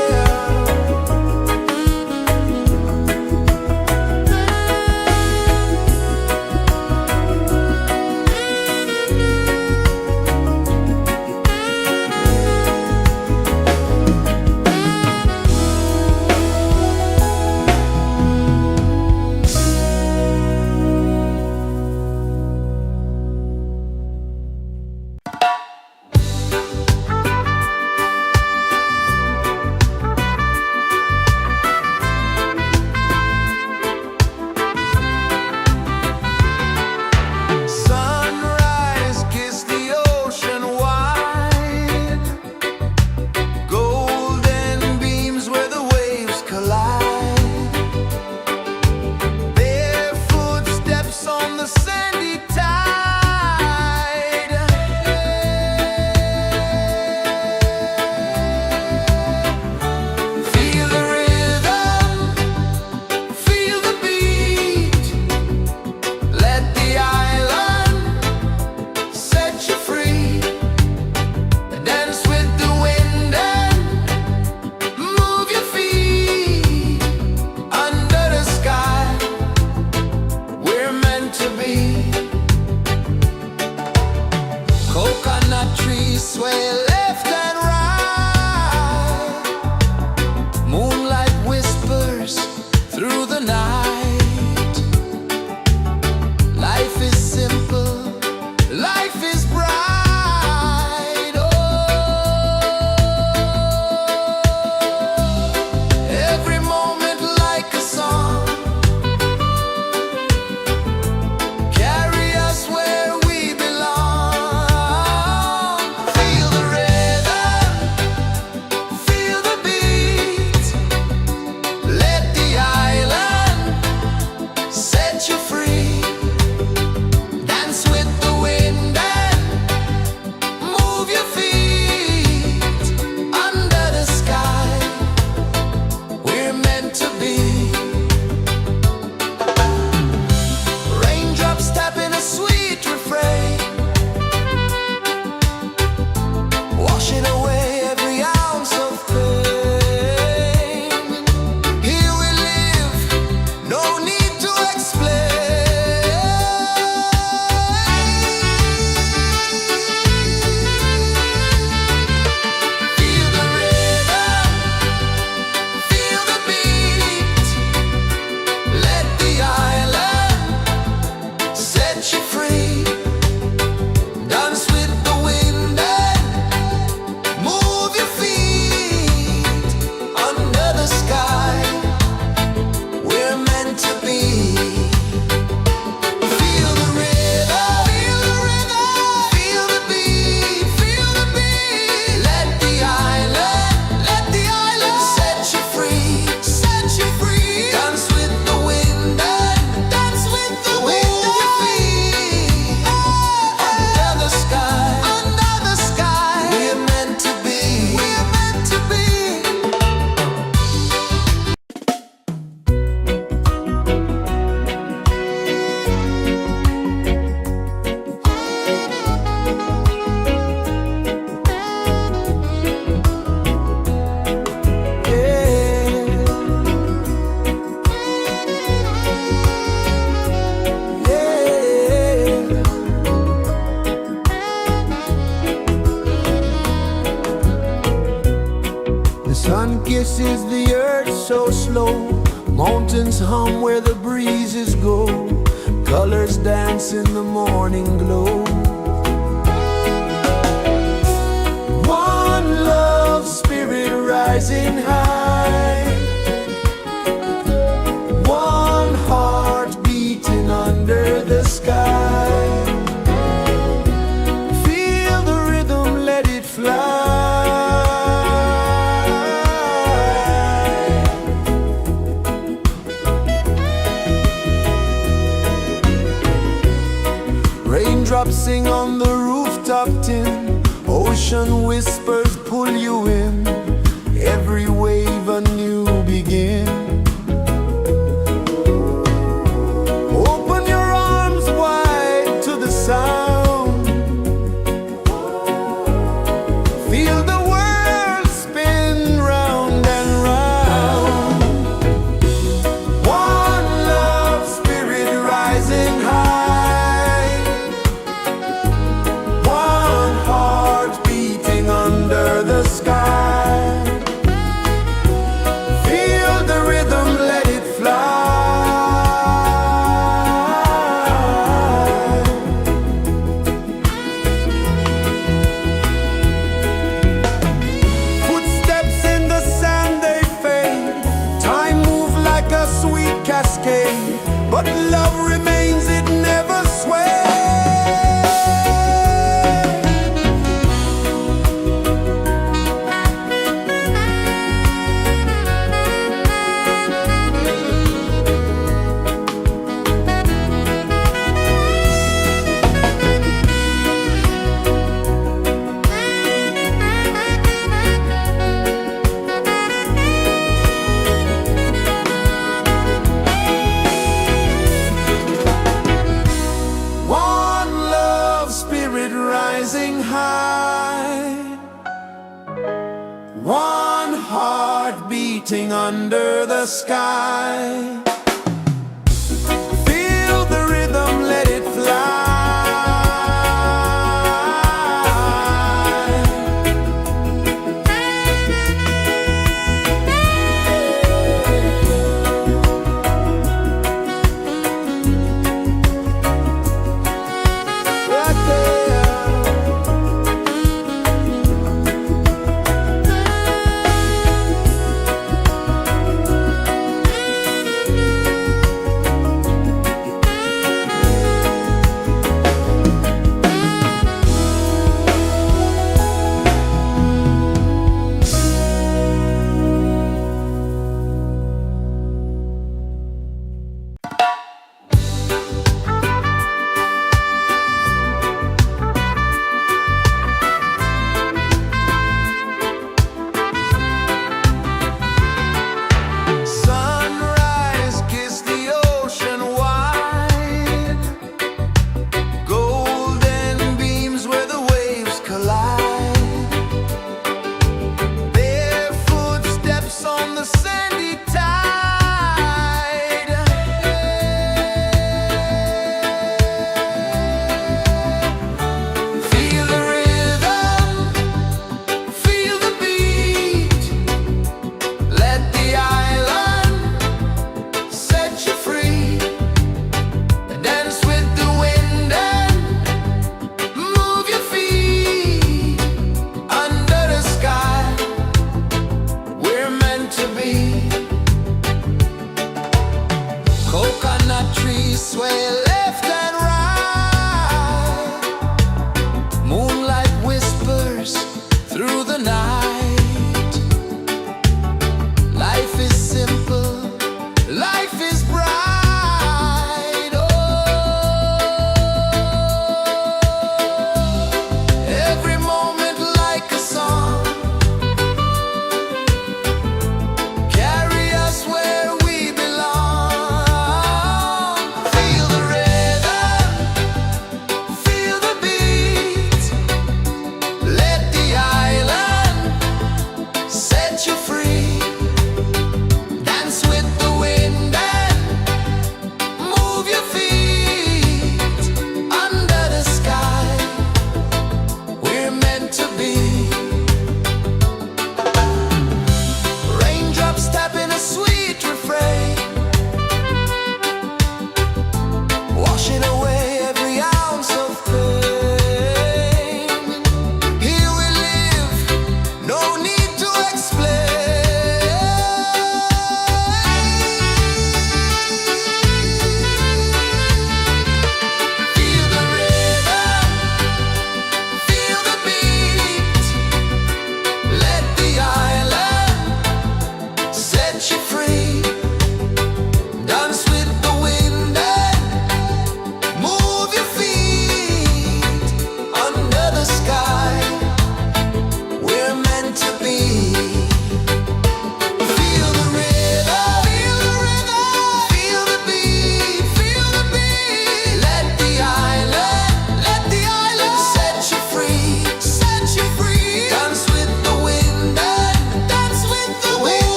earth so slow. Mountains hum where the breezes go. Colors dance in the morning glow. One love spirit rising high. One heart beating under the sky. Feel the rhythm, let it fly. Raindrops sing on the rooftop tin. Ocean whispers pull you in. Every wave a new begin. Open your arms wide to the sound. Feel the world spin round and round. One love spirit rising high. One heart beating under the sky. Feel the rhythm, let it fly. Footsteps in the sand, they fade. Time moves like a sweet cascade, but love remains, it never sways. One love spirit rising high. One heart beating under the sky. Feel the rhythm, let it fly. Right there.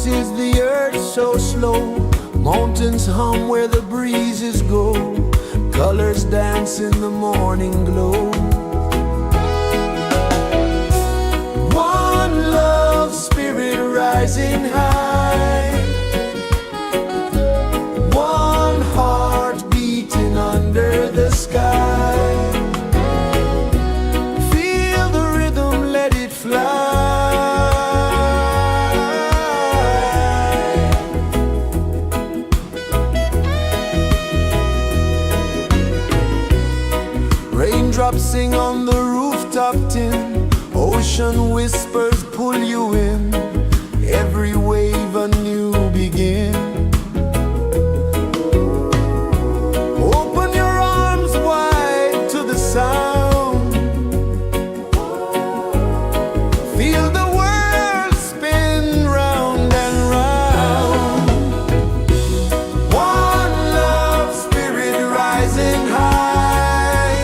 pulses the earth so slow. Mountains hum where the breezes go. Colors dance in the morning glow. One love spirit rising high. One heart beating under the sky. Feel the rhythm, let it fly. Raindrops sing on the rooftop tin. Ocean whispers pull you in. Every wave a new begin. Open your arms wide to the sound. Feel the world spin round and round. One love spirit rising high.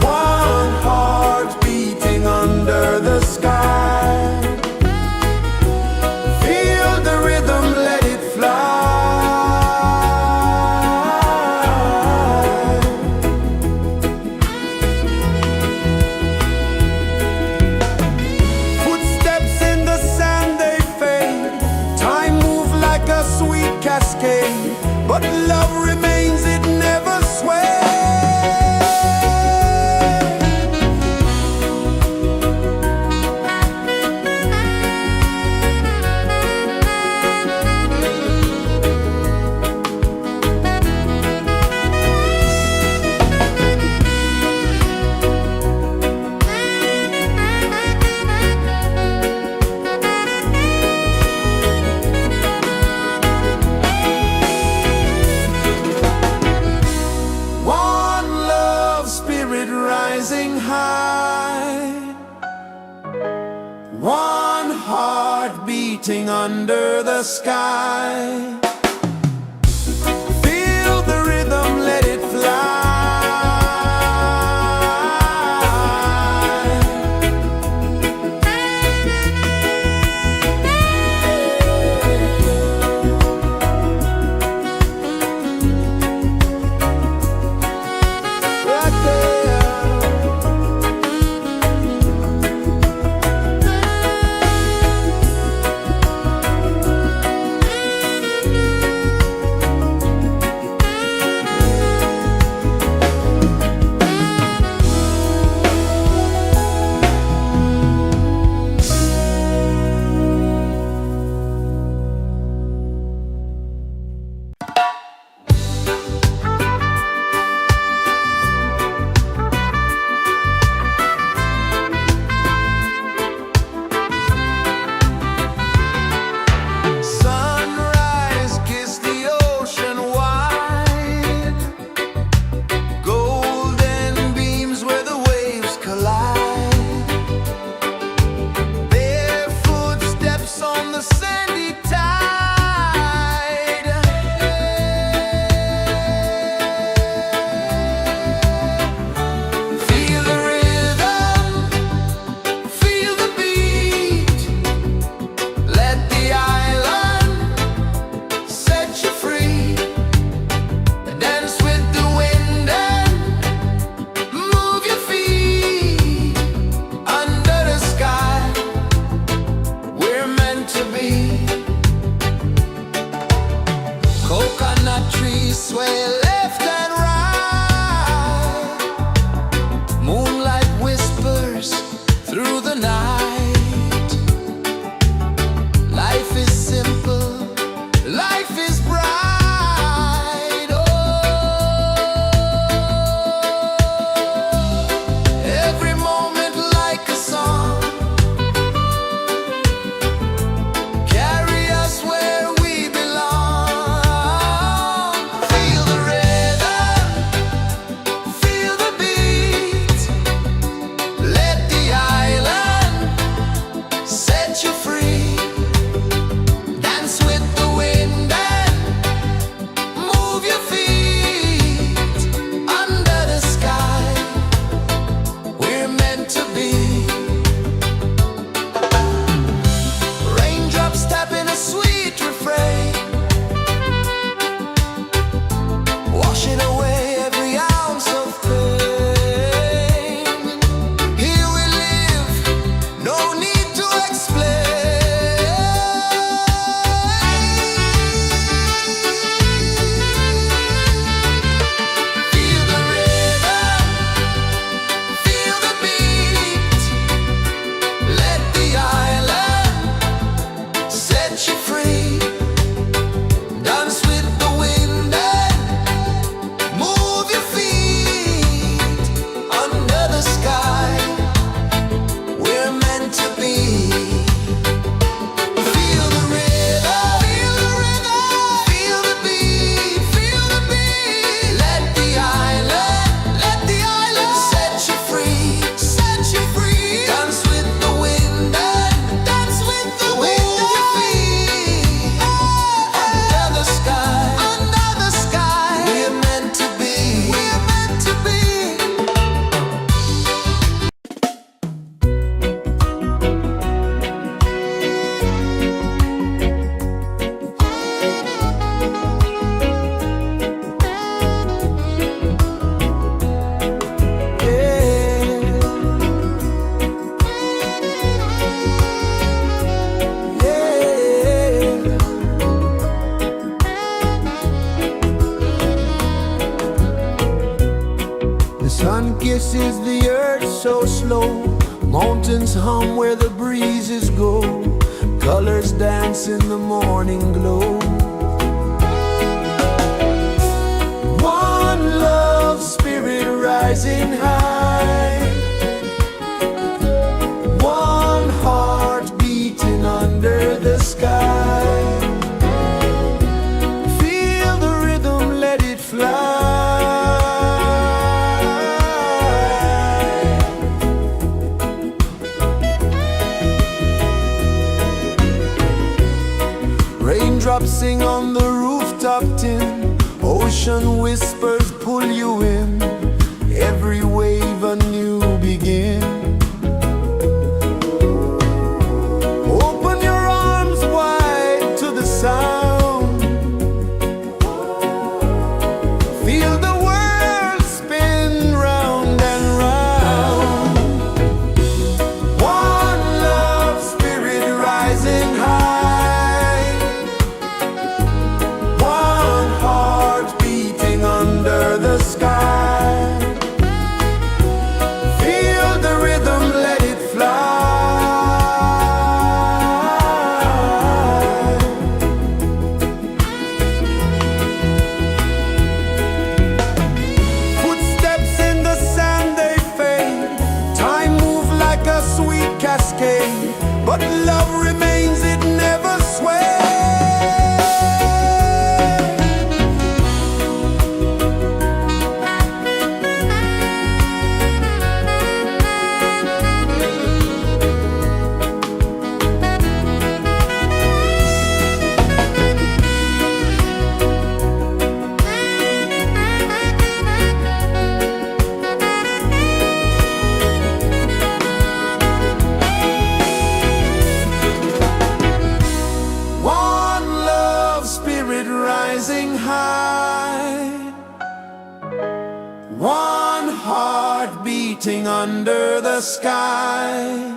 One heart beating under the sky. Feel the rhythm, let it fly. Footsteps in the sand, they fade. Time moves like a sweet cascade, but love remains, it never sways. One love spirit rising high. One heart beating under the sky. Feel the rhythm, let it fly. Right there. Sun kisses the earth so slow, mountains hum where the breezes go, colors dance in the morning glow. One love spirit rising high, one heart beating under the sky. Feel the rhythm, let it fly. Raindrops sing on the rooftop tin, ocean whispers pull you in, every wave a new begin. Open your arms wide to the sound, feel the world spin round and round. One love spirit rising high, one heart beating under the sky. Feel the rhythm, let it fly. Footsteps in the sand, they fade, time moves like a sweet cascade, but love remains, it never sways. One love spirit rising high, one heart beating under the sky.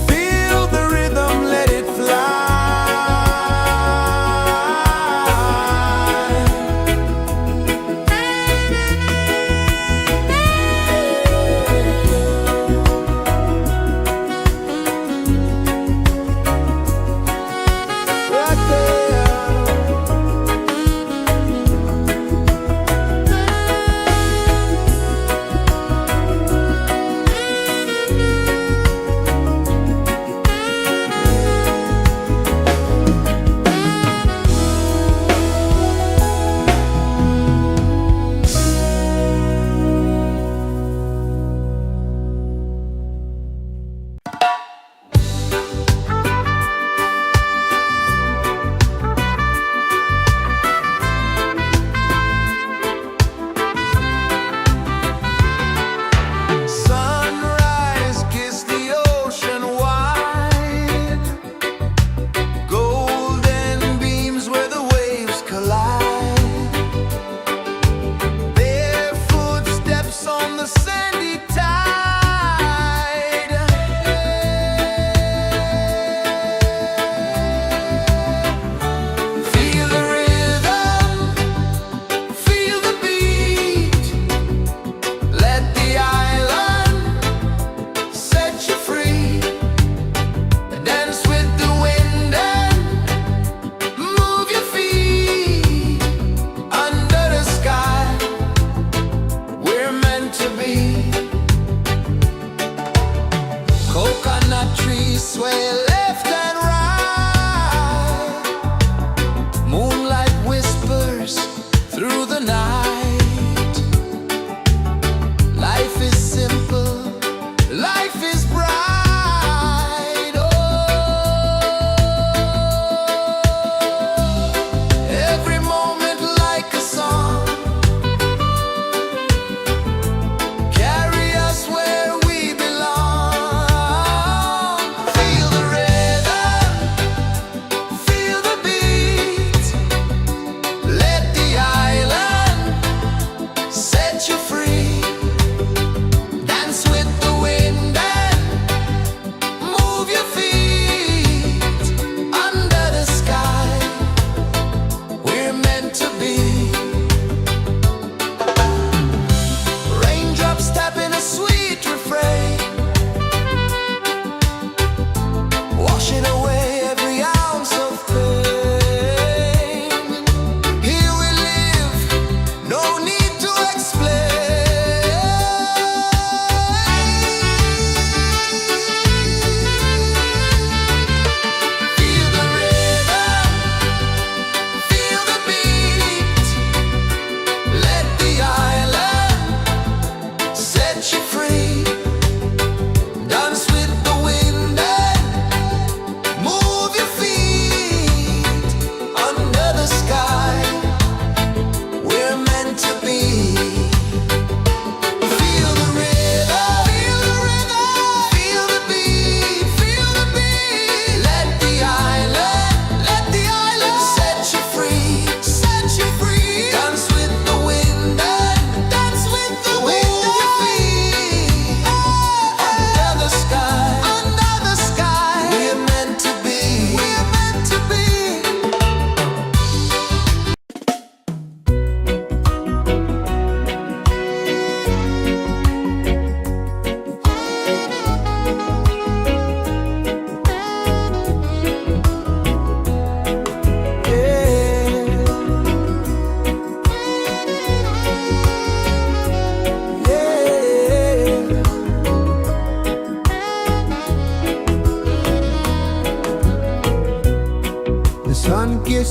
Feel the rhythm, let it fly. Right there.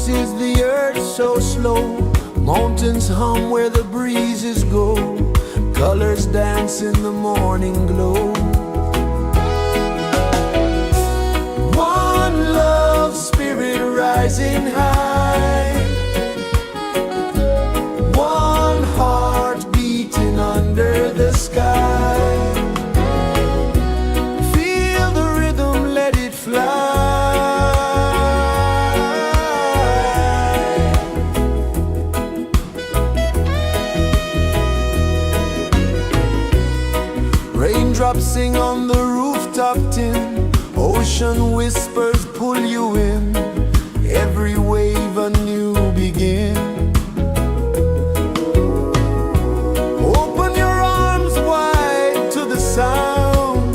pulses the earth so slow. Mountains hum where the breezes go. Colors dance in the morning glow. One love spirit rising high. One heart beating under the sky. Feel the rhythm, let it fly. Raindrops sing on the rooftop tin. Ocean whispers pull you in. Every wave a new begin. Open your arms wide to the sound.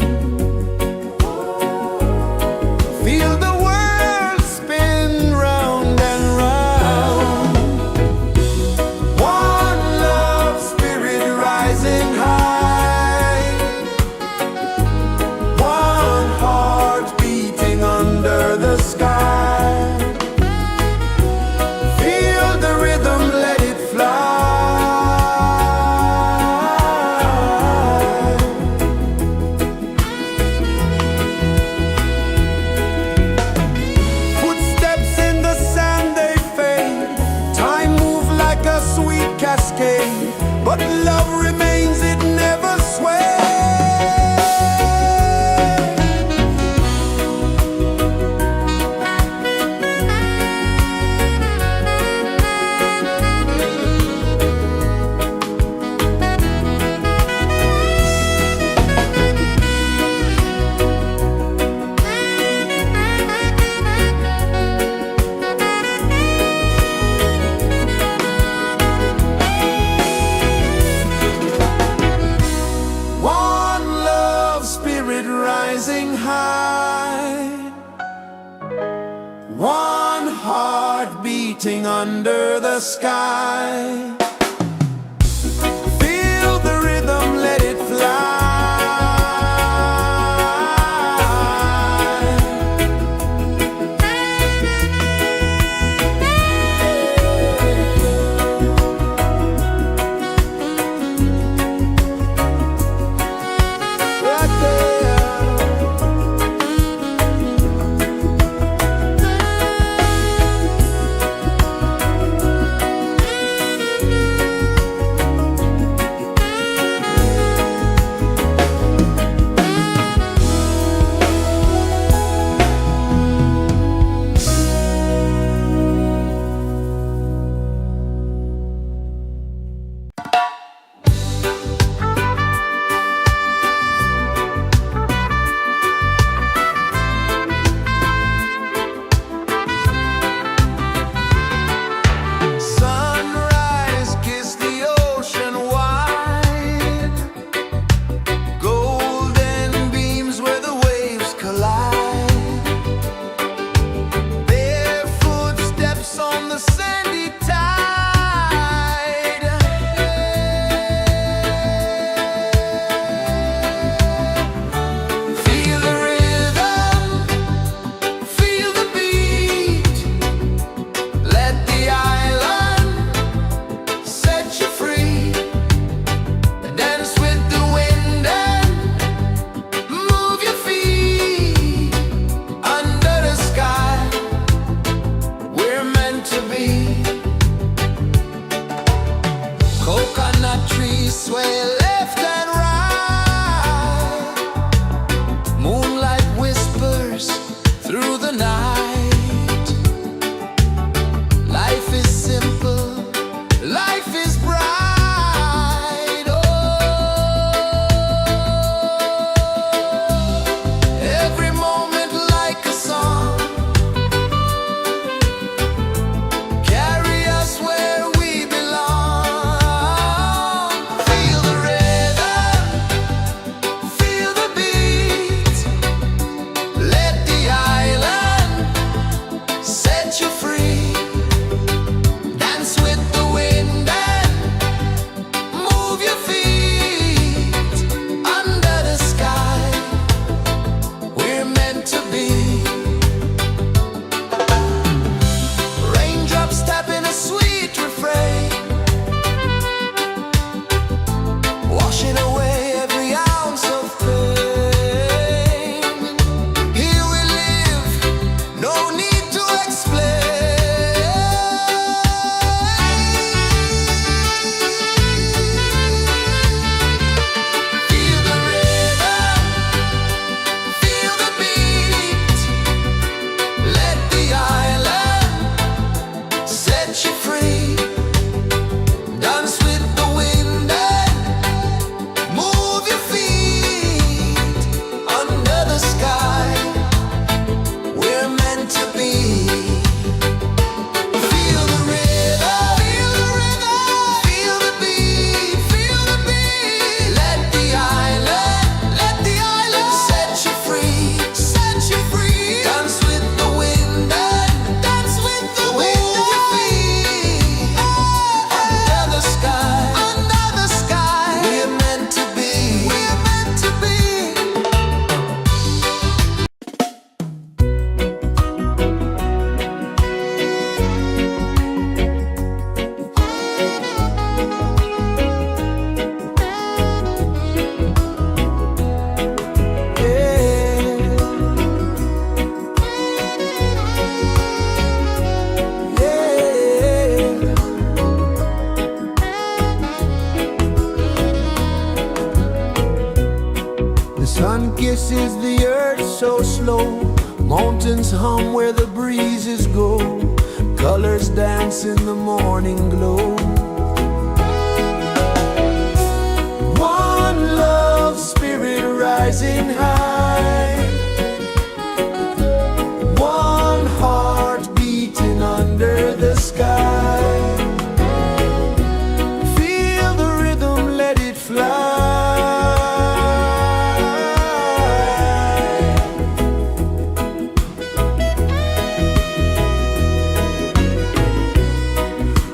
Feel the world spin round and round. One love spirit rising high. One heart beating under the sky. Feel the rhythm, let it fly. Footsteps in the sand, they fade. Time moves like a sweet cascade, but love remains, it never sways. One love spirit rising high. One heart beating under the sky. Feel the rhythm, let it fly. Right there. Sunrise, kiss the ocean wide. Golden beams where the waves collide. Barefoot steps on the sandy tide. Feel the rhythm, feel the beat. Let the island set you free. Dance with the wind and move your feet. Under the sky, we're meant to be. Coconut trees sway left and right. Moonlight whispers through the night. Life is simple, life is bright. Oh, every moment like a song. Carry us where we belong. Feel the rhythm, Sun kisses the earth so slow, mountains hum where the breezes go, colors dance in the morning glow. One love, spirit rising high, one heart beating under the sky. Feel the rhythm, let it fly.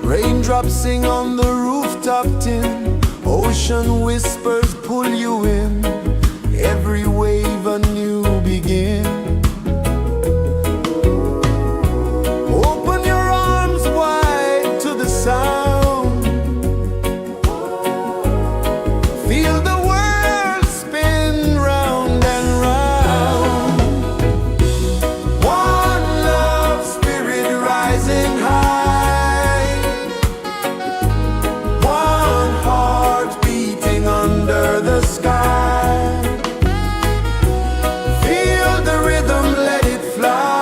Raindrops sing on the rooftop tin, ocean whispers pull you in, every wave a new begin. Open your arms wide to the sound, feel the world spin round and round. One love, spirit rising high, one heart beating under the sky. Feel the rhythm, let it fly.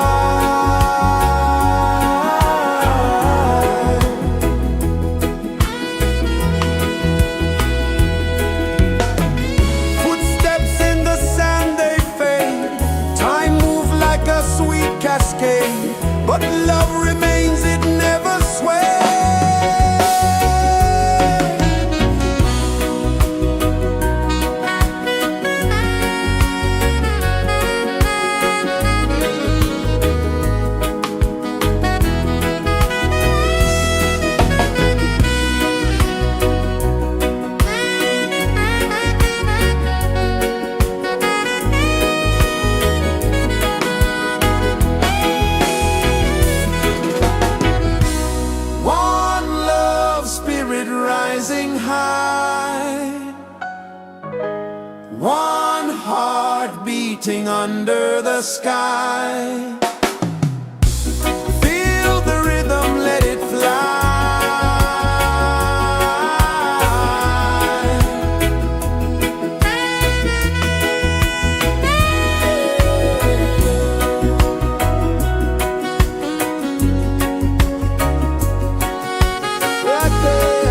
Footsteps in the sand, they fade, time moves like a sweet cascade, but love remains, it never sways. One love, spirit rising high, one heart beating under the sky. Feel the rhythm, let it fly. Right there.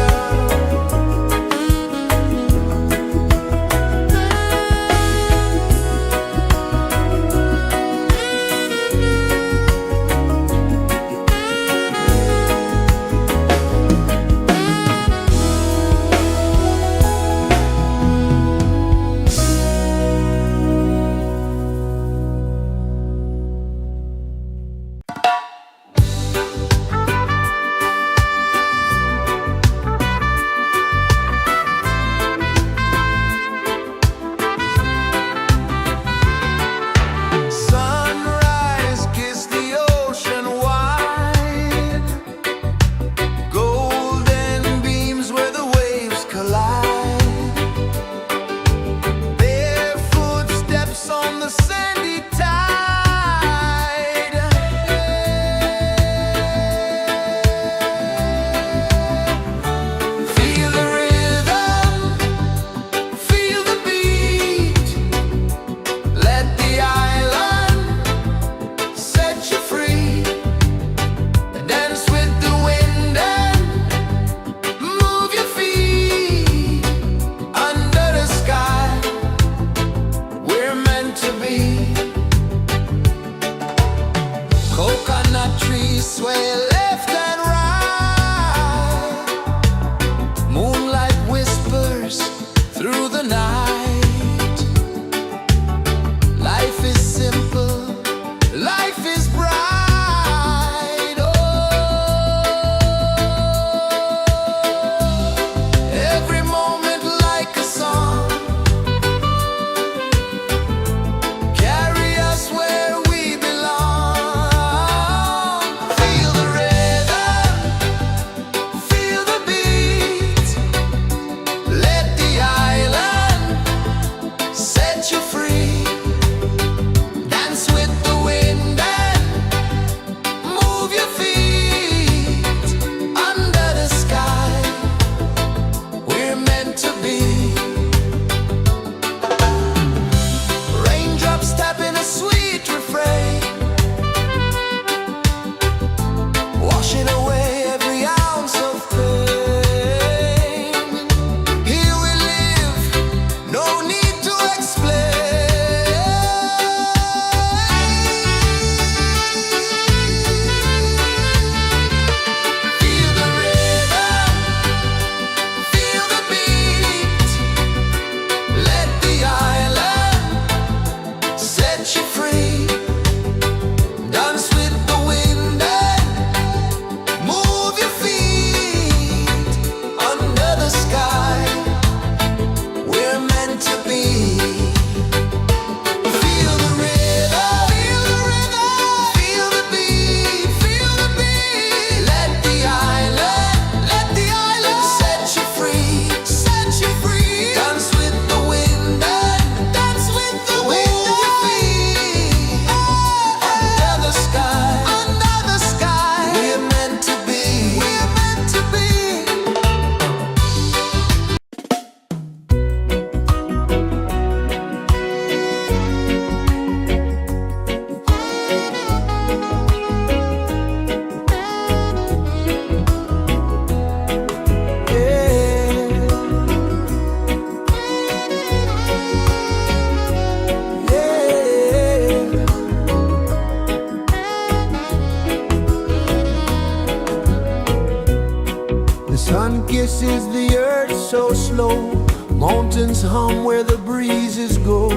is the earth so slow? Mountains hum where the breezes go.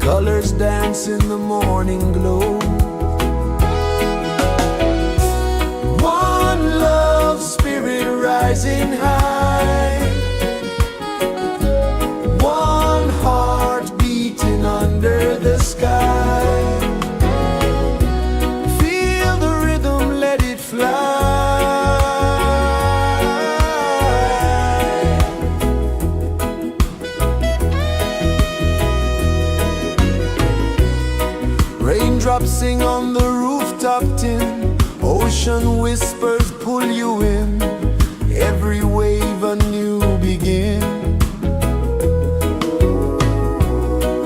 Colors dance in the morning glow. One love, spirit rising high. One heart beating under the sky. Feel the rhythm, let it fly. Raindrops sing on the rooftop tin. Ocean whispers pull you in. Every wave a new begin.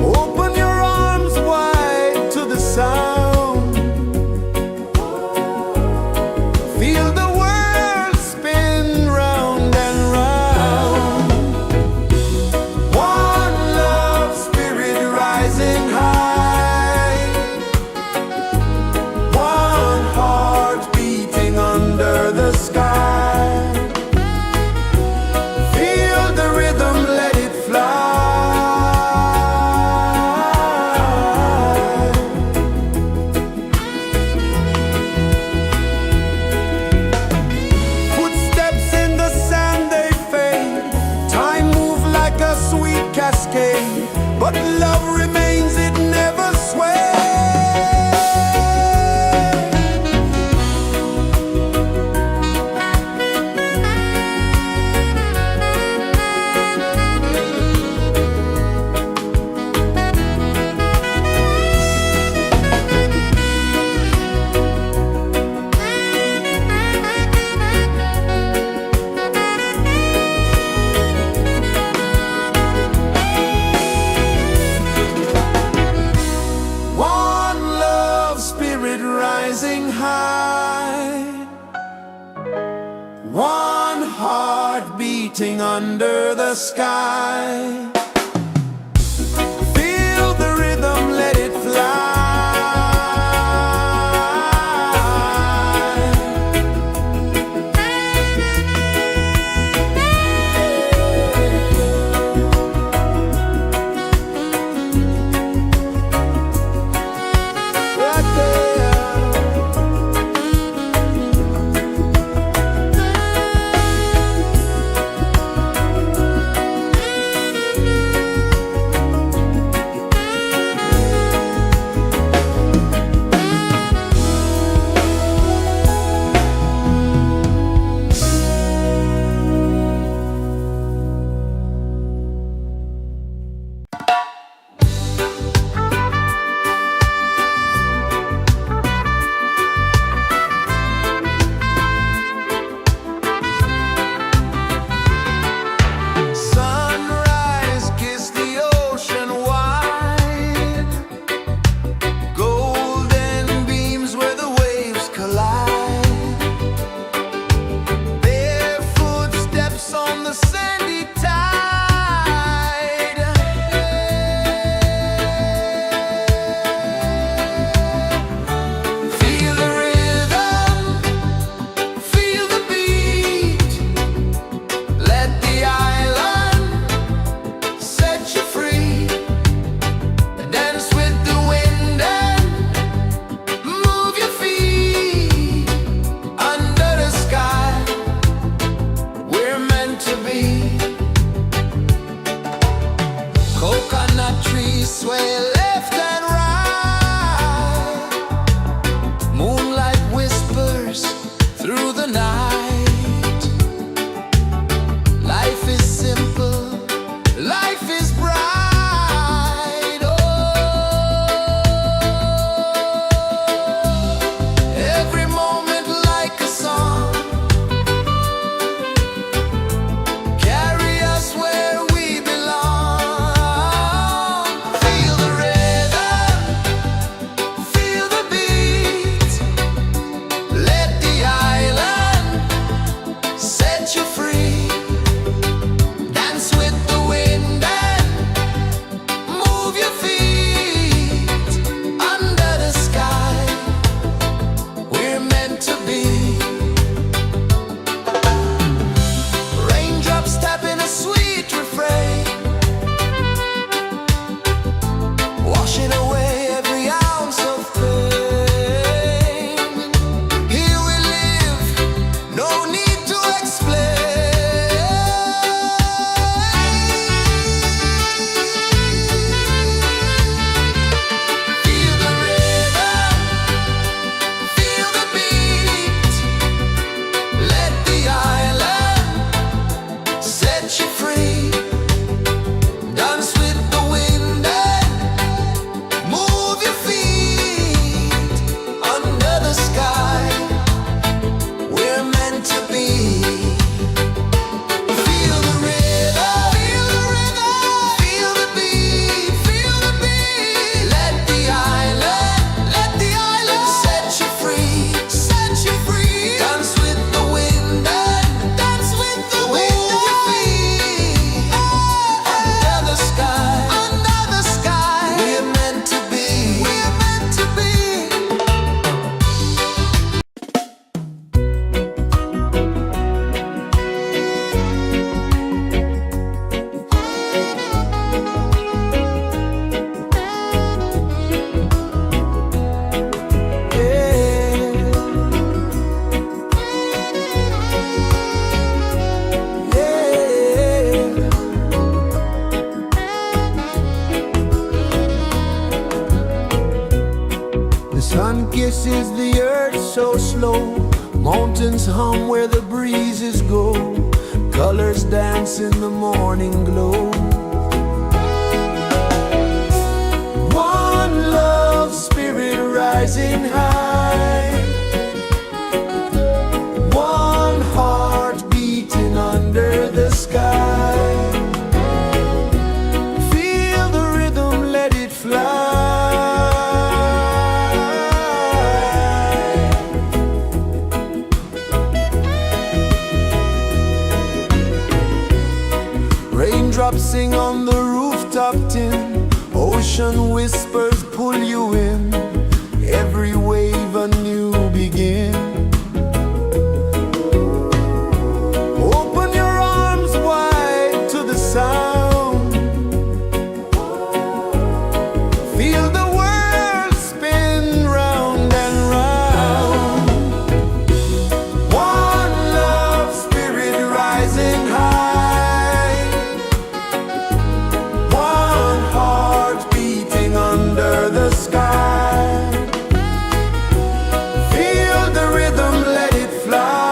Open your arms wide to the sound. Feel the world spin round and round. One love, spirit rising high. One heart beating under the sky. Feel the rhythm, let it fly. Footsteps in the sand, they fade. Time moves like a sweet cascade, but love remains, it never sways. One love, spirit rising high. One heart beating under the sky. Feel the rhythm, let it fly. Right there. Sunrise, kiss the ocean wide. Golden beams where the waves collide. Bare footsteps on the sandy tide. Feel the rhythm, feel the beat. Let the island set you free. Dance with the wind and move your feet. Under the sky, we're meant to be. Coconut trees sway left and right. Moonlight whispers through the night. Life is simple, life is bright. Oh, every moment like a song. Carry us where we belong. Feel the rhythm. is the earth so slow? Mountains hum where the breezes go. Colors dance in the morning glow. One love, spirit rising high. One heart beating under the sky. Feel the rhythm, let it fly. Raindrops sing on the rooftop tin. Ocean whispers pull you in. Every wave a new begin. Open your arms wide to the sound. Feel the world spin round and round. One love, spirit rising high. One heart beating under the sky. Feel the rhythm, let it fly.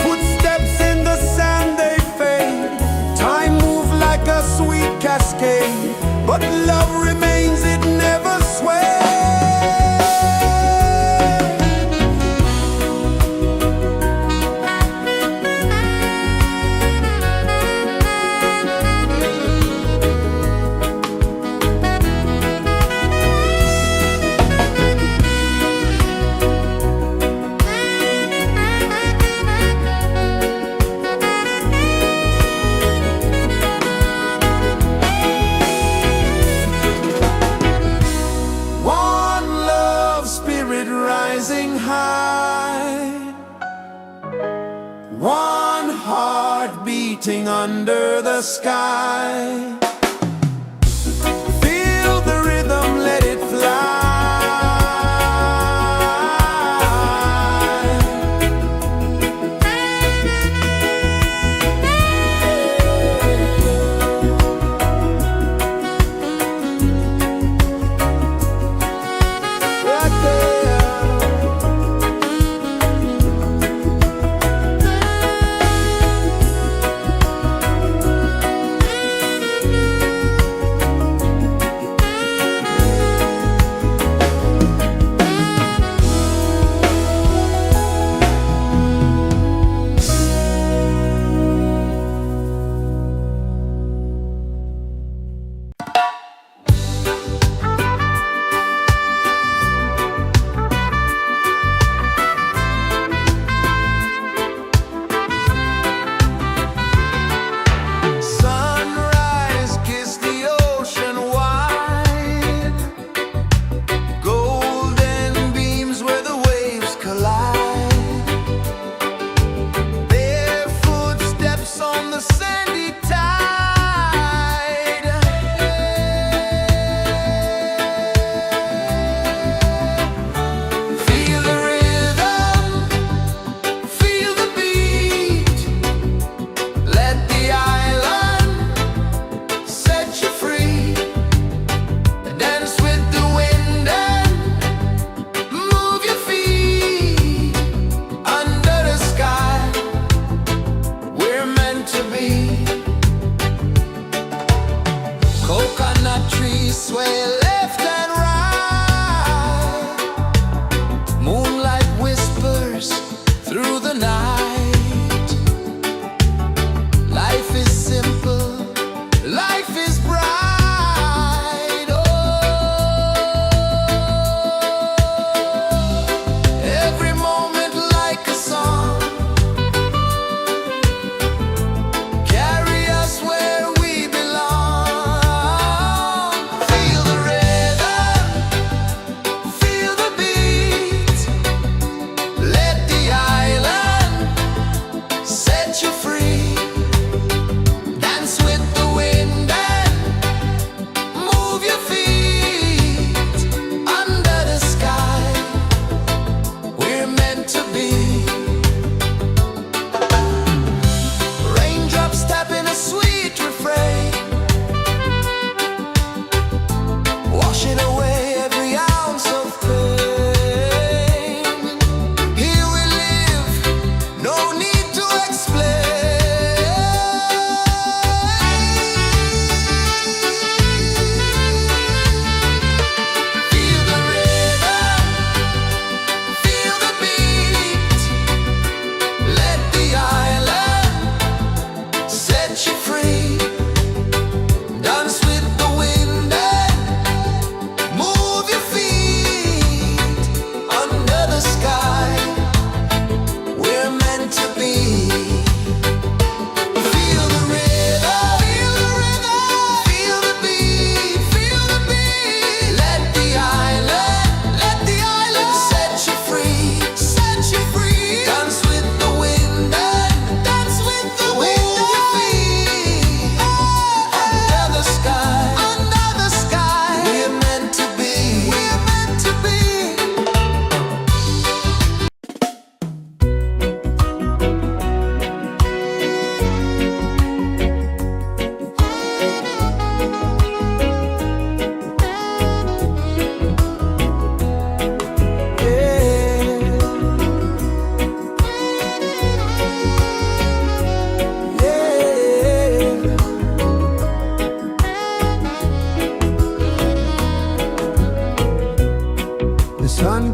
Footsteps in the sand, they fade. Time moves like a sweet cascade, but love remains, it never sways. One love, spirit rising high. One heart beating under the sky. Feel the rhythm, let it fly. Right there.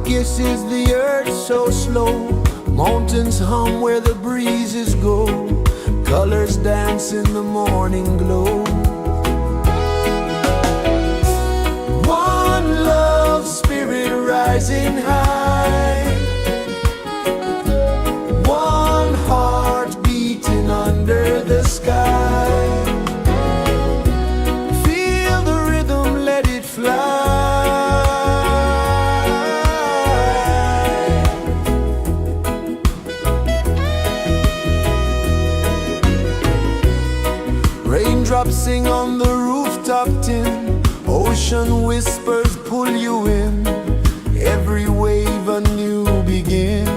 kisses the earth so slow. Mountains hum where the breezes go. Colors dance in the morning glow. One love spirit rising high. One heart beating under the sky. Feel the rhythm, let it fly. Raindrops sing on the rooftop tin. Ocean whispers pull you in. Every wave a new begin.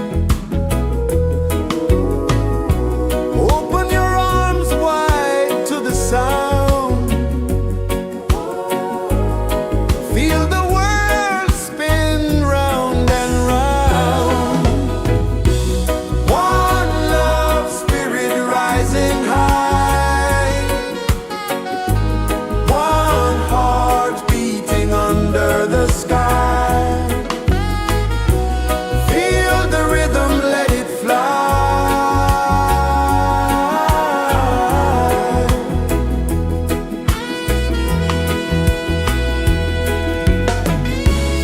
Open your arms wide to the sound. Feel the world spin round and round. One love spirit rising high. One heart beating under the sky. Feel the rhythm, let it fly.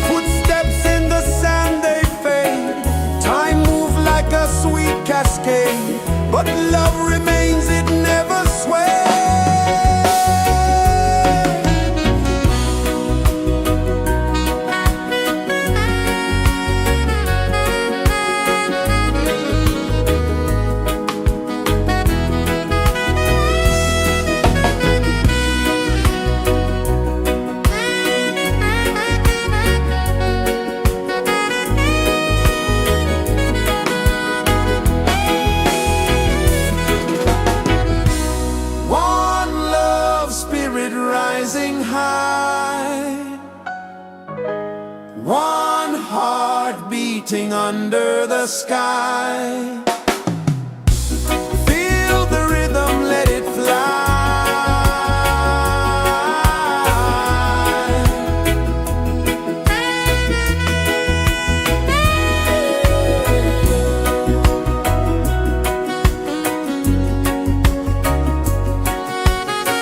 Footsteps in the sand, they fade. Time moves like a sweet cascade, but love remains, it never sways. One love spirit rising high. One heart beating under the sky. Feel the rhythm, let it fly.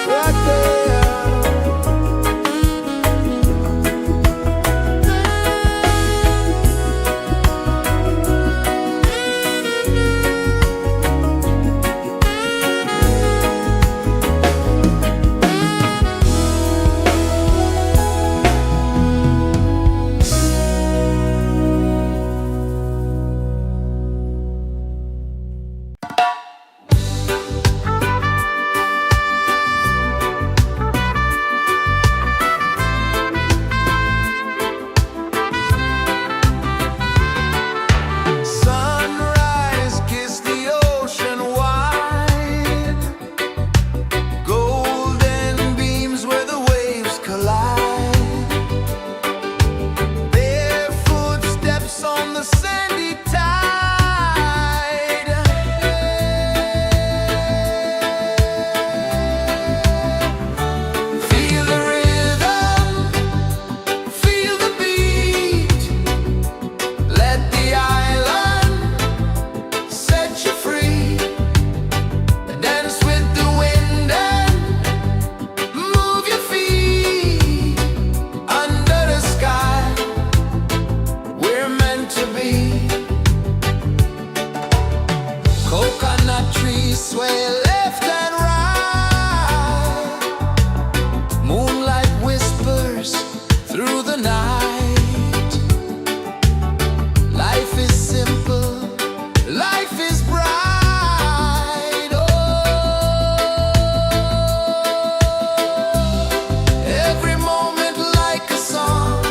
Right there. Sunrise, kiss the ocean wide. Golden beams where the waves collide. Barefoot steps on the sandy tide. Feel the rhythm, feel the beat. Let the island set you free. Dance with the wind and move your feet. Under the sky, we're meant to be. Coconut trees sway left and right. Moonlight whispers through the night. Life is simple, life is bright. Oh, every moment like a song.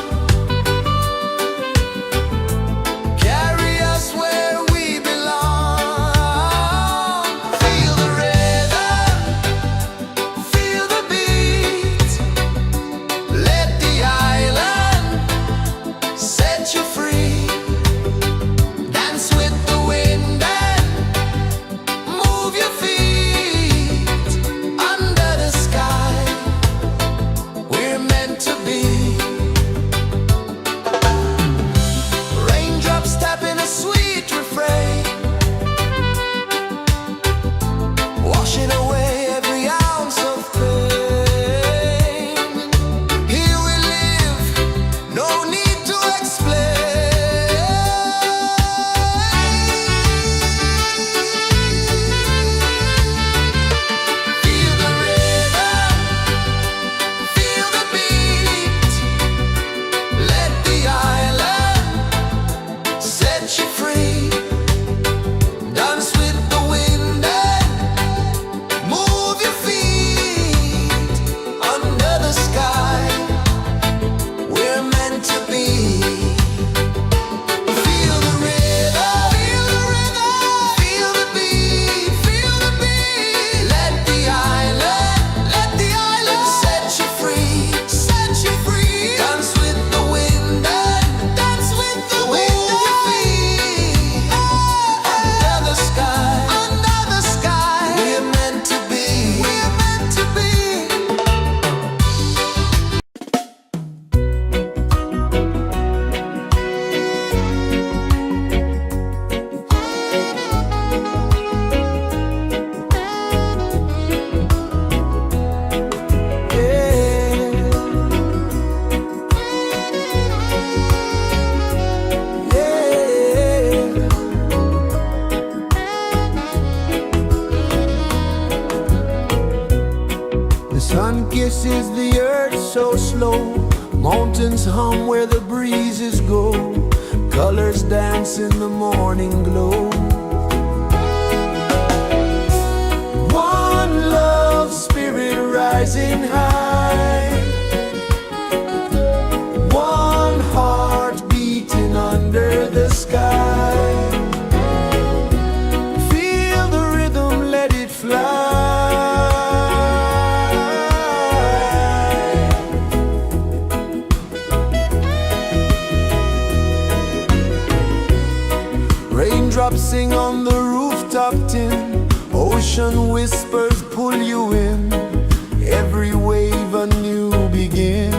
pulses the earth so slow. Mountains hum where the breezes go. Colors dance in the morning glow. One love spirit rising high. One heart beating under the sky. Feel the rhythm, let it fly. Raindrops sing on the rooftop tin. Ocean whispers pull you in. Every wave a new begin.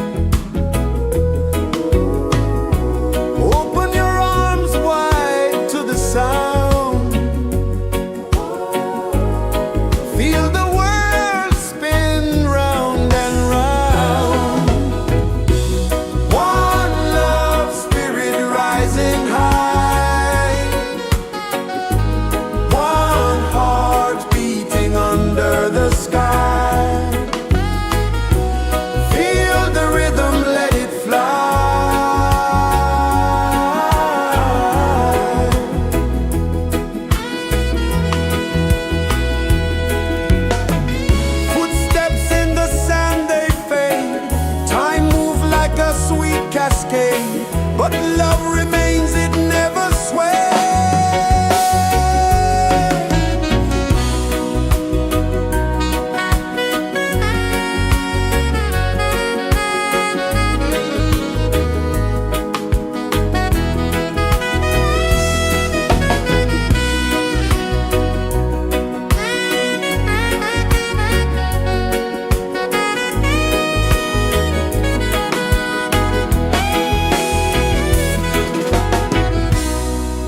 Open your arms wide to the sound. Feel the world spin round and round. One love spirit rising high. One heart beating under the sky. Feel the rhythm, let it fly. Footsteps in the sand, they fade. Time moves like a sweet cascade, but love remains, it never sways.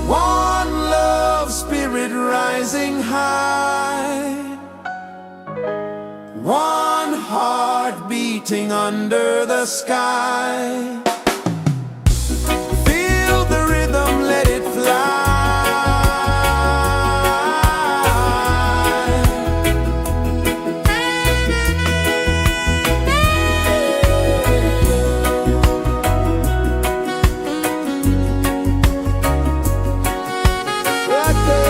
One love spirit rising high. One heart beating under the sky. Feel the rhythm, let it fly. Right there.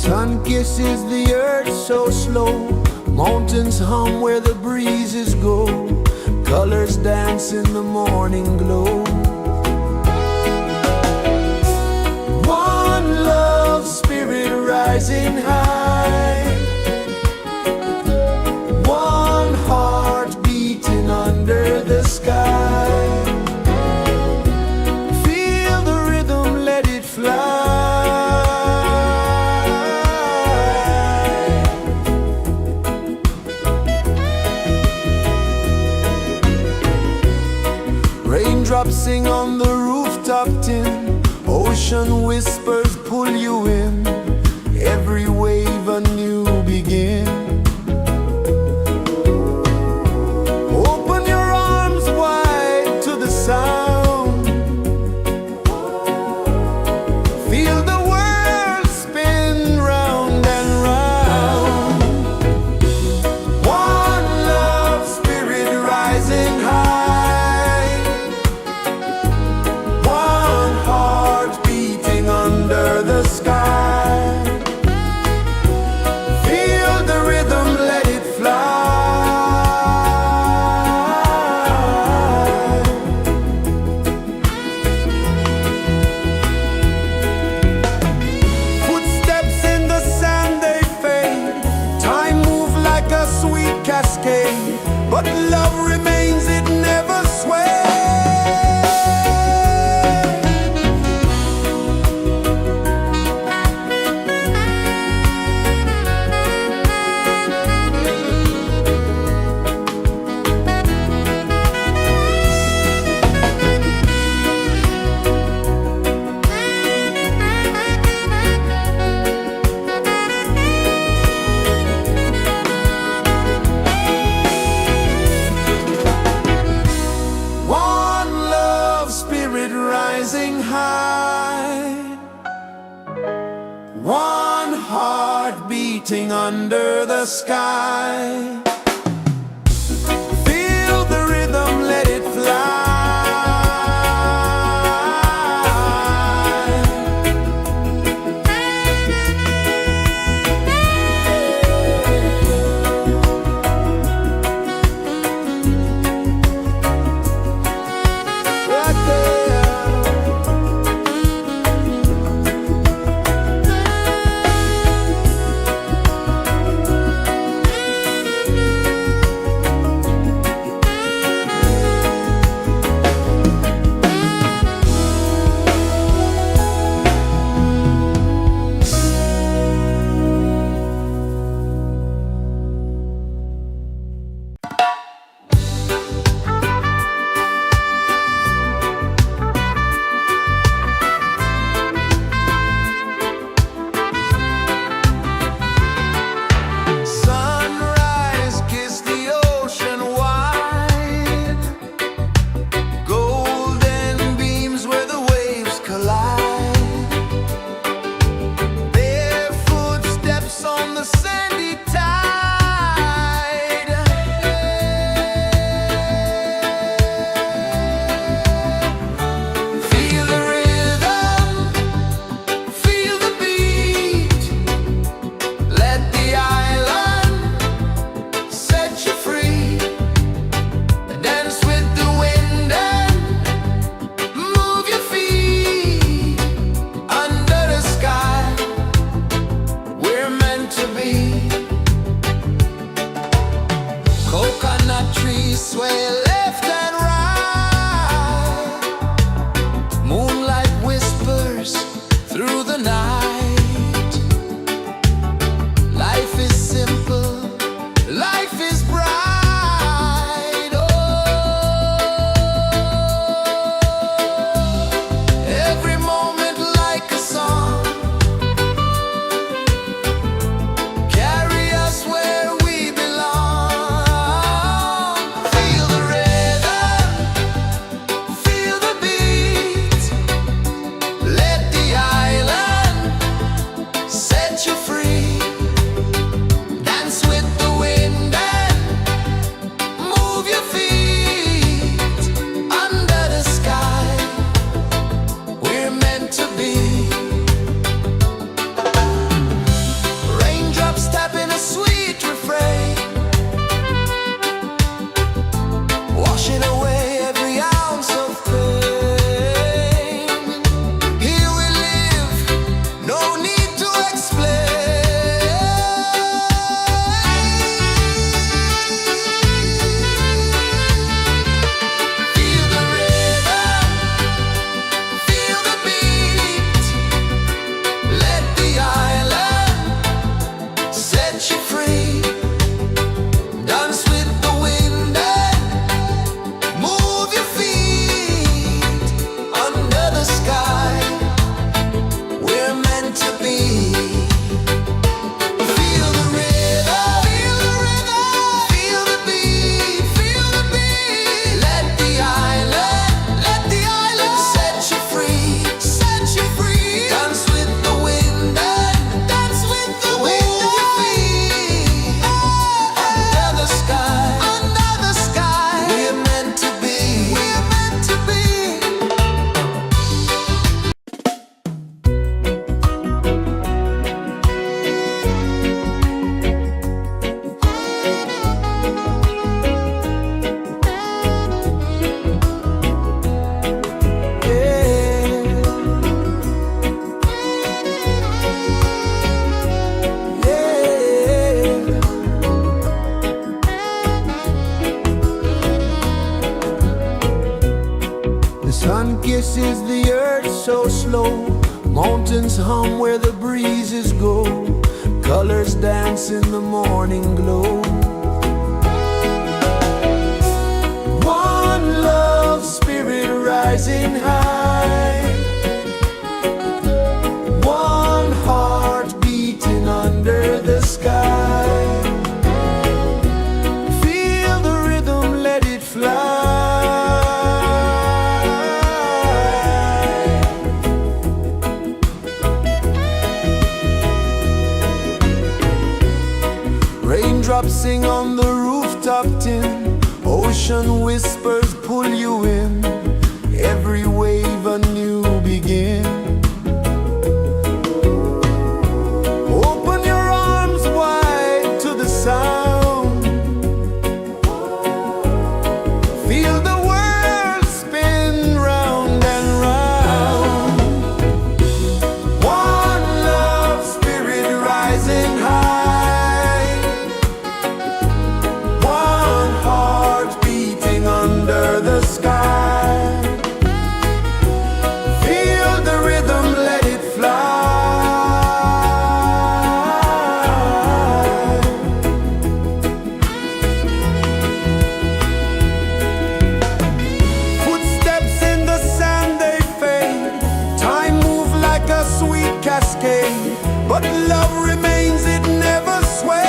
Sun kisses the earth so slow, mountains hum where the breezes go, colors dance in the morning glow. One love, spirit rising high, one heart beating under the sky. Feel the rhythm, let it fly. Raindrops sing on the rooftop tin, ocean whispers pull you in, every wave a new begin. Open your arms wide to the sound, feel the world spin round and round. One love, spirit rising high, one heart beating under the sky. Feel the rhythm, let it fly. Footsteps in the sand, they fade, time moves like a sweet cascade, but love remains, it never sways. One love, spirit rising high, one heart beating under the sky. Feel the rhythm, let it fly. Right there. Sunrise, kiss the ocean wide, golden beams where the waves collide, their footsteps on the sandy tide. Feel the rhythm, feel the beat, let the island set you free. Dance with the wind and move your feet under the sky. We're meant to be. Coconut trees sway left and right, moonlight whispers through the night. Life is simple, life is bright. Oh, every moment like a song, carry us where we belong. Feel the rhythm, feel the beat, let the island is the earth so slow? Mountains hum where the breezes go. Colors dance in the morning glow. One love, spirit rising high. One heart beating under the sky. Feel the rhythm, let it fly. Raindrops sing on the rooftop tin. Ocean whispers pull you in. Every wave a new begin. Open your arms wide to the sound. Feel the world spin round and round. One love, spirit rising high. One heart beating under the sky. Feel the rhythm, let it fly. Footsteps in the sand, they fade. Time moves like a sweet cascade, but love remains, it never sways.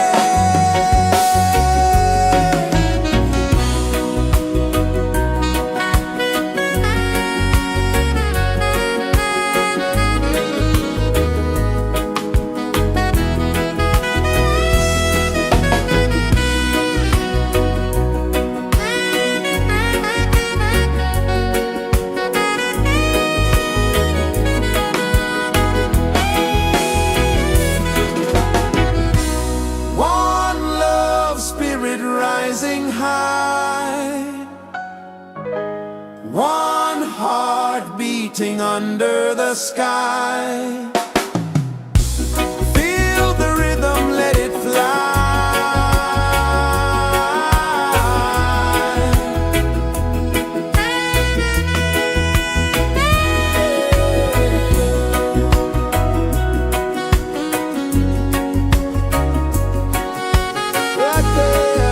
One love, spirit rising high. One heart beating under the sky. Feel the rhythm, let it fly. Right there.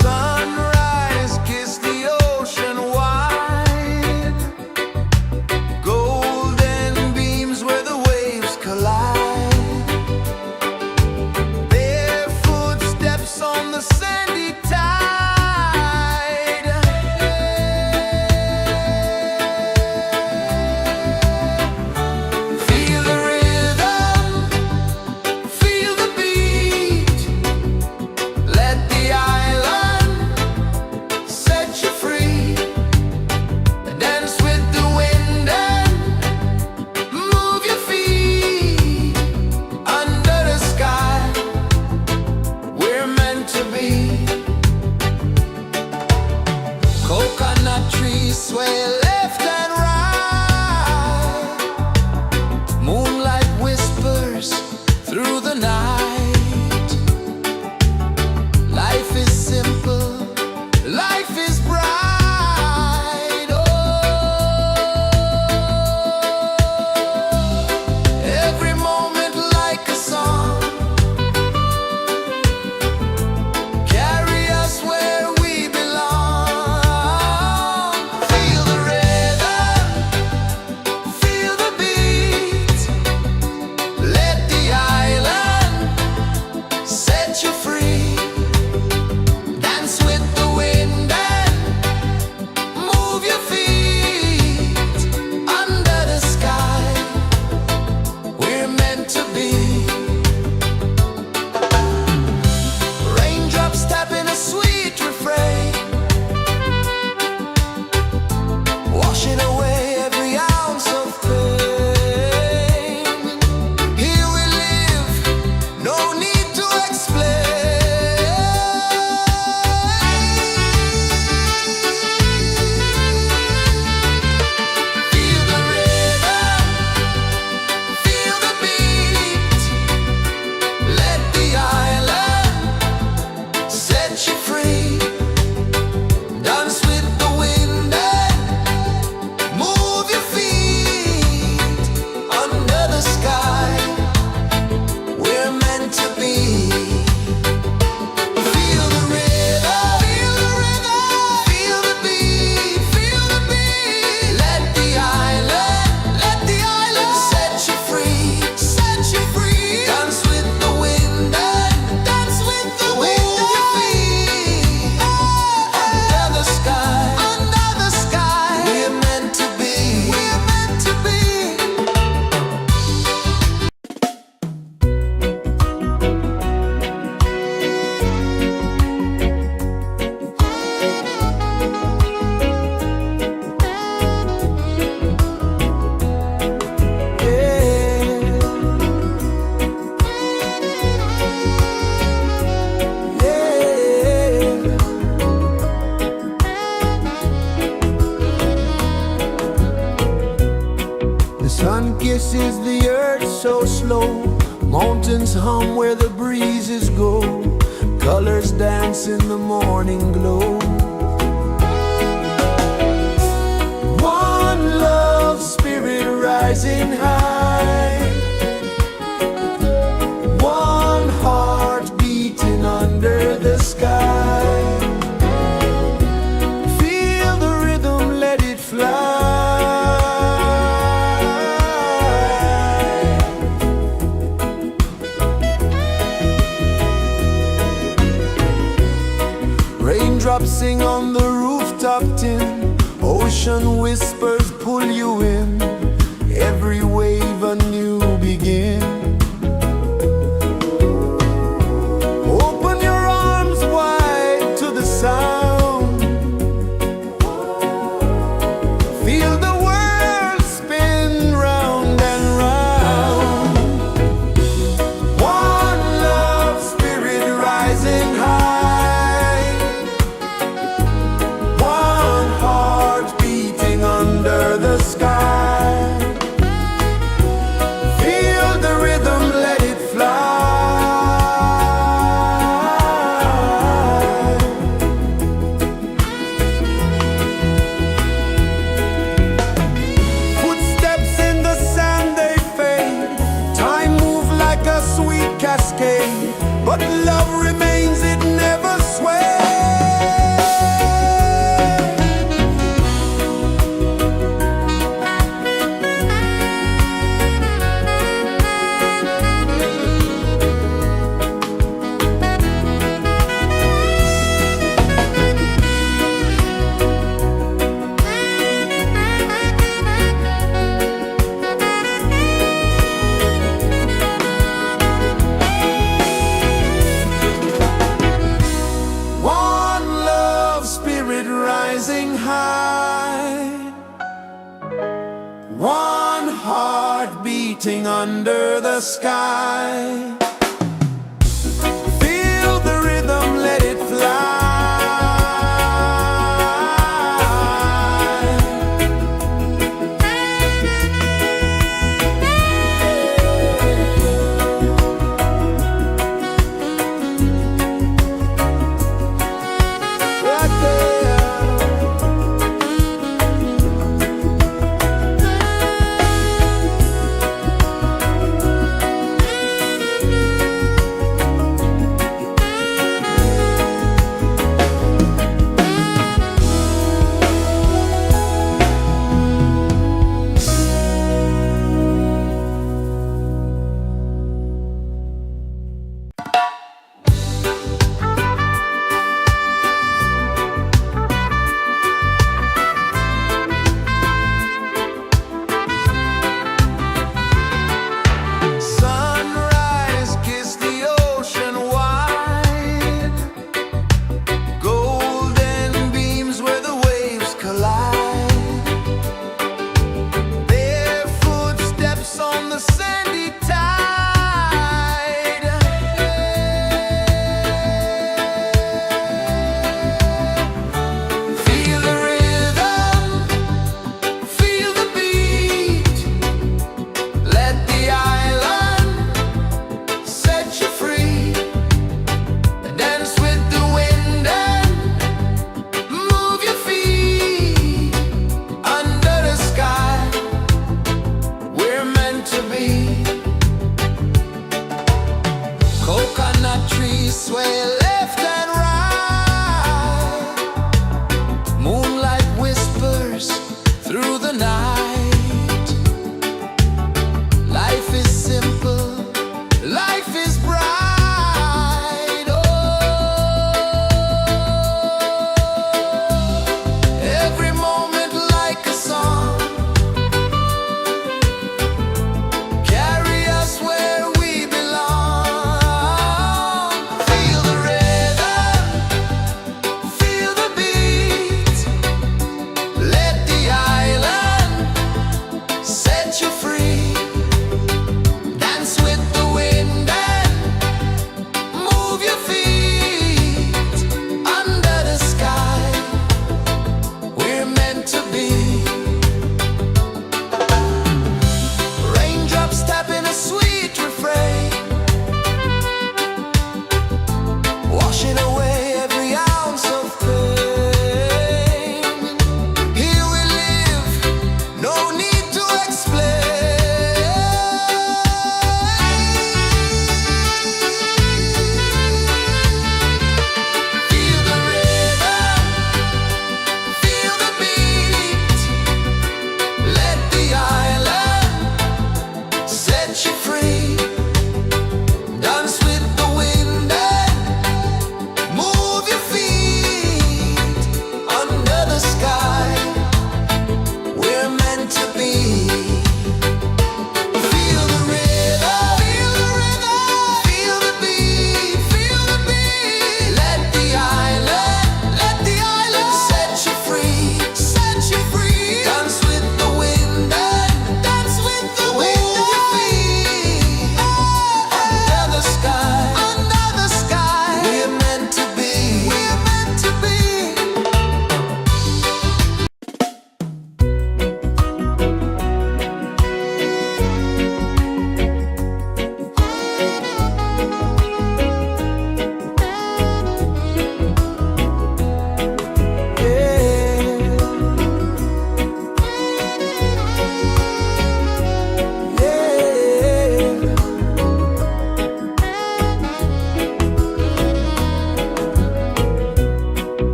Sunrise, kiss the ocean wide. Golden beams where the waves collide. Bare footsteps on the sandy tide. Feel the rhythm, feel the beat. Let the island set you free. Dance with the wind and move your feet. Under the sky, we're meant to be. Coconut trees sway left and right. Moonlight whispers through the night. Life is simple, life is bright. Oh, every moment like a song. Carry us where we belong. Feel the rhythm, feel the beat. Let the island set you free. Dance with the wind and guess is the earth so slow? Mountains hum where the breezes go, colors dance in the morning glow. One love spirit rising high, one heart beating under the sky. Feel the rhythm, let it fly. Raindrops sing on the rooftop tin, ocean whispers pull you in, every wave a new begin. Open your arms wide to the sound, feel the world spin round and round. One love spirit rising high, one heart beating under the sky. Feel the rhythm, let it fly. Footsteps in the sand, they fade. Time moves like a sweet cascade, but love remains, it never sways. Rising high, one heart beating under the sky. Feel the rhythm, let it fly.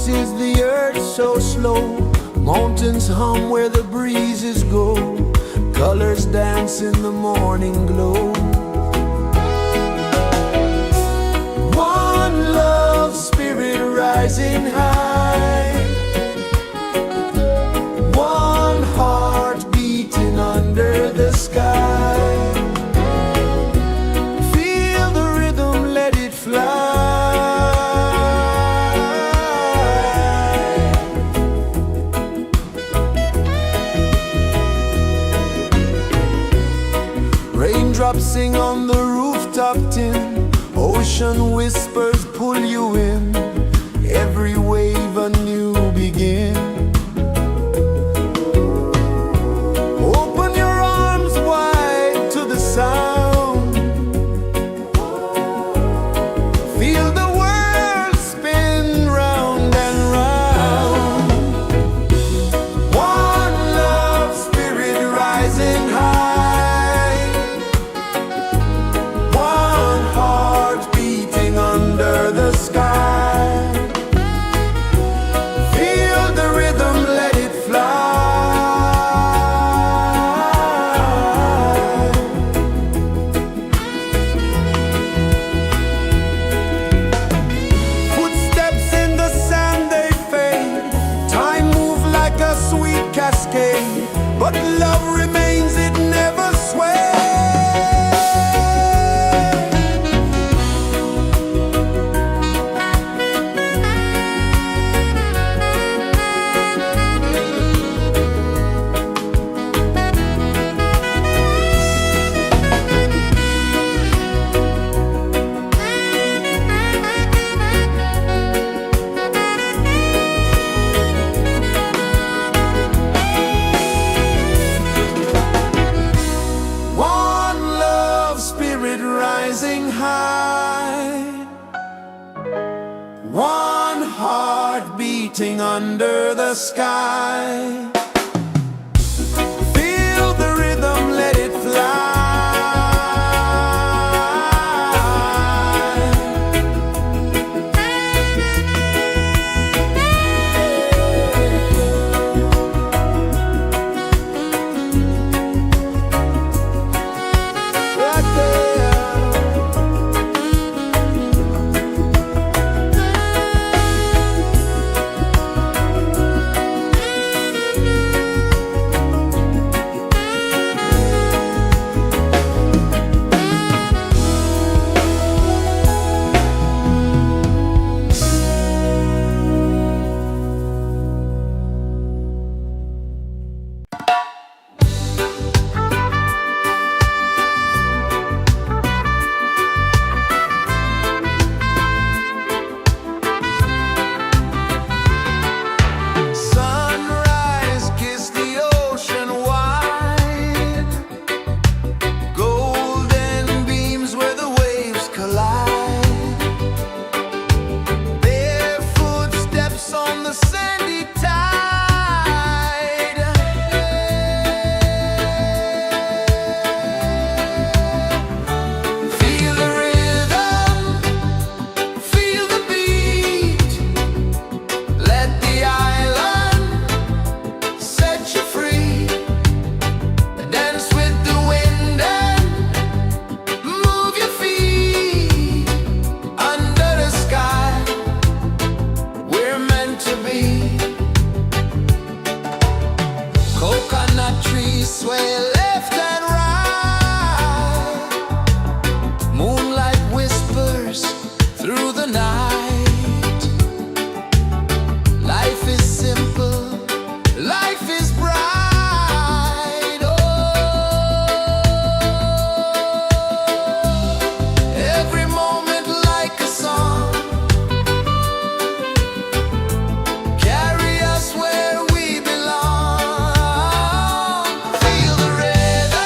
pulses the earth so slow. Mountains hum where the breezes go. Colors dance in the morning glow. One love spirit rising high. One heart beating under the sky. Feel the rhythm, let it fly. Raindrops sing on the rooftop tin. Ocean whispers pull you in. Every wave a new begin. Open your arms wide to the sound. Feel the world spin round and round. One love spirit rising high. One heart beating under the sky. Feel the rhythm, let it fly. Footsteps in the sand, they fade. Time moves like a sweet cascade, but love remains, it never sways. One love spirit rising high. One heart beating under the sky. Feel the rhythm, let it fly. Right there. Sunrise, kiss the ocean wide. Golden beams where the waves collide. Barefoot steps on the sandy tide. Feel the rhythm, feel the beat. Let the island set you free. Dance with the wind and move your feet. Under the sky, we're meant to be. Coconut trees sway left and right. Moonlight whispers through the night. Life is simple, life is bright. Oh, every moment like a song. Carry us where we belong. Feel the rhythm.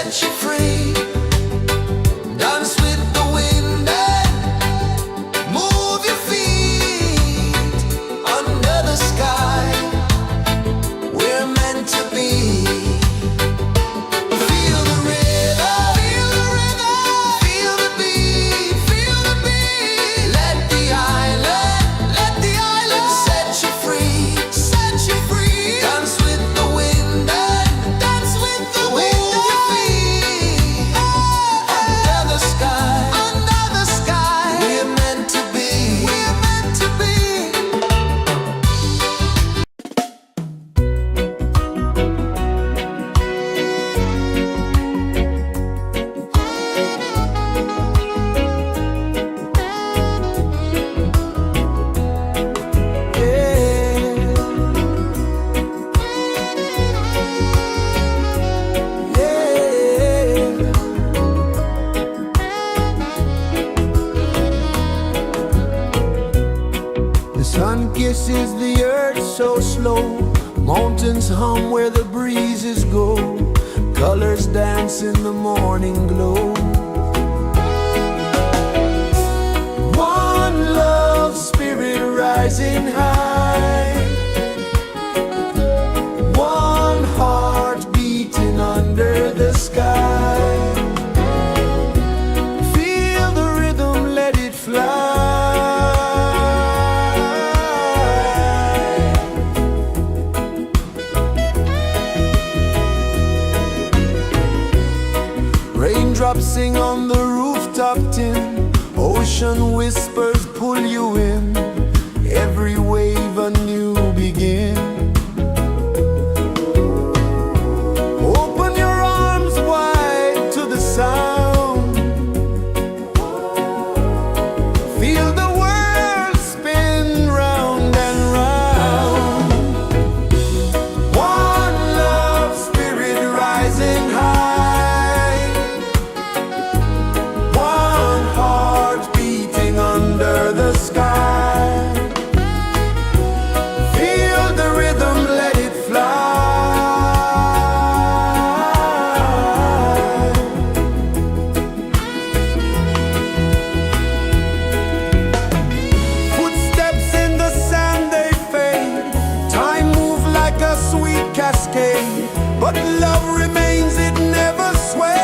set you free. Dance with the wind and move your feet under the sky. We're meant to be. Feel the rhythm, feel the rhythm, feel the beat, feel the beat. Let the island set you free, set you free. Dance with the wind and dance with the wind. Move your feet under the sky, under the sky. We're meant to be, we're meant to be. The sun kisses the earth so slow. Mountains hum where the breezes go. Colors dance in the morning glow. One love spirit rising high. One heart beating under the sky. Feel the rhythm, let it fly. Raindrops sing on the rooftop tin. Ocean whispers pull you in. Every wave a new begin. Open your arms wide to the sound. Feel the world spin round and round. One love spirit rising high. One heart beating under the sky. Feel the rhythm, let it fly. Footsteps in the sand, they fade. Time moves like a sweet cascade, but love remains, it never sways.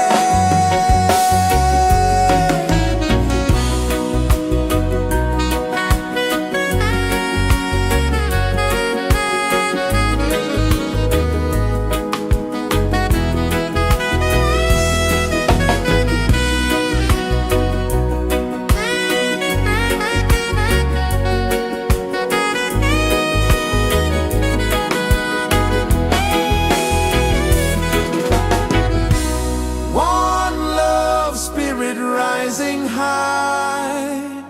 One love spirit rising high.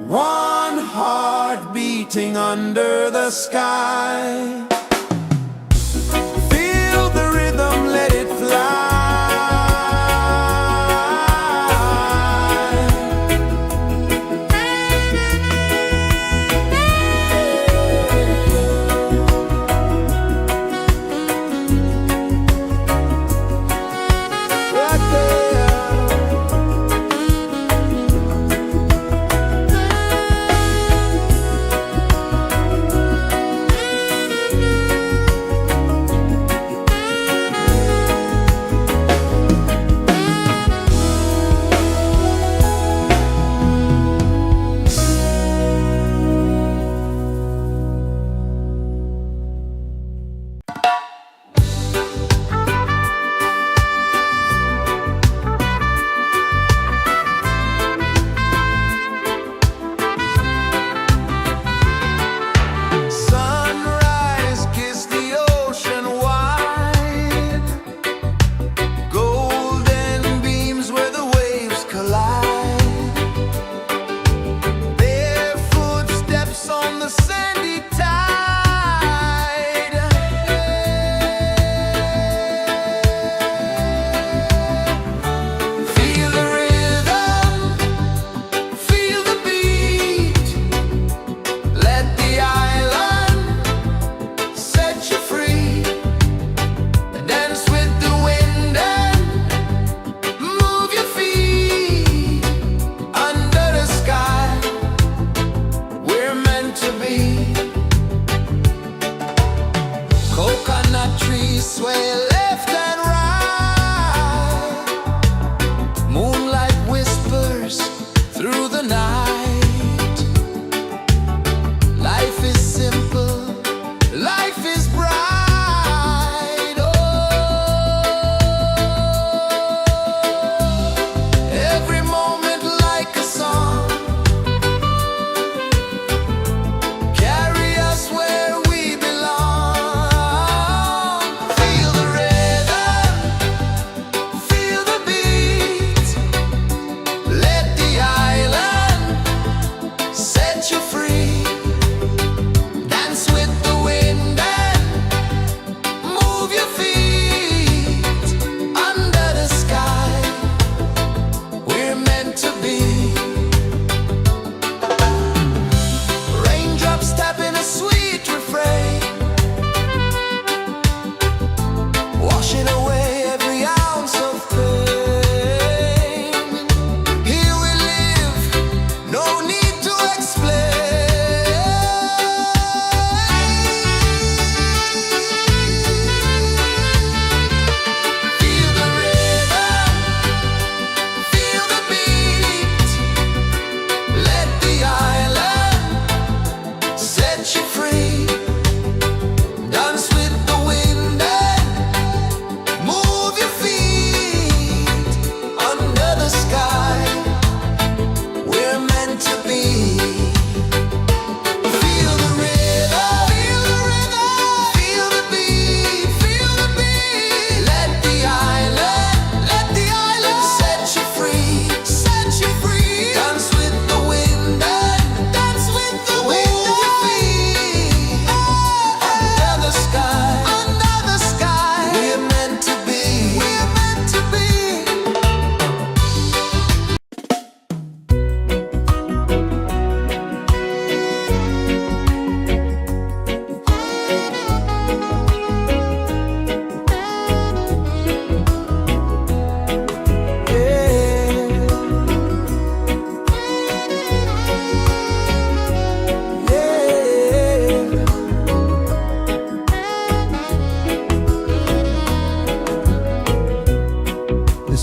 One heart beating under the sky. Feel the rhythm, let it fly. Right there.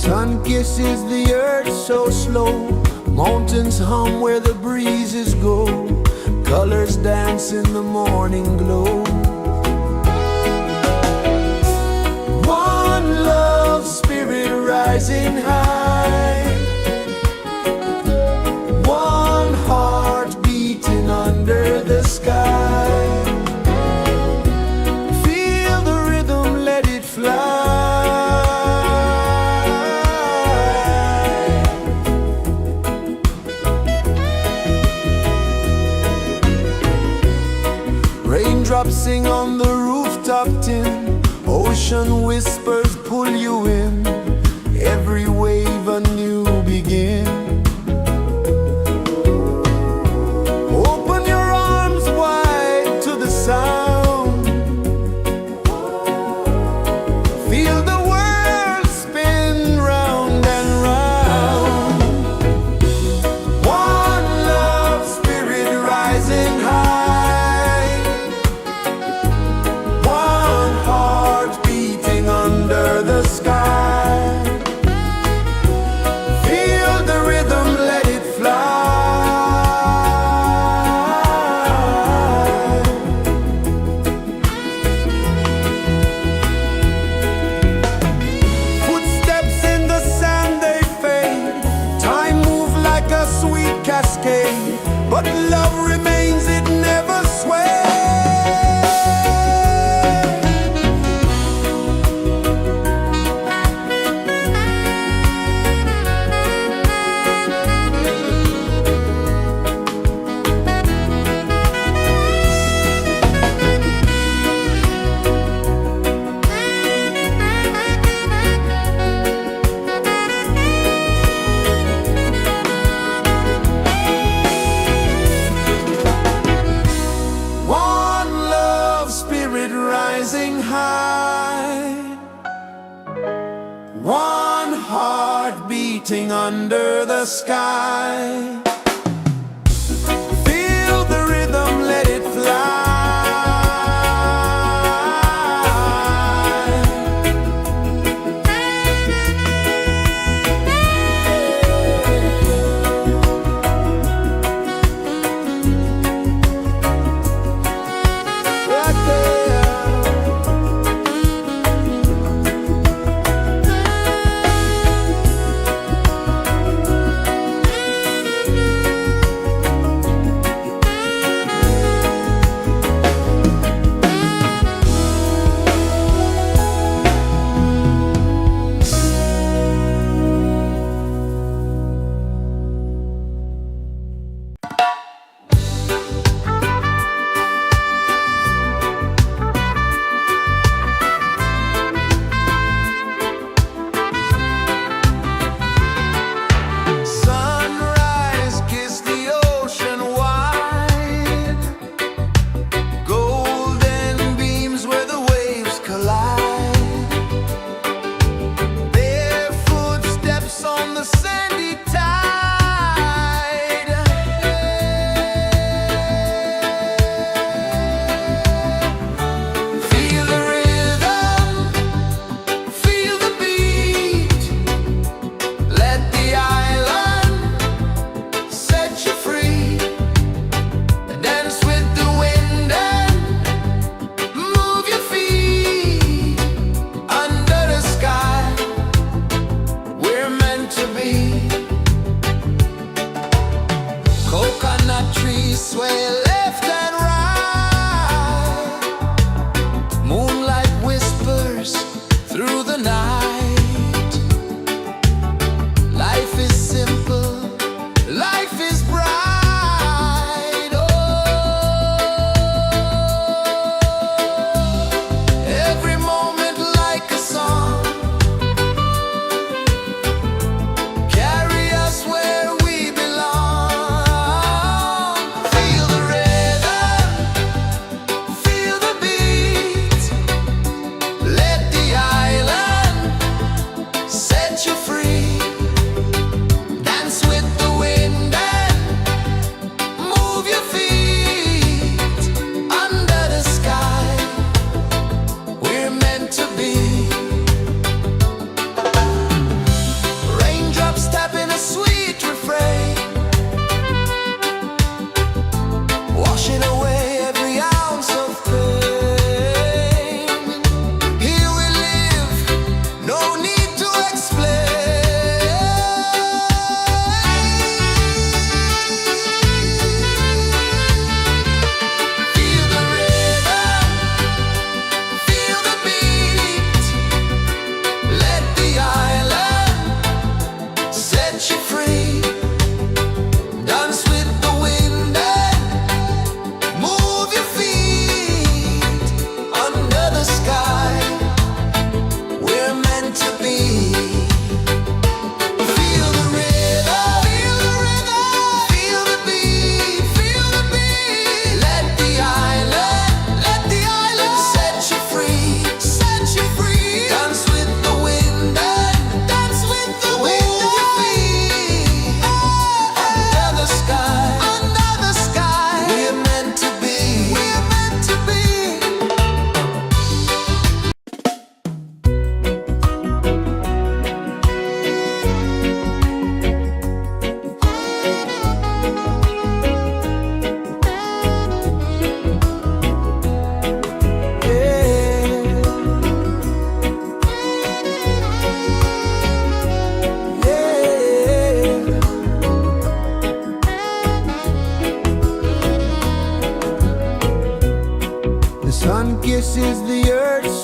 Sun kisses the earth so slow, mountains hum where the breezes go, colors dance in the morning glow. One love, spirit rising high, one heart beating under the sky. Feel the rhythm, let it fly. Raindrops sing on the rooftop tin, ocean whispers pull you in, every wave a new begin. Open your arms wide to the sound, feel the world spin round and round. One love, spirit rising high, one heart beating under the sky. Feel the rhythm, let it fly. Footsteps in the sand, they fade, time moves like a sweet cascade, but love remains, it never sways. One love, spirit rising high, one heart beating under the sky. Feel the rhythm, let it fly. Right there.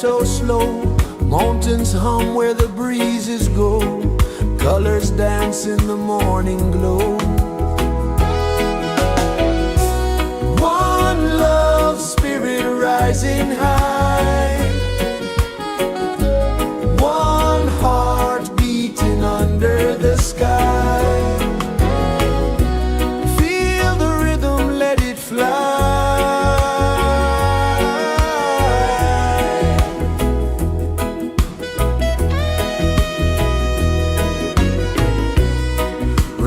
so slow. Mountains hum where the breezes go. Colors dance in the morning glow. One love, spirit rising high. One heart beating under the sky. Feel the rhythm, let it fly.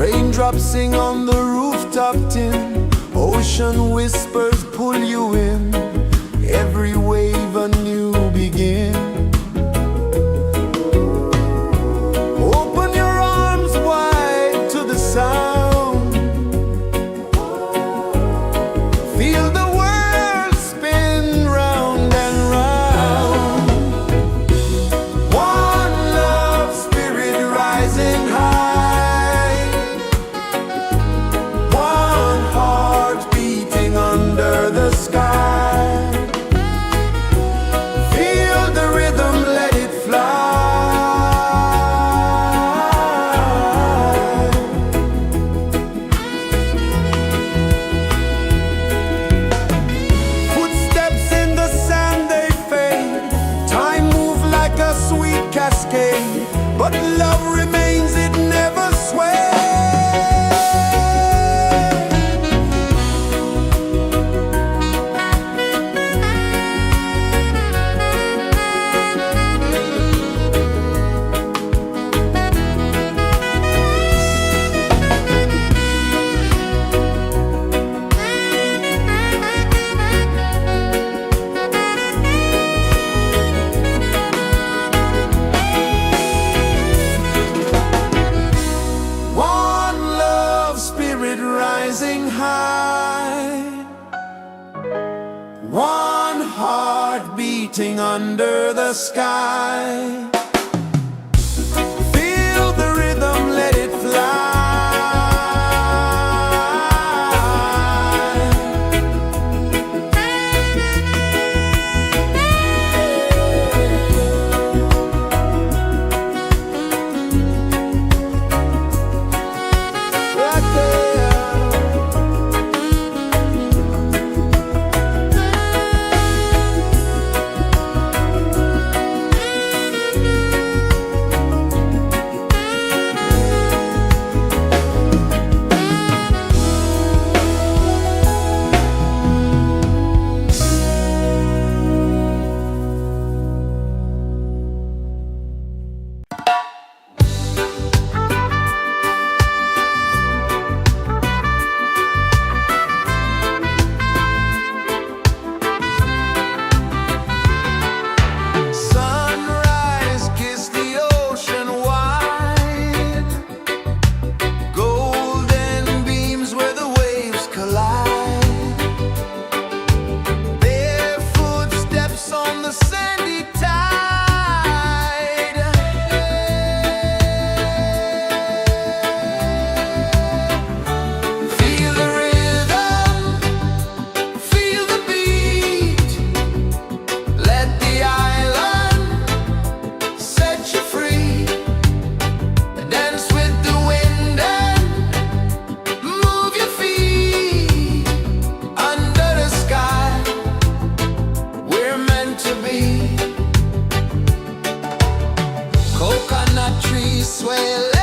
Raindrops sing on the rooftop tin. Ocean whispers pull you in. Every wave a new begin. Open your arms wide to the sound. Feel the world spin round and round. One love, spirit rising high. One heart beating under the sky. Feel the rhythm, let it fly. Footsteps in the sand, they fade. Time moves like a sweet cascade, but love remains, it never sways. One love, spirit rising high. One heart beating under the sky. Feel the rhythm, let it fly. Right there. Sunrise, kiss the ocean wide. Golden beams where the waves collide. Bare footsteps on the sandy tide. Feel the rhythm, feel the beat. Let the island set you free. Dance with the wind and move your feet. Under the sky, we're meant to be. Coconut trees sway.